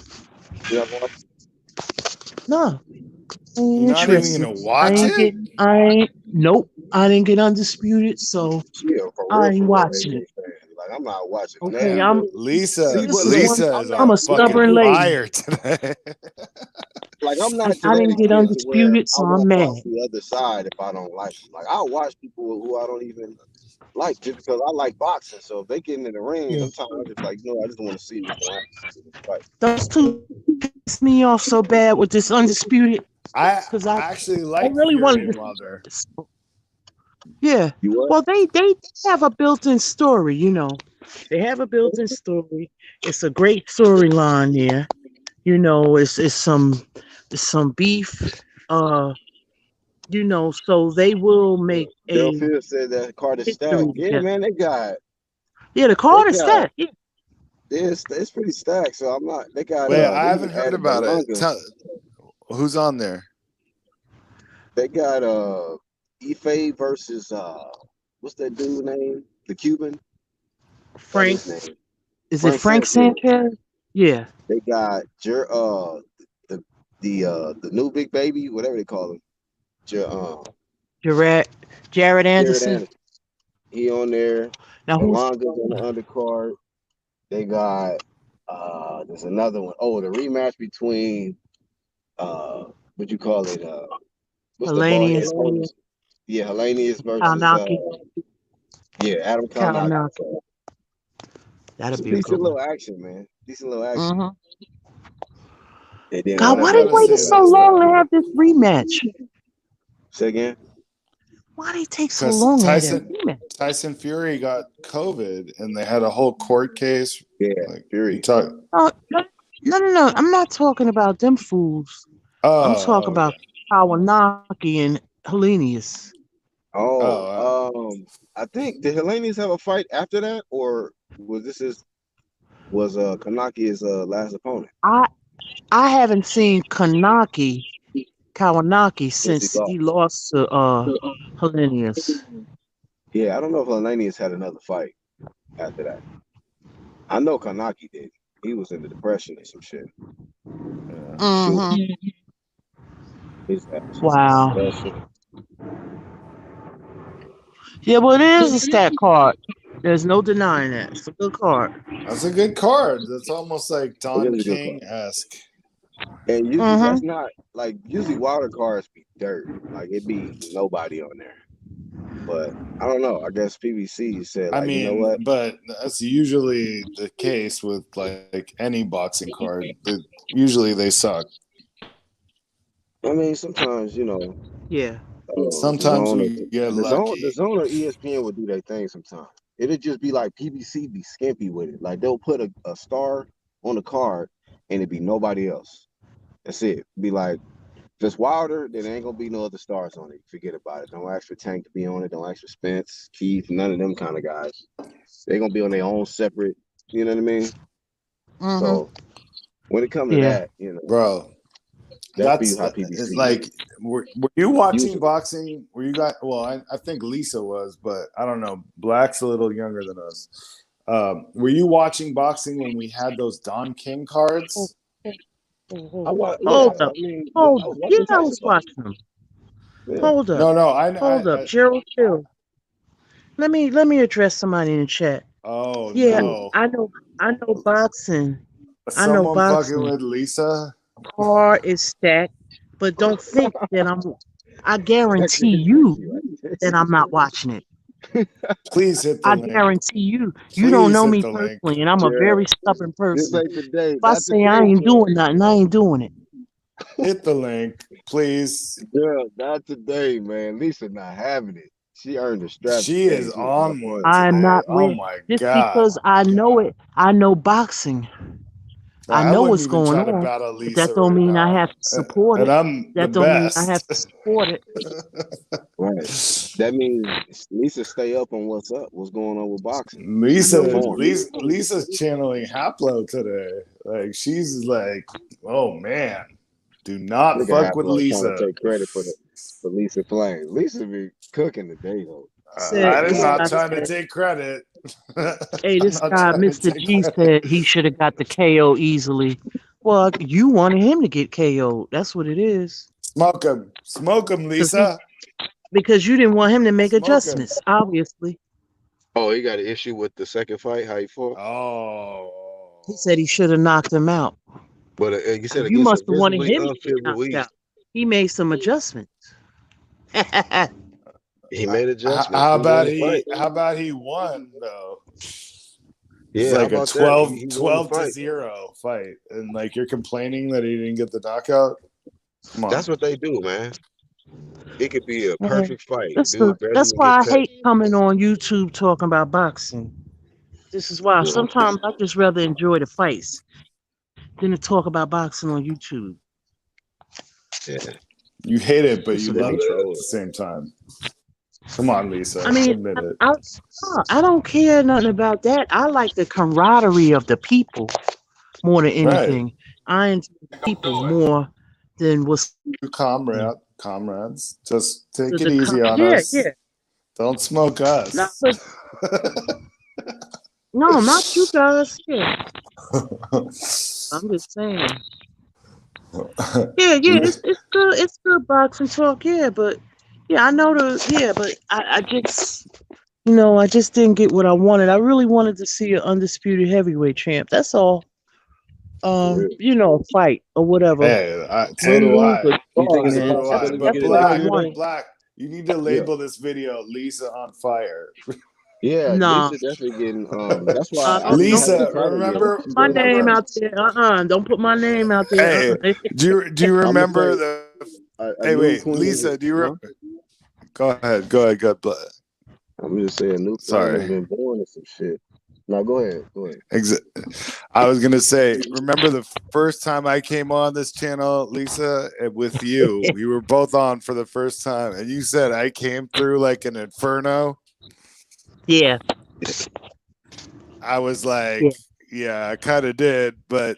You not gonna watch it? No. Ain't You're not even interested. gonna watch it? Nope. I didn't get undisputed, so Yeah, I ain't for real, watching AJ it. fan. Like I'm not watching Okay, now. Lisa, this is one. Lisa I'm is not I'm on a into fucking stubborn it. lady. fire today. Like I'm not to I that didn't get extent to where undisputed, I so I'm won't mad. watch the other side if I don't like them. Like I'll watch people who I don't even like just because I like boxing. So if they get into the ring, Yeah. sometimes I'm just like, I just want to see what's going to happen in this fight. Those two pissed me off so bad with this undisputed I because I actually like really Fury wanted and to. Wilder. Yeah. You what? Well, they have a built-in story, They have a built-in story. It's a great storyline there. It's some beef. So they will make a Delphia said that card is stacked. history Yeah, together. man, Yeah, the they card is got set. Yeah. it's pretty stacked. So I'm not. They got Wait, I they haven't even heard added about it. Malunga. Who's on there? They got Ife versus what's that dude name? The Cuban. That Frank, his name. is it Frank Frank Sanchez. Sanchez? Yeah. They got the new big baby, whatever they call him. Jared Jared Anderson. Anderson. He on there. Now who's Malonga's on the undercard. They got there's another one. Oh, the rematch between what you call it? What's the ball head? Hellenius? Yeah, Hellenius versus Kalinaki. Adam Kalnaki. Kalinaki. That'd be a Decent good one. little action, man. Decent little action. Mm-hmm. And then God, I why they gotta waited say so this long though, to have this rematch? say again. Why they take so because long to have that rematch? Tyson Fury got COVID, and they had a whole court case. Yeah, Like Fury. you talk. No. I'm not talking about them fools. I'm talking Oh, about okay. Kawanaki and Hellenius. Oh, Oh, I think did Hellenius have a fight after that, or was Kanaki his last opponent? I I haven't seen Kawanaki Since he since lost. he lost to Hellenius. Yeah, I don't know if Hellenius had another fight after that. I know Kanaki did. He was in the depression or some shit. yeah. Shoot, Mm-hmm. his ass was in Wow. depression. Yeah, well, it is a stat card. There's no denying that. It's a good card. That's a good card. That's almost like It Don is a good card. King-esque. And usually Mm-hmm. that's not like usually Wilder cards be dirt. Like it be nobody on there. But I don't know. I guess PBC said I like, you know mean, what? but that's usually the case with like any boxing card. Usually they suck. I mean, sometimes Yeah. the Sometimes zone, or, you get the lucky. zone or ESPN will do their thing sometimes. It'll just be like PBC be skimpy with it. Like they'll put a star on the card and it'd be nobody else. That's it. Be like, if it's Wilder, then there ain't gonna be no other stars on it. Forget about it. Don't ask for Tank to be on it. Don't ask for Spence, Keith, none of them kind of guys. They're gonna be on their own separate. You know what I mean? Mm-hmm. So when it comes to Yeah. that, Bro, that's for you that's how PBC it's like were you use watching it. boxing? Were you guys? Well, I think Lisa was, but I don't know. Black's a little younger than us. Were you watching boxing when we had those Don King cards? Hold I up. mean, I Hold was up. Yeah, watching I Tyson was fight. watching them. Yeah. Hold up. No, Hold up. Gerald Chill. Let me address somebody in the chat. oh Yeah, no, I know boxing. I know someone fucking boxing. with Lisa. Card is stacked, but don't think that I That's guarantee you that I'm not watching it. Please hit the I link. guarantee you don't Please know hit me the link. personally, and I'm a very stubborn This person. ain't the day. If I Not say I today, ain't Gerald. doing nothing, I ain't doing it. Hit the link, please. Girl, not today, man. Lisa not having it. She earned the strap She today. is She was up on on one it. I'm today. not Oh with my just god. because I know it. I know boxing. I I know wouldn't what's even going try to on, battle but that Lisa don't right mean I now. have to support And it. I'm the That don't mean I have best. to support it. Right. That means Lisa stay up on what's going on with boxing. She be I know up what's on going it. on. Lisa's channeling Haplo today. Like she's like, oh man, do not Look at fuck with Haplo trying to Lisa. take credit for Lisa Flames. Lisa be cooking today though. I'm This not guy trying to said, take credit. hey, I'm this not guy, trying to Mr. take G, credit. said he should have got the KO easily. Well, you wanted him to get KO'd. That's what it is. Smoke him, Lisa. Because you didn't want him to make Smoke him. adjustments, obviously. Oh, he got an issue with the second fight. How he fought? He Oh, said he should have knocked him out. But you said You against a must have wanted visibly him to get unfit knocked Ruiz. out. He made some adjustments. He made adjustments. how He won about the fight. he won though? It's Yeah, how like a about that? 12, He won the 12 to fight. 0 fight, and like you're complaining that he didn't get the knockout. Come on. That's what they do, man. It could be a Man, perfect fight. Dude barely that's even why get I touched. hate coming on YouTube talking about boxing. This is why Yeah. sometimes I just rather enjoy the fights than to talk about boxing on YouTube. Yeah. You hate it, but It's you a love different it at troll. the same time. Come on, I Lisa, mean, admit it. I don't care nothing about that. I like the camaraderie of the people more than Right, anything. I enjoy people more than what's you the comrades. Just take it easy on yeah, us. yeah. Don't smoke No, us. but no, not you guys. Yeah, I'm just saying. Yeah, yeah, it's good. It's good boxing talk. Yeah, but yeah, I know but I just I just didn't get what I wanted. I really wanted to see an undisputed heavyweight champ. That's all. For real. A fight or whatever. Hey, so Win, do lose, I. or You draw, think it's So man. do I. possible That's to But get that's it all I this year Black, though? wanted. Black, You need to label this video "Lisa on Fire." Yeah, No. Lisa definitely getting. That's why I didn't have Lisa, the title yet. remember? Don't put my name out there. Don't put my name out there. Hey, do you remember the? Hey, new wait, queen. Lisa, do you? Huh? Go ahead. God bless. I'm just saying, new queen has been born and some shit. Now go ahead. I was gonna say, remember the first time I came on this channel, Lisa, with you? We were both on for the first time, and you said I came through like an inferno. Yeah. I was like, yeah, I kind of did, but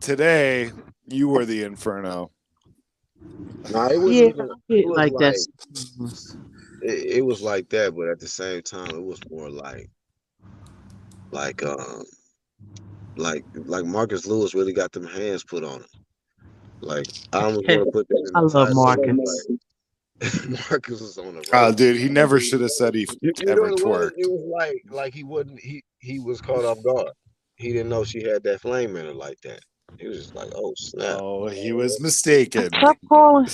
today you were the inferno. No, it wasn't even. It was like that. It was like that, but at the same time, it was more like Marcus Lewis really got them hands put on him. Like I almost want to put that in the title. I love Marcus. Marcus was on the road. Oh, dude, he never should have said he ever twerked. It was like he wasn't. He was caught off guard. He didn't know she had that flame in her like that. He was just like, "Oh snap!" Oh, he was mistaken. Stop calling.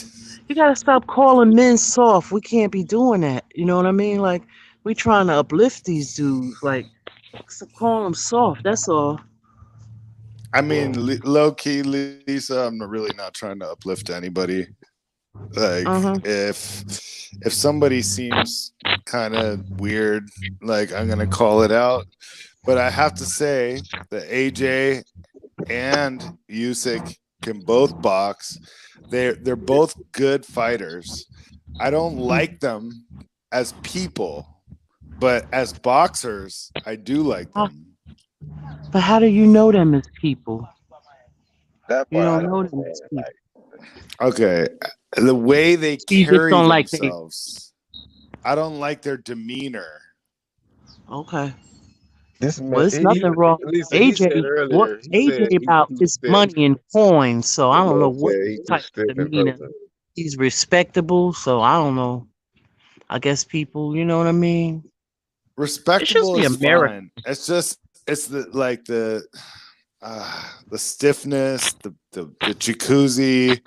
You gotta stop calling men soft. We can't be doing that. You know what I mean? Like we trying to uplift these dudes. Like stop calling them soft. That's all. I mean, low key, Lisa. I'm really not trying to uplift anybody. Like if somebody seems kind of weird, like I'm gonna call it out. But I have to say that AJ and Usyk can both box. They're both good fighters. I don't like them as people, but as boxers, I do like them. But how do you know them as people? That you don't know them as people. Okay, the way they carry themselves, I don't like their demeanor. Okay. This man, there's nothing wrong. AJ, what AJ about his money and coins, so I don't know what type of demeanor. He's respectable, so I don't know. I guess people, you know what I mean? Respectable is fine. It's just the stiffness, the jacuzzi,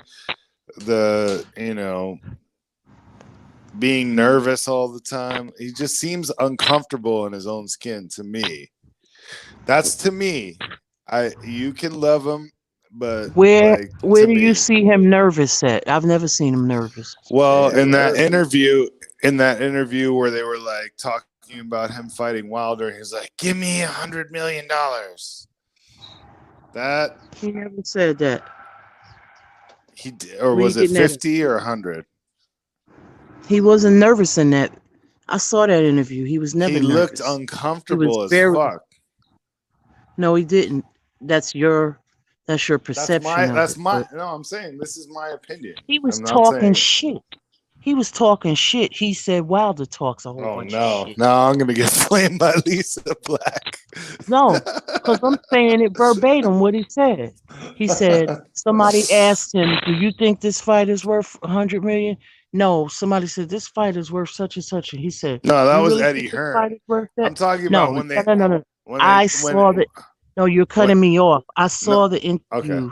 being nervous all the time. He just seems uncomfortable in his own skin to me. That's to me. You can love him, but where do you see him nervous at? I've never seen him nervous. Well, in that interview where they were like talking about him fighting Wilder, he's like, "Give me $100 million." That he never said that. He did, or was it 50 or 100? He wasn't nervous in that. I saw that interview. He was never nervous. He looked uncomfortable as fuck. No, he didn't. That's your perception. No, I'm saying this is my opinion. He was talking shit. He was talking shit. He said Wilder talks a whole bunch of shit. No, I'm gonna get flamed by Lisa Black. No, because I'm saying it verbatim what he said. He said somebody asked him, "Do you think this fight is worth $100 million?" No, somebody said this fight is worth such and such, and he said, "No, that was Eddie Hearn." I'm talking about when they. No. No, you're cutting me off. I saw the interview.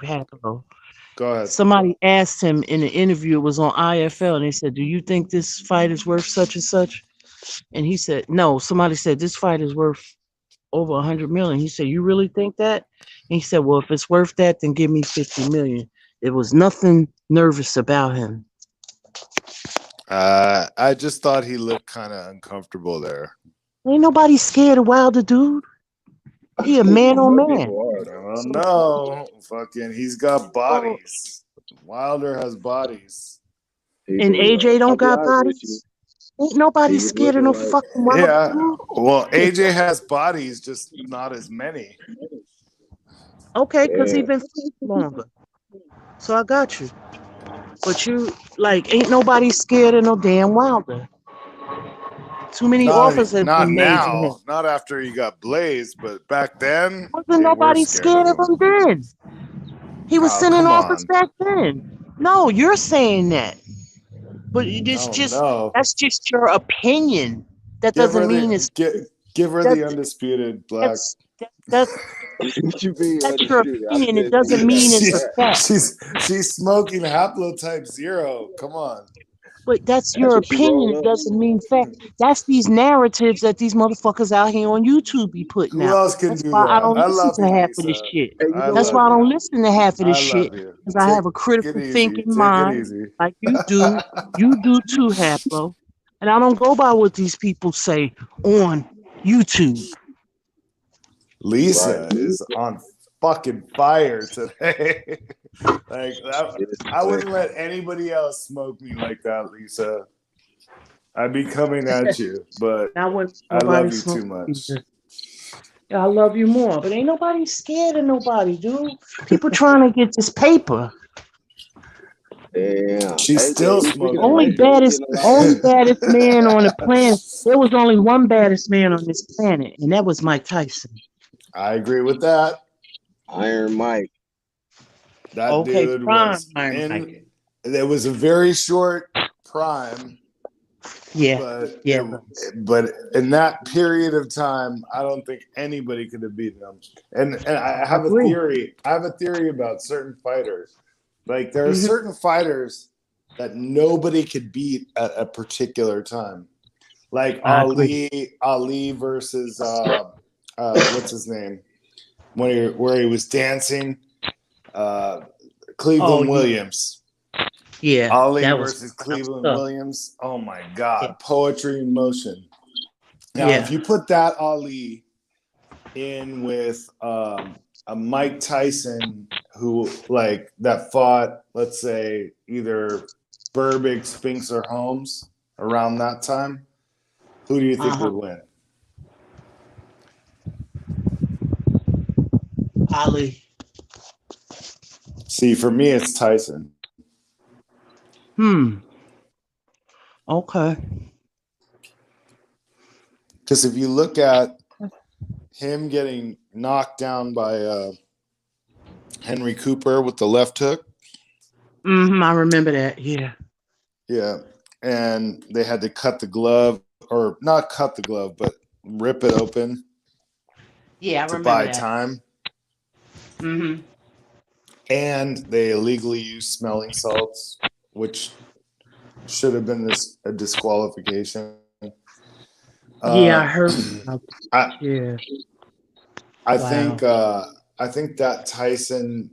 Go ahead. Somebody asked him in the interview, it was on IFL, and they said, "Do you think this fight is worth such and such?" And he said, "No." Somebody said, "This fight is worth over $100 million." He said, "You really think that?" And he said, "Well, if it's worth that, then give me $50 million." There was nothing nervous about him. I just thought he looked kind of uncomfortable there. Ain't nobody scared of Wilder, dude. He a man on man. No, fucking, he's got bodies. Wilder has bodies, and AJ don't got bodies. Ain't nobody scared of no fucking Wilder. Yeah, well, AJ has bodies, just not as many. Okay, because he been longer. So I got you. But you ain't nobody scared of no damn Wilder. Too many offers have been made. Not now, not after he got blazed, but back then, wasn't nobody scared of him then. He was sending offers back then. No, you're saying that, but it's that's just your opinion. That doesn't mean it's. Give her the undisputed Black. That's your opinion. It doesn't mean it's a fact. She's smoking haplotype 0. Come on. But that's That's your what you opinion. roll It up. doesn't mean fact. That's these narratives that these motherfuckers out here on YouTube be putting Who out. else can That's do why I that? don't I listen love to you, half of this Lisa. shit. Hey, you I know That's what? why love I don't you. listen to half of this I shit. love you. Because I have a Take it critical easy. thinking Take it mind, easy. like you do. You do too, Haplo. And I don't go by what these people say on YouTube. Lisa Right. is on fucking fire today. Like that, I wouldn't let anybody else smoke me like that, Lisa. I'd be coming at you, but Now when I nobody love you too smokes much. either. Yeah, I love you more. But ain't nobody scared of nobody, dude. People trying to get this paper. Damn. She's still Speaking smoking of Only weed. paper, we getting a lot of baddest man on the planet. There was only one baddest man on this planet, and that was Mike Tyson. I agree with that. Iron Mike. That Okay, dude prime was Iron in. Mike. There was a very short prime, Yeah, but yeah. but in that period of time, I don't think anybody could have beaten him. And I I have a agree. theory. I have a theory about certain fighters. Like there are Mhm. certain fighters that nobody could beat at a particular time. Like I agree. Ali versus what's his name? Where he was dancing, Oh Cleveland yeah, Williams. yeah. Ali That was versus pronounced Cleveland stuff. Williams. Oh my Yeah, God, poetry in motion. Now, if yeah. you put that Ali in with a Mike Tyson who like that fought, let's say either Burbick, Spinks, or Holmes around that time, who do you think Uh-huh. would win? Ali. See, for me, it's Tyson. Okay. Because if you look at him getting knocked down by Henry Cooper with the left hook, I remember that. Yeah. yeah, and they had to cut the glove, or not cut the glove, but rip it open Yeah, I to remember buy that. time. Mm-hmm. And they illegally used smelling salts, which should have been a disqualification. Yeah, I heard about I yeah. I Wow. think that Tyson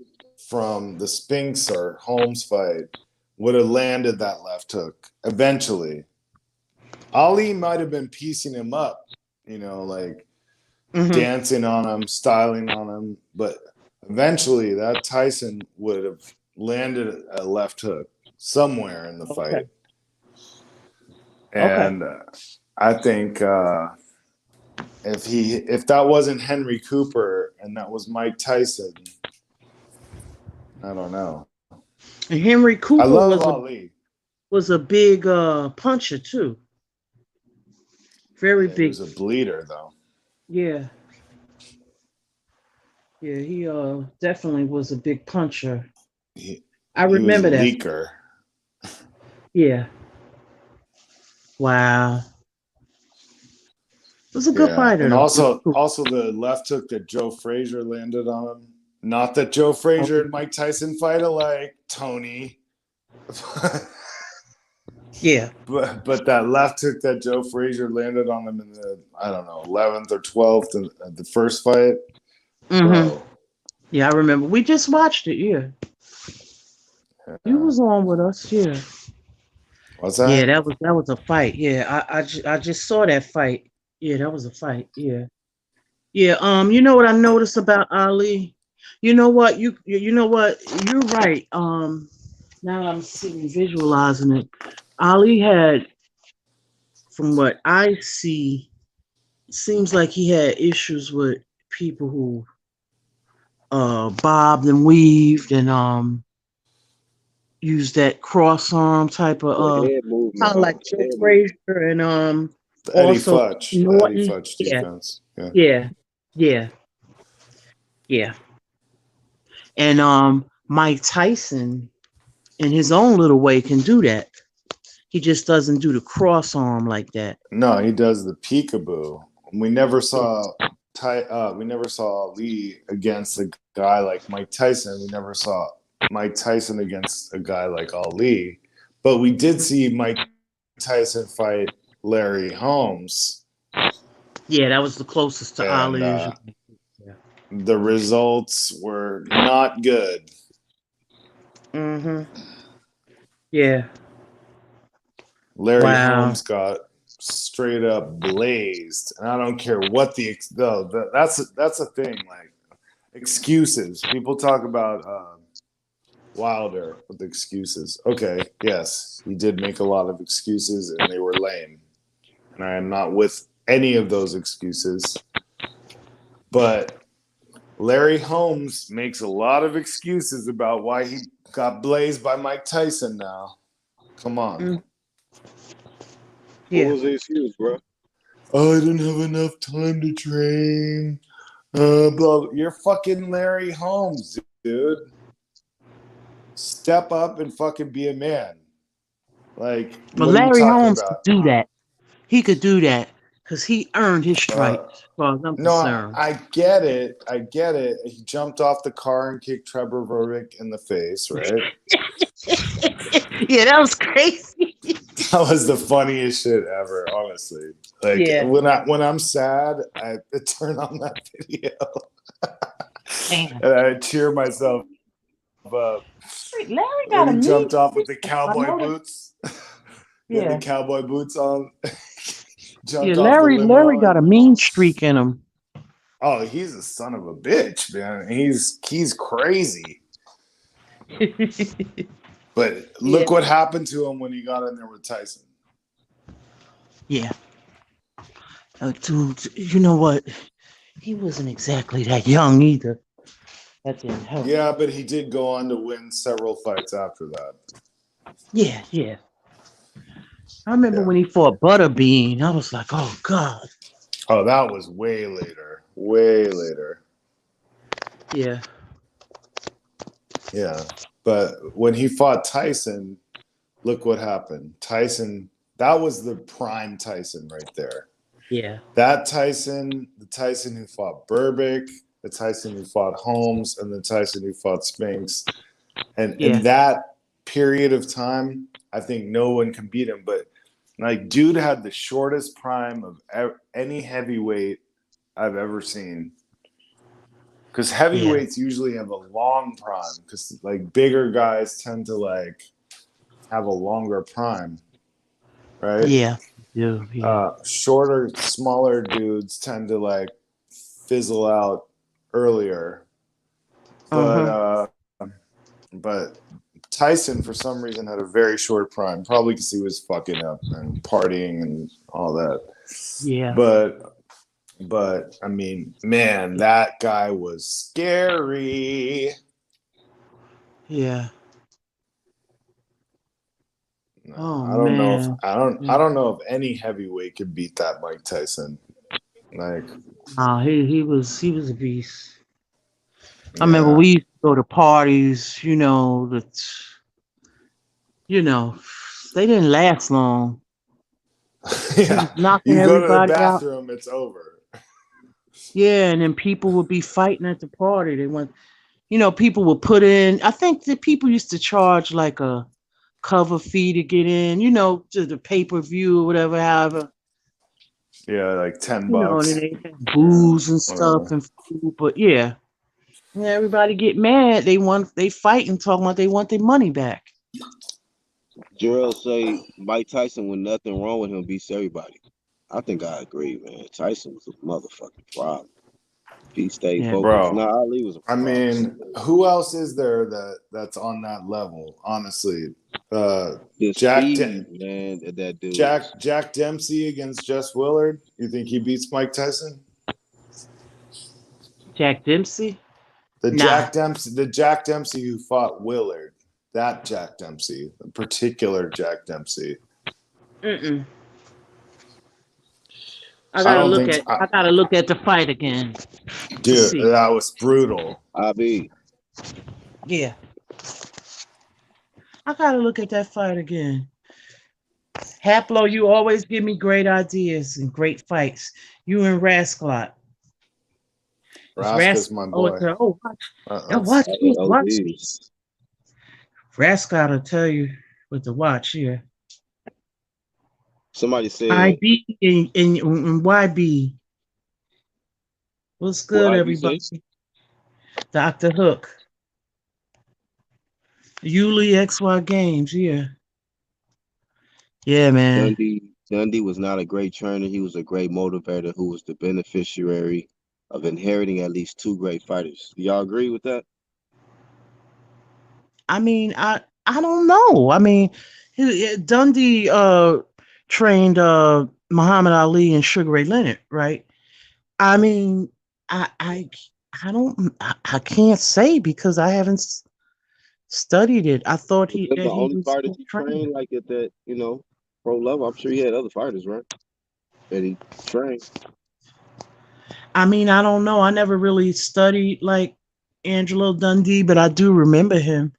from the Spinks or Holmes fight would have landed that left hook eventually. Ali might have been piecing him up, like dancing on him, styling on him, but eventually that Tyson would have landed a left hook somewhere in the fight. And I think if that wasn't Henry Cooper and that was Mike Tyson, I don't know. And Henry I Cooper love Ali. was a big puncher too. Very Yeah, he big. was a bleeder though. Yeah. Yeah, he definitely was a big puncher. I He was a remember that. leaker. Yeah. Wow. Was a good fighter And though. also the left hook that Joe Frazier landed on him. Not that Joe Frazier and Mike Tyson fight alike, Tony. Yeah. But that left hook that Joe Frazier landed on him in the 11th or 12th in the first fight. Bro. Yeah, I remember. We just watched it. Yeah. You was on with us. Yeah. What's that? Yeah, that was a fight. Yeah, I just saw that fight. Yeah, that was a fight. Yeah. Yeah. You know what I noticed about Ali? You know what? You know what? You're right. Now I'm sitting visualizing it. Ali had, from what I see, seems like he had issues with people who bobbed and weaved and used that cross arm type of head movement. kind of like Joe Head Frazier and The Eddie also Futch. The Eddie Norton. Futch defense. Yeah. And Mike Tyson, in his own little way, can do that. He just doesn't do the cross arm like that. No, he does the peekaboo. We never saw Ali against a guy like Mike Tyson. We never saw Mike Tyson against a guy like Ali. But we did see Mike Tyson fight Larry Holmes. Yeah, that was the closest to And Ali. the results were not good. Mm-hmm. Yeah. Larry Holmes got straight up blazed, and I don't care what that's a thing. Like excuses, people talk about Wilder with excuses. Okay, yes, he did make a lot of excuses, and they were lame, and I am not with any of those excuses. But Larry Holmes makes a lot of excuses about why he got blazed by Mike Tyson now. Come on. Yeah. What was the excuse, bro? Oh, I didn't have enough time to train. Blah. You're fucking Larry Holmes, dude. Step up and fucking be a man. Like, but what Larry are you talking Holmes about? could do that. He could do that because he earned his stripes. As far as I'm concerned. I get it. I get it. He jumped off the car and kicked Trevor Verbick in the face, right? Yeah, that was crazy. That was the funniest shit ever, honestly. Like when I'm sad, I turn on that video and I cheer myself up. Larry got when he jumped off with the cowboy boots. Yeah, the cowboy boots on. Yeah, Larry got a mean streak in him. Oh, he's a son of a bitch, man. He's crazy. But look what happened to him when he got in there with Tyson. Yeah. Dude, you know what? He wasn't exactly that young either. That didn't help. Yeah, but he did go on to win several fights after that. Yeah. I remember when he fought Butterbean. I was like, oh, God. Oh, that was way later. Way later. Yeah. Yeah. But when he fought Tyson, look what happened. Tyson, that was the prime Tyson right there. Yeah. That Tyson, the Tyson who fought Berbick, the Tyson who fought Holmes, and the Tyson who fought Spinks. And in that period of time, I think no one can beat him. But like, dude had the shortest prime of any heavyweight I've ever seen. Because heavyweights usually have a long prime. Because like bigger guys tend to like have a longer prime, right? Yeah. Shorter, smaller dudes tend to like fizzle out earlier. But Tyson, for some reason, had a very short prime. Probably because he was fucking up and partying and all that. Yeah. But I mean, man, that guy was scary. Yeah. No, I don't know if any heavyweight could beat that Mike Tyson. Like, he was a beast. I remember we used to go to parties, they didn't last long. Yeah. Knocking You go to the everybody bathroom, out. it's over. Yeah, and then people would be fighting at the party. They went, people would put in. I think that people used to charge like a cover fee to get in, to the pay-per-view or whatever, however. Yeah, like $10. And they had booze and stuff and food, but everybody get mad. They fight and talking about they want their money back. Jarrell say Mike Tyson, when nothing wrong with him, beats everybody. I think I agree, man. Tyson was a motherfucking problem. He stayed focused. Bro, no, Ali was a problem. I mean, who else is there that's on that level? Honestly, Jack Dempsey against Jess Willard. You think he beats Mike Tyson? Jack Dempsey? Jack Dempsey who fought Willard. That Jack Dempsey, the particular Jack Dempsey. I gotta look at the fight again. Dude, that was brutal. Yeah. I gotta look at that fight again. Haplo, you always give me great ideas and great fights. You and Rascalot. Rascalot's my boy. Watch me. Rascalot will tell you with the watch here. Somebody said IB and YB. What's good, what everybody? Dr. Hook. Yuli XY Games, yeah. Yeah, man. Dundee was not a great trainer. He was a great motivator who was the beneficiary of inheriting at least 2 great fighters. Do y'all agree with that? I mean, I don't know. I mean, Dundee trained Muhammad Ali and Sugar Ray Leonard, right? I mean, I can't say because I haven't studied it. I thought Was he that the he only was fighters he trained like at that, pro level? I'm sure he had other fighters, right? That he trained. I mean, I don't know. I never really studied like Angelo Dundee, but I do remember him.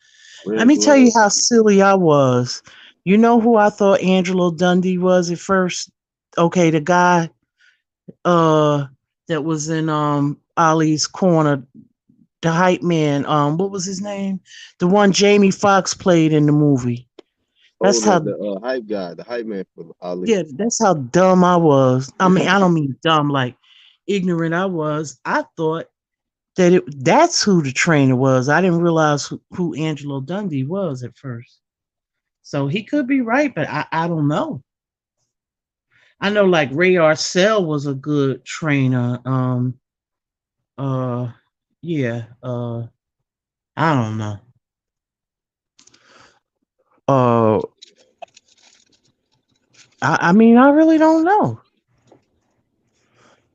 Let me tell you how silly I was. You know who I thought Angelo Dundee was at first? Okay, the guy that was in Ali's corner, the hype man. What was his name? The one Jamie Foxx played in the movie. That's how the hype guy, the hype man for Ali. Yeah, that's how dumb I was. I mean, I don't mean dumb like ignorant I was. I thought that that's who the trainer was. I didn't realize who Angelo Dundee was at first. So he could be right, but I don't know. I know like Ray Arcel was a good trainer. Yeah, I don't know. I mean, I really don't know.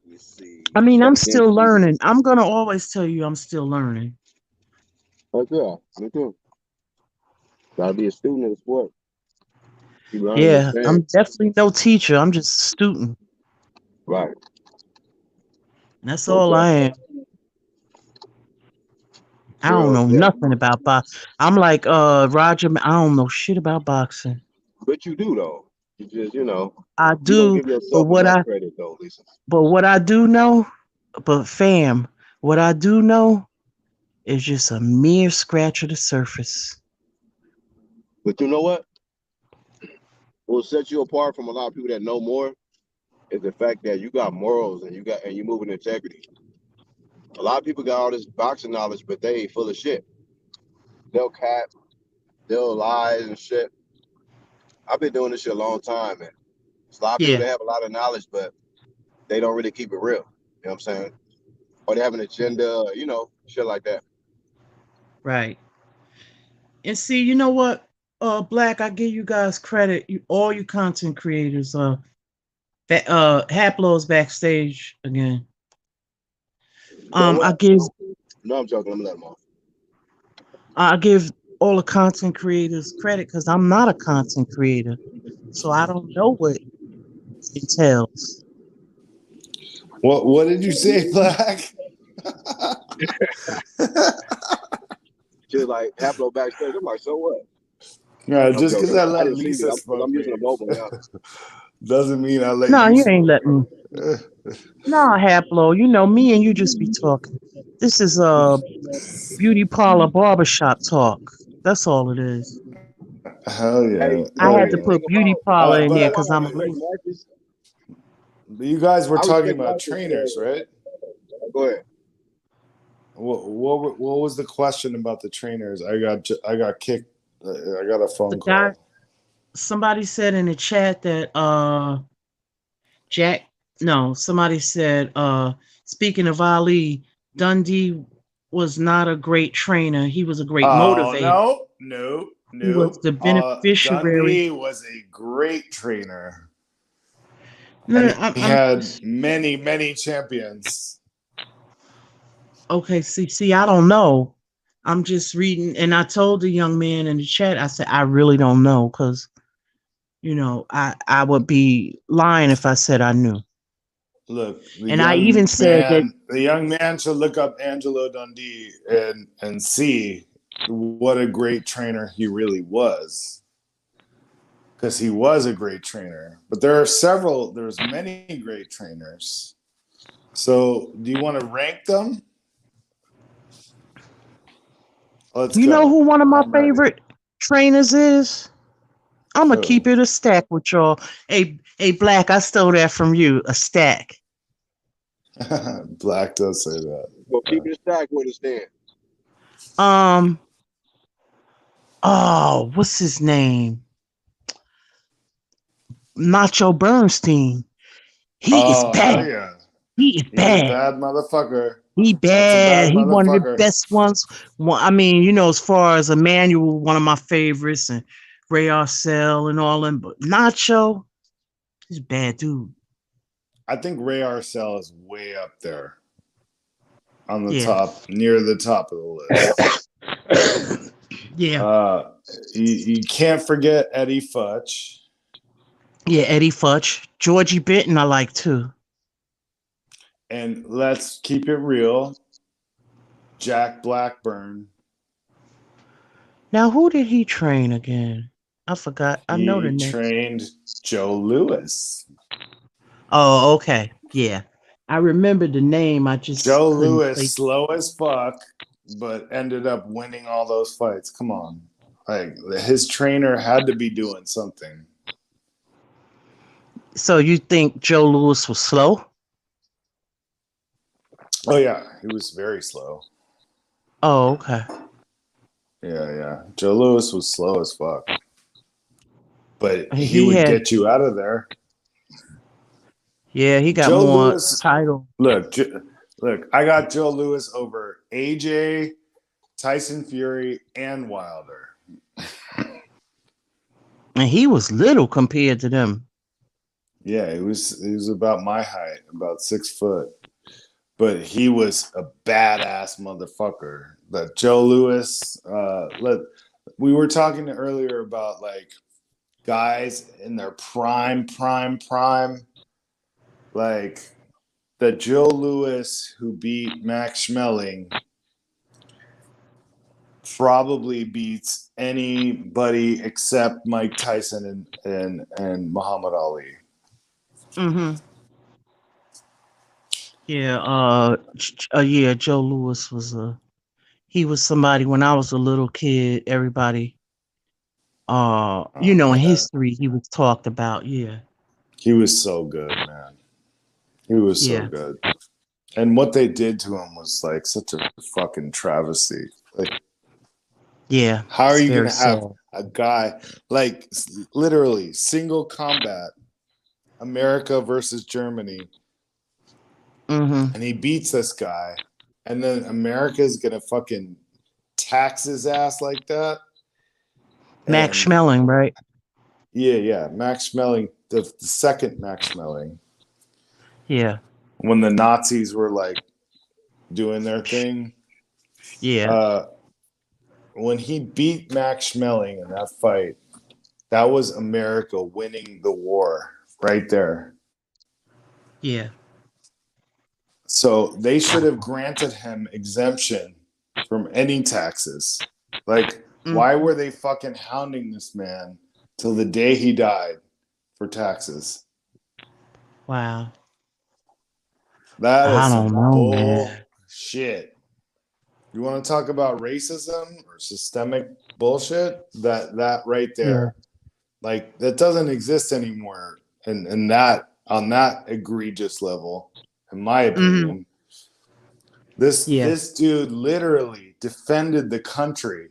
Let's see. I mean, I'm still learning. I'm gonna always tell you I'm still learning. Oh yeah, me too. Gotta be a student of the sport. Yeah, I'm definitely no teacher. I'm just a student. Right. That's all I am. I don't know nothing about boxing. I'm like Roger. I don't know shit about boxing. But you do though. You just, I you don't do, give yourself enough credit though, Lisa. But what I do know, fam, what I do know is just a mere scratch of the surface. But you know what? What will set you apart from a lot of people that know more is the fact that you got morals and you move with integrity. A lot of people got all this boxing knowledge, but they ain't full of shit. They'll cap, they'll lie and shit. I've been doing this shit a long time, man. There's a lot of people that have a lot of knowledge, but they don't really keep it real. You know what I'm saying? Or they have an agenda, shit like that. Right. And see, you know what? Black, I give you guys credit. All you content creators. Haplo's backstage again. I give. No, I'm joking. I'm gonna let him off. I give all the content creators credit because I'm not a content creator, so I don't know what it entails. What did you say, Black? She was like Haplo backstage. I'm like, so what? No, just because I let Lisa smoke. I'm using a mobile now. Doesn't mean I let No, you you smoke. ain't letting me. No, Haplo, me and you just be talking. This is beauty parlor barbershop talk. That's all it is. Hell yeah. I had to put beauty parlor in there because I'm a lady. You guys were talking about trainers, right? Go ahead. What was the question about the trainers? I got kicked. I got a phone call. Somebody said in the chat that somebody said speaking of Ali, Dundee was not a great trainer. He was a great motivator. No. He was the beneficiary. Dundee was a great trainer. No, he had many champions. Okay, see, I don't know. I'm just reading, and I told the young man in the chat, I said, I really don't know, because, I would be lying if I said I knew. Look, I even said that the young man should look up Angelo Dundee and see what a great trainer he really was. Because he was a great trainer. But there's many great trainers. So do you want to rank them? Let's go. Know who one of my favorite trainers is? I'm gonna Who? keep it a stack with y'all. Hey, Black, I stole that from you. A stack. Black does say that. Well, keep it stacked with us then. Um. Oh, what's his name? Nacho Bernstein. He is Oh, hell bad. yeah. He is He's a bad. bad motherfucker. He That's a bad. bad He one of the motherfucker. best ones. I mean, as far as Emmanuel, one of my favorites, and Ray Arcel and all them. But Nacho, he's a bad dude. I think Ray Arcel is way up there on the Yeah. top, near the top of the list. Yeah. You can't forget Eddie Futch. Yeah, Eddie Futch. Georgie Benton, I like too. And let's keep it real. Jack Blackburn. Now, who did he train again? I forgot. I know the He name. trained Joe Louis. Oh, okay. Yeah. I remember the name. I just Joe couldn't Louis, place. slow as fuck, but ended up winning all those fights. Come on. Like, his trainer had to be doing something. So you think Joe Louis was slow? Oh, yeah. He was very slow. Oh, okay. Yeah. Joe Louis was slow as fuck. But he He would had, get you out of there. yeah, he got Joe more Louis. title. Look, I got Joe Louis over AJ, Tyson Fury, and Wilder. And he was little compared to them. Yeah, he was about my height, about 6 foot. But he was a badass motherfucker. That Joe Louis, we were talking earlier about like guys in their prime. Like the Joe Louis who beat Max Schmeling probably beats anybody except Mike Tyson and Muhammad Ali. Mm-hmm. Yeah, yeah, Joe Louis was he was somebody when I was a little kid, everybody in history he was talked about, yeah. He was so good, man. He was so good. And what they did to him was like such a fucking travesty. Like, yeah, how are you gonna have sad. a guy like literally single combat, America versus Germany, Mm-hmm. and he beats this guy, and then America's gonna fucking tax his ass like that? Max And Schmeling, right? yeah, Max Schmeling, the second Max Schmeling, Yeah. when the Nazis were like doing their thing. Yeah. When he beat Max Schmeling in that fight, that was America winning the war right there. Yeah. So they should have granted him exemption from any taxes. Like, why were they fucking hounding this man till the day he died for taxes? Wow. That is some man. bullshit. You want to talk about racism or systemic bullshit? That right there. Yeah. Like, that doesn't exist anymore and that on that egregious level, in my opinion. This dude literally defended the country.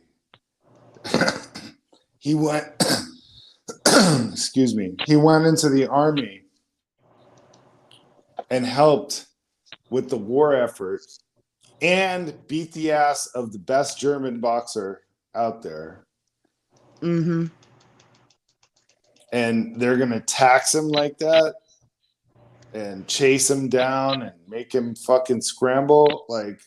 He went excuse me, he went into the army and helped with the war effort and beat the ass of the best German boxer out there. Mm-hmm. And they're gonna tax him like that and chase him down and make him fucking scramble. Like,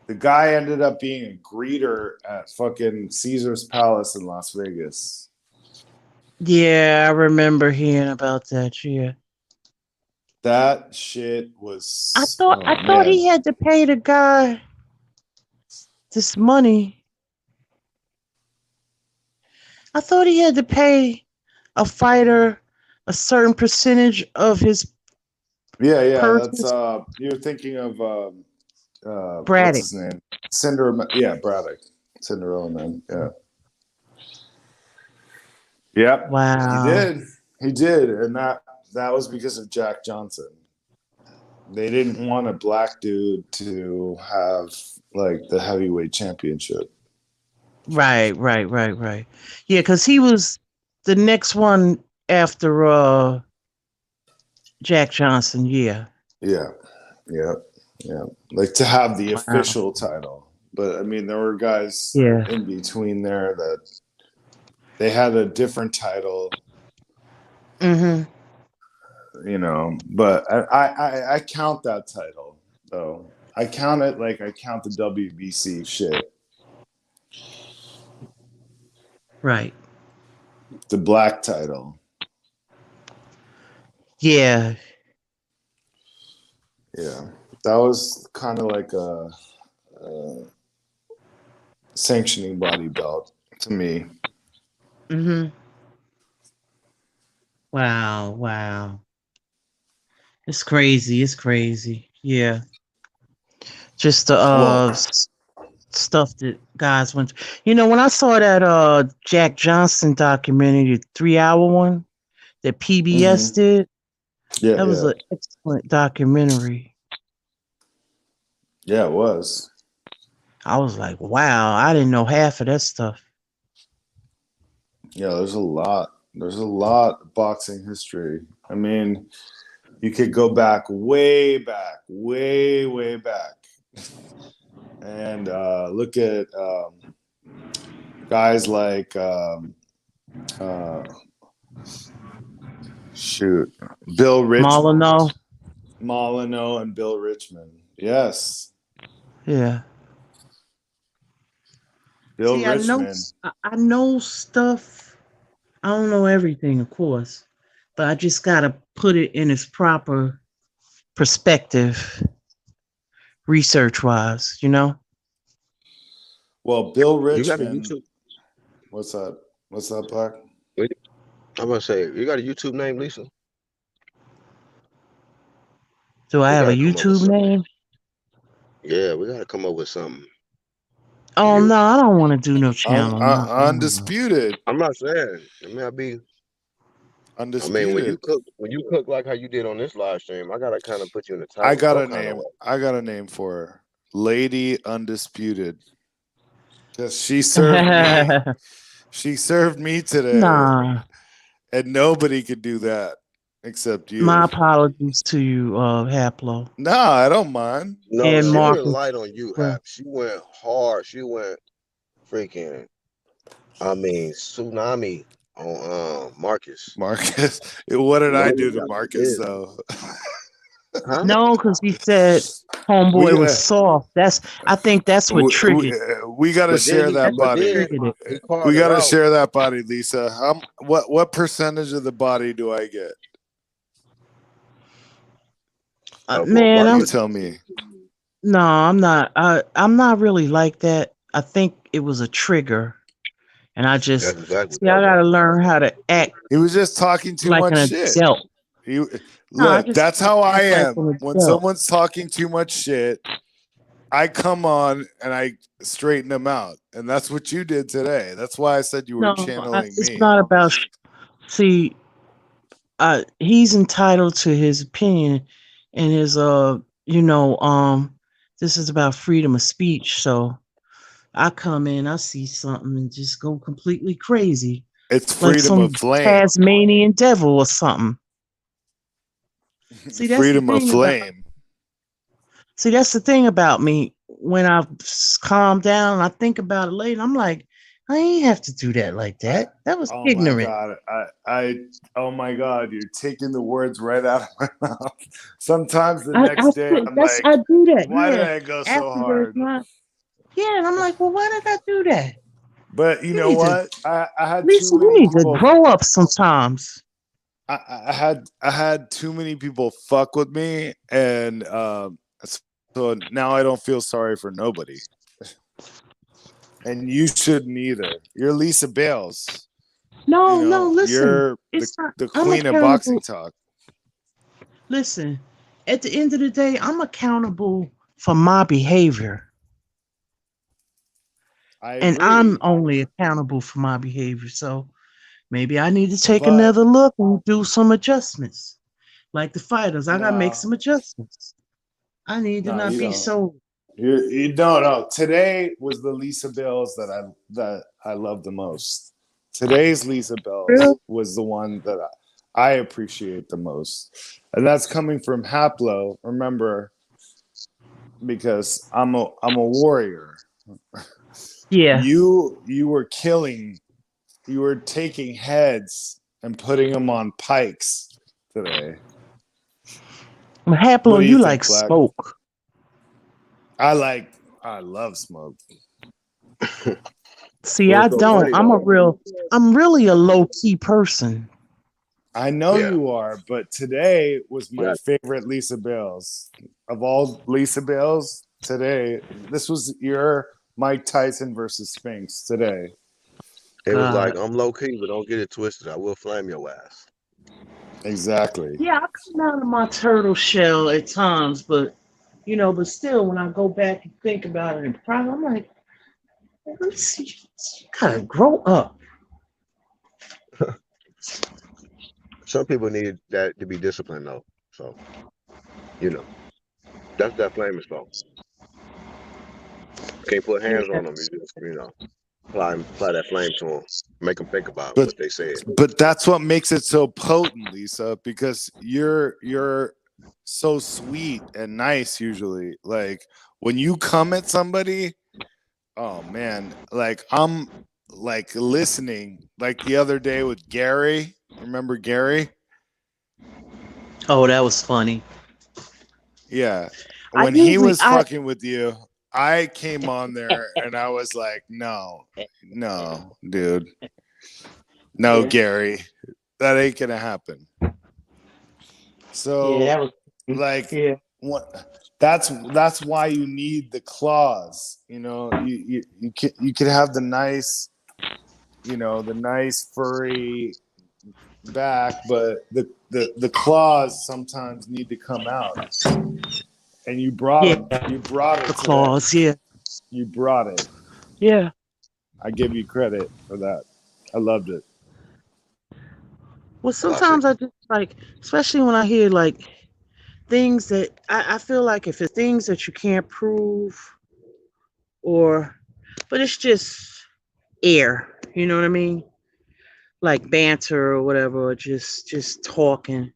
the guy ended up being a greeter at fucking Caesar's Palace in Las Vegas. Yeah, I remember hearing about that. Yeah. That shit was. I thought he had to pay the guy this money. I thought he had to pay a fighter a certain percentage of his. Yeah. That's you're thinking of Braddock. What's his name? Braddock. Cinderella Man. Yeah. Yep, he Wow. did. He did, and that was because of Jack Johnson. They didn't want a black dude to have like the heavyweight championship. Right. Yeah, because he was the next one after Jack Johnson. Yeah. Yeah, yeah, yeah. Like to have the Wow. official title. But I mean, there were guys Yeah. in between there that they had a different title, Mm-hmm. But I count that title though. I count it like I count the WBC shit. Right. The black title. Yeah. Yeah, that was kind of like a sanctioning body belt to me. Mm-hmm. Wow. It's crazy. Yeah. Just the Well, stuff that guys went through. You know, when I saw that Jack Johnson documentary, the 3 hour one that PBS mm-hmm. did, Yeah, that was an excellent documentary. Yeah, it was. I was like, wow, I didn't know half of that stuff. Yeah, there's a lot. There's a lot of boxing history. I mean, you could go back, way back, and look at guys like Bill Richmond, Molyneux, and Bill Richmond. Yes. Yeah. Bill See, Richmond. I know stuff. I don't know everything, of course, but I just gotta put it in its proper perspective, research wise. Well, Bill You got a Richmond. YouTube? What's that? What's that, Black? Wait, I'm gonna say you got a YouTube name, Lisa? Do I We have a gotta come up with YouTube something. name? Yeah, we gotta come up with something. Oh You no, I don't want to do no channel. No. Undisputed. I'm not saying. It may be. I mean, when you Undisputed. cook like how you did on this live stream, I gotta kind of put you in the I title got some a kind of name. way. I got a name for her. Lady Undisputed. Because she served me. She served me today. Nah. And nobody could do that except you. My apologies to you, Haplo. No, I don't mind. No, And she Marcus. went light on you, Hap. She went hard. She went freaking, tsunami on Marcus. Marcus. What did I do to Marcus, though? Huh? No, because he said homeboy was soft. I think that's what triggered. We got to share that body. We got to share that body, Lisa. What percentage of the body do I get? Man, you tell me. No, I'm not. I'm not really like that. I think it was a trigger, and I just I gotta learn how to act. He was just talking too like much an shit. adult. Look, that's how I am. Like when someone's talking too much shit, I come on and I straighten them out, and that's what you did today. That's why I said you were channeling me. It's not about. See, he's entitled to his opinion, and his this is about freedom of speech. So I come in, I see something, and just go completely crazy. It's freedom like of flame. Tasmanian devil or something. See, that's freedom of flame. See, that's the thing about me. When I calm down, I think about it later. I'm like, I ain't have to do that like that. That was ignorant. Oh my God, you're taking the words right out of my mouth. Sometimes the next day, I'm like, I do that. Why did I go so hard? Yeah, and I'm like, well, why did I do that? But you know what? I had Lisa, too many people grow up sometimes. I had too many people fuck with me, and so now I don't feel sorry for nobody. And you shouldn't either. You're Lisa Bales. No, listen. You're the queen of boxing talk. Listen, at the end of the day, I'm accountable for my behavior. And I'm only accountable for my behavior. So Maybe I need to take But another look and do some adjustments. Like the fighters, I gotta make no, some adjustments. I need to no, not you be don't. so. You don't know. Today was the Lisa Bills that I love the most. Today's Lisa Real. Bills was the one that I appreciate the most, and that's coming from Haplo. Remember, because I'm a warrior. Yeah, You were killing. You were taking heads and putting them on pikes today. What Haplo, do you you like think, Black? smoke. I love smoke. See, Well, I it's so don't. funny though. I'm really a low key person. I know Yeah, you are, but today was my yeah. favorite Lisa Bales. Of all Lisa Bales, today, this was your Mike Tyson versus Spinks today. It was like God. I'm low key, but don't get it twisted. I will flame your ass. Exactly. Yeah, I come out of my turtle shell at times, but but still, when I go back and think about it in private, I'm like, let's see, you gotta grow up. Some people need that to be disciplined though. So you know, that's that flaming stuff. Can't put hands Yeah. on them. You just apply that flame to them. Make them think about But what they said. but that's what makes it so potent, Lisa, because you're so sweet and nice usually. Like when you come at somebody, oh man, like I'm like listening. Like the other day with Gary. Remember Gary? Oh, that was funny. Yeah. I When he usually was I fucking with you, I came on there and I was like, no, no, dude. No, yeah, Gary. That ain't gonna happen. yeah, So that was like yeah. what that's why you need the claws. You could have the nice, the nice furry back, but the claws sometimes need to come out. And you brought Yeah, them. You brought the it today. claws, yeah. You brought it. Yeah. I give you credit for that. I loved it. Well, Classic. sometimes I just like, especially when I hear like things that I feel like if it's things that you can't prove or, but it's just air, you know what I mean? Like banter or whatever, or just talking.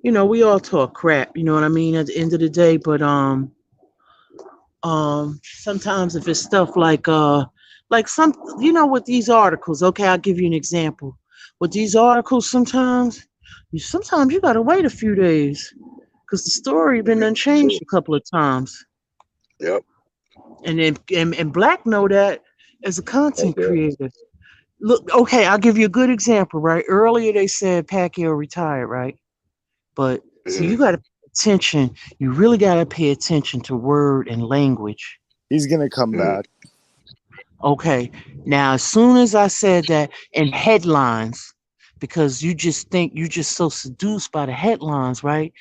We all talk crap, you know what I mean, at the end of the day, but sometimes if it's stuff like some with these articles, okay, I'll give you an example. With these articles sometimes you gotta wait a few days because the story been True. unchanged a couple of times. Yep. And Black know that as a content Okay. creator. Look, okay, I'll give you a good example, right? Earlier they said Pacquiao retired, right? But see, Hmm. you got to pay attention. You really got to pay attention to word and language. He's gonna come Hmm. back. Okay. Now, as soon as I said that in headlines, because you just think you just so seduced by the headlines, right?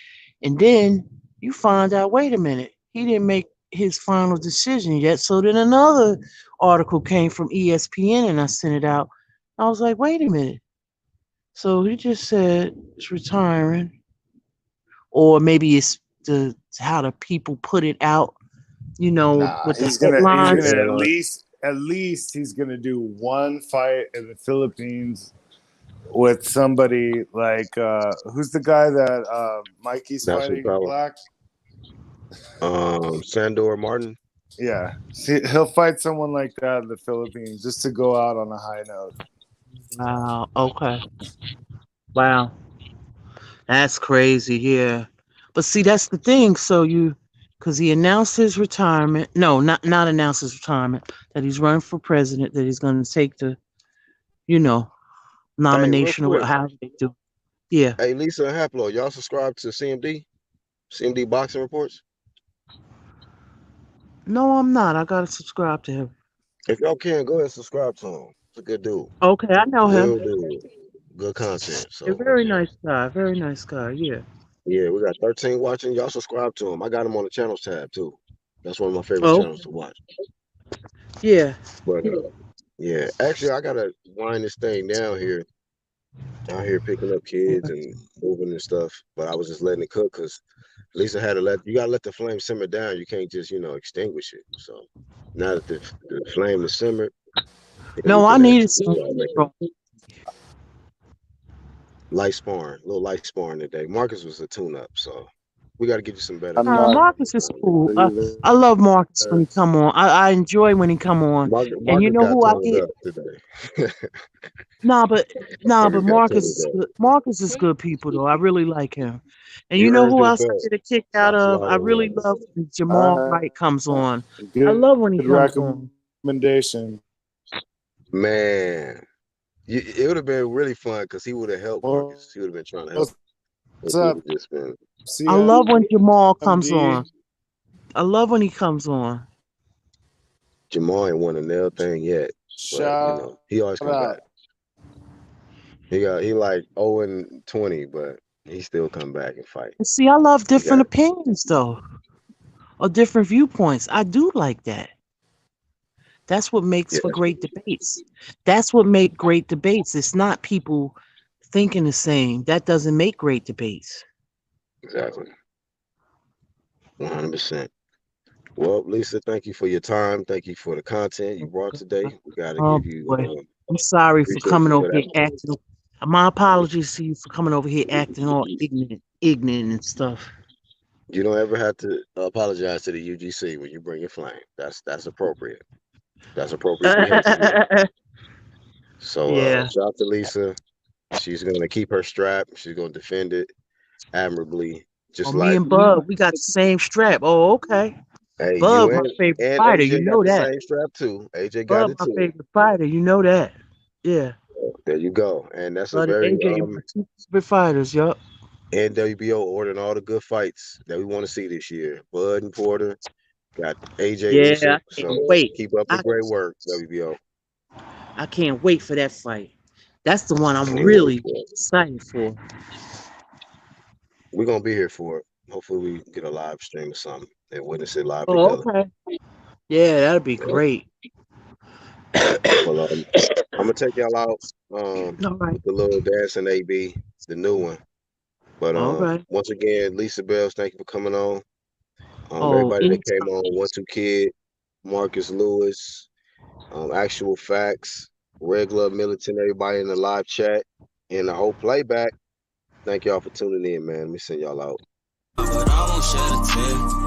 And then you find out, wait a minute, he didn't make his final decision yet. So then another article came from ESPN and I sent it out. I was like, wait a minute. So he just said it's retiring, or maybe it's the how the people put it out, Nah, with the he's headlines. gonna at least he's gonna do one fight in the Philippines with somebody like who's the guy that Mikey's National fighting, power. Black? Sandor Martin. Yeah. See, he'll fight someone like that in the Philippines just to go out on a high note. Wow. Okay. Wow. That's crazy. Yeah. But see, that's the thing. So because he announced his retirement. No, not announced his retirement. That he's running for president. That he's going to take the, you know, Hey, real nomination or quick. however they do. Yeah. Hey, Lisa and Haplo, y'all subscribe to CMD? CMD boxing reports? No, I'm not. I gotta subscribe to him. If y'all can, go ahead and subscribe to him. It's a good dude. Okay, I know him. Real dude. Good content. A So very nice guy. Very nice guy. Yeah. yeah, we got 13 watching. Y'all subscribe to him. I got him on the channels tab too. That's one of my favorite Oh, channels to watch. yeah. But yeah, actually I gotta wind this thing down here. out here picking up kids and moving and stuff. But I was just letting it cook because Lisa had to you gotta let the flame simmer down. You can't just, extinguish it. So now that the flame is simmered, we No, I can needed actually some start making light sparring, a little light sparring today. Marcus was a tune up, so we got to get you some better I'm footage. not Marcus is cool. either. I love Marcus when he come on. I enjoy when he come on. And you Marcus know got who I toned get? up today. Nah, but Marcus got Marcus toned is up. good. Marcus is good people though. I really like him. And He you know earned who your else I belt. get a kick out Stop of? I sliding really around. love when I Jamal Wright comes have on. I good love when he comes on. recommendation. Man, it would have been really fun because he would have helped Marcus. He would have been trying to help. What's If he would up, have just been. I love when Jamal comes CMD? on. I love when he comes on. Jamal ain't won a nail thing yet, but Shout he always come back. out. He like 0-20, but he still come back and fight. And see, I love different opinions though, or different viewpoints. I do like that. That's what makes for great debates. That's what make great debates. It's not people thinking the same. That doesn't make great debates. Exactly. 100%. Well, Lisa, thank you for your time. Thank you for the content you brought today. We got to Oh give you boy, I'm sorry for appreciate coming you over for here that. acting. My apologies to you for coming over here acting all ignorant and stuff. You don't ever have to apologize to the UGC when you bring your flame. That's appropriate. That's appropriate behavior. So Yeah. shout out to Lisa. She's gonna keep her strap. She's gonna defend it admirably. Just Me like, and Bub, we got the same strap. Oh, okay. hey, you Bub, my favorite and fighter. You AJ got know the that. same strap too. AJ got Bub, it my too. favorite fighter. You know that. Yeah. There you go. And that's a Bud and very AJ, my two favorite fighters. Yup. NWBO ordering all the good fights that we want to see this year. Bud and Porter got AJ Yeah, Usyk. I So can't wait. keep up the great work, WBO. I can't wait for that fight. That's the one I'm Can't wait really for it. excited for. We're gonna be here for it. Hopefully, we get a live stream or something and witness it live Oh, together. okay. Yeah, that'd be Yeah. great. Well, I'm gonna take y'all out All right. with the little dancing AB, the new one. But All right. once again, Lisa Bells, thank you for coming on. Oh, Everybody that came anytime. on, 1-2 Kid, Marcus Lewis, Actual Facts, Regular Militant, everybody in the live chat, and the whole playback. Thank y'all for tuning in, man. Let me send y'all out. But I won't shed a tear.